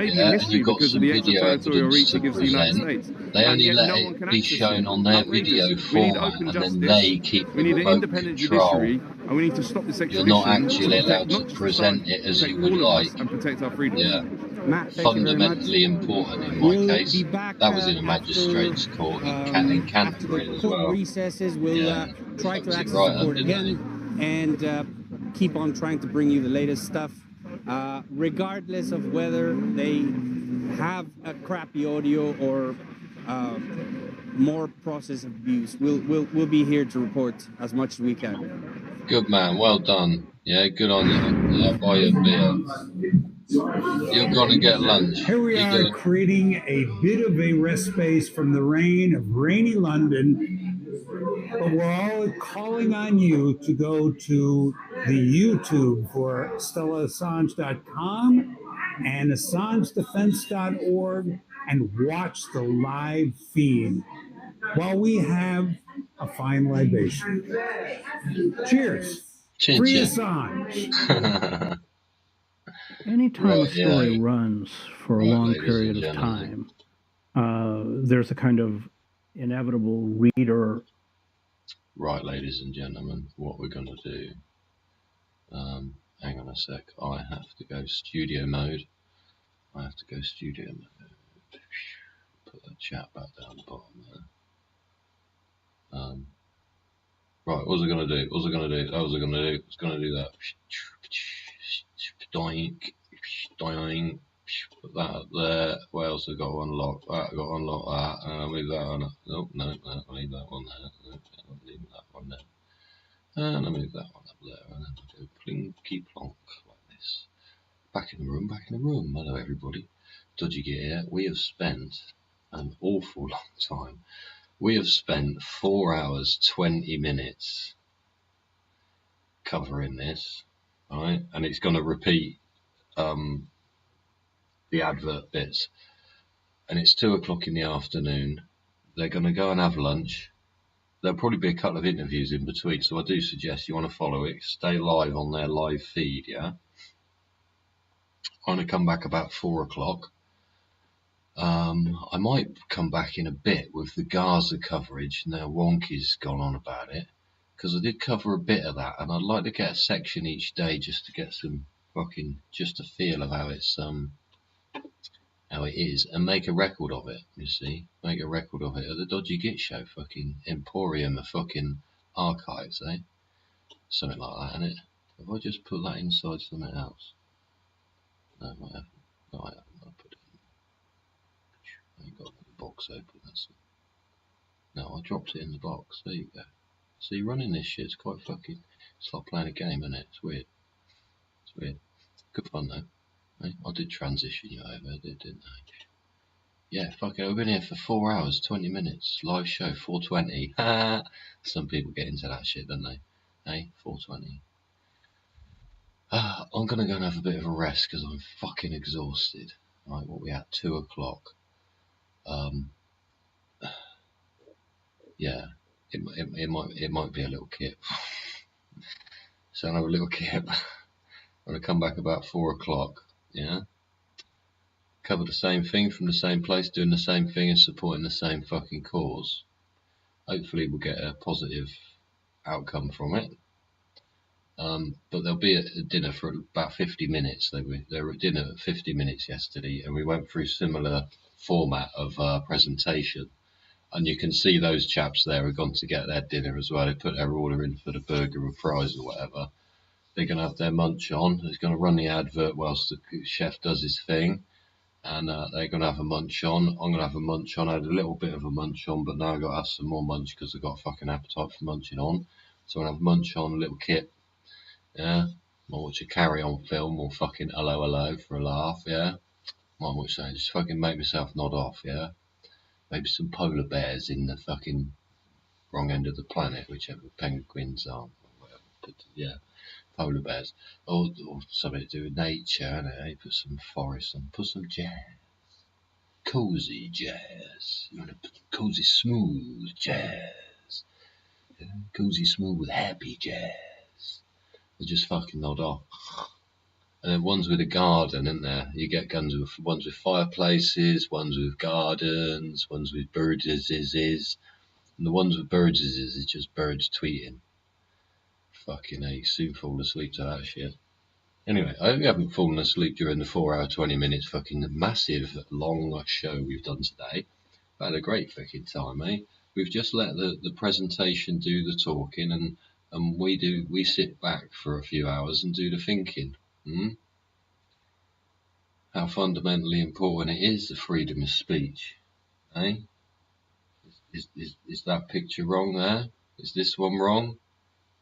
and you've got some video evidence to present, they only let it be shown on their video format, and then they keep the remote control. And we need to stop this exhibition. You're not actually allowed to present it as you would like. And protect our freedom. Yeah. Matt, fundamentally important in my case. That was in a magistrate's court in Canterbury as well. Recesses, we'll try to access the court again and keep on trying to bring you the latest stuff, regardless of whether they have a crappy audio or more process abuse. We'll be here to report as much as we can. Good man, well done. Yeah, good on you. I'll buy you a beer. You're going to get lunch. Here we are creating a bit of a respite from the rain of rainy London, but we're all calling on you to go to the YouTube for StellaAssange.com and AssangeDefense.org and watch the live feed while we have a fine libation. Cheers. Chin, Free chin. Assange. Anytime a story runs for a long period of time, there's a kind of inevitable reader. Right, ladies and gentlemen, what we're going to do. Hang on a sec. I have to go studio mode. Put that chat back down the bottom there. Right, what was I going to do? I was going to do that. Doink. Put that up there. What else have I got to unlock? That, I've got to unlock that. And I'll leave that on. Oh, no, I'll leave that one there. No, I'll leave that one there. And I'll move that one up there. And then I'll go plinky plonk like this. Back in the room. Hello, everybody. Dodgy Gear here. We have spent an awful long time. We have spent 4 hours, 20 minutes covering this. Right, and it's going to repeat the advert bits, and it's 2 o'clock in the afternoon. They're going to go and have lunch. There'll probably be a couple of interviews in between, so I do suggest you want to follow it, stay live on their live feed. Yeah, I'm going to come back about 4 o'clock. I might come back in a bit with the Gaza coverage. Now Wonky's gone on about it, because I did cover a bit of that, and I'd like to get a section each day just to get some just a feel of how it's how it is, and make a record of it. You see, make a record of it at the Dodgy Git Show, emporium of archives, eh? Something like that, innit? Have I just put that inside something else? No, I haven't. No, I haven't. I put it in. I ain't got the box open. That's it. No, I dropped it in the box. There you go. See, running this shit's quite it's like playing a game, isn't it? It's weird. weird. Good fun though. I did transition you over, didn't I? Yeah, fucking, I've been here for 4 hours, 20 minutes. Live show, 4:20. Some people get into that shit, don't they? Hey, 4:20. I'm gonna go and have a bit of a rest because I'm fucking exhausted. Right, what we at? 2 o'clock. Yeah, it might be a little kip. So I'll have a little kip. I'm gonna come back about 4 o'clock. Yeah. Cover the same thing from the same place, doing the same thing and supporting the same fucking cause. Hopefully we'll get a positive outcome from it. But they'll be at dinner for about 50 minutes. They were at dinner at 50 minutes yesterday, and we went through similar format of presentation. And you can see those chaps there have gone to get their dinner as well. They put their order in for the burger and fries or whatever. They're going to have their munch on. They're going to run the advert whilst the chef does his thing. And they're going to have a munch on. I'm going to have a munch on. I had a little bit of a munch on, but now I've got to have some more munch because I've got a fucking appetite for munching on. So I'm going to have munch on, a little kip. Yeah. Might watch a Carry On film or fucking Hello Hello for a laugh, yeah. Might watch that. Just fucking make myself nod off, yeah. Maybe some polar bears in the fucking wrong end of the planet, whichever penguins are. Whatever. But yeah. Polar bears, or something to do with nature, and put some forest and put some jazz, cozy jazz. You want to put cozy smooth jazz, cozy smooth happy jazz. They just fucking nod off. And then ones with a garden, isn't there? You get ones with fireplaces, ones with gardens, ones with birds. And the ones with birds is just birds tweeting. Fucking A, soon fall asleep to that shit. Anyway, I hope you haven't fallen asleep during the 4 hour, 20 minutes fucking massive, long show we've done today. I've had a great fucking time, eh? We've just let the presentation do the talking, and we sit back for a few hours and do the thinking. How fundamentally important it is, the freedom of speech, eh? Is that picture wrong there? Is this one wrong?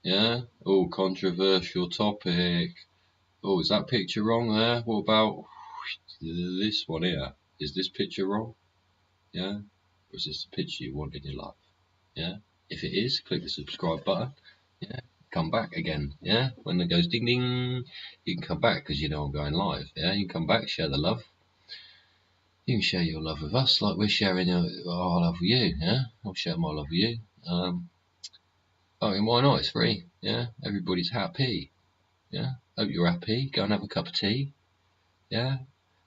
Yeah? Oh, controversial topic. Oh, is that picture wrong there? What about this one here? Is this picture wrong? Yeah? Or is this the picture you want in your life? Yeah? If it is, click the subscribe button. Yeah? Come back again. Yeah? When it goes ding ding, you can come back because you know I'm going live. Yeah? You can come back, share the love. You can share your love with us like we're sharing our love with you. Yeah? I'll share my love with you. Why not? It's free. Yeah? Everybody's happy. Yeah? Hope you're happy. Go and have a cup of tea. Yeah?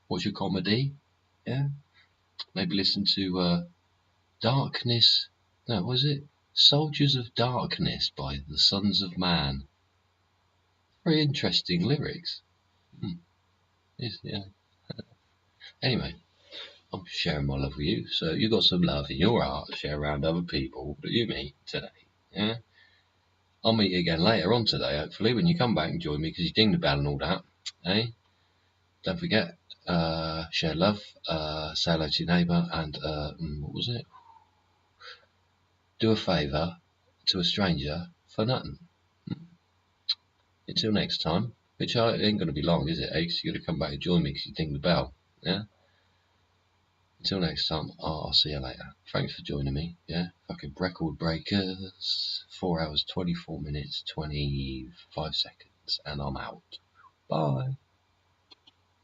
Watch a comedy. Yeah? Maybe listen to Darkness. No, what was it? Soldiers of Darkness by the Sons of Man. Very interesting lyrics. Yeah. Anyway, I'm sharing my love with you. So you got some love in your heart to share around other people that you meet today. Yeah? I'll meet you again later on today, hopefully, when you come back and join me because you ding the bell and all that. Eh? Don't forget, share love, say hello to your neighbour, and what was it? Do a favour to a stranger for nothing. Until next time, which ain't going to be long, is it? Because you're going to come back and join me because you ding the bell. Yeah? Until next time, I'll see you later. Thanks for joining me. Yeah? Fucking record breakers. 4 hours, 24 minutes, 25 seconds, and I'm out. Bye.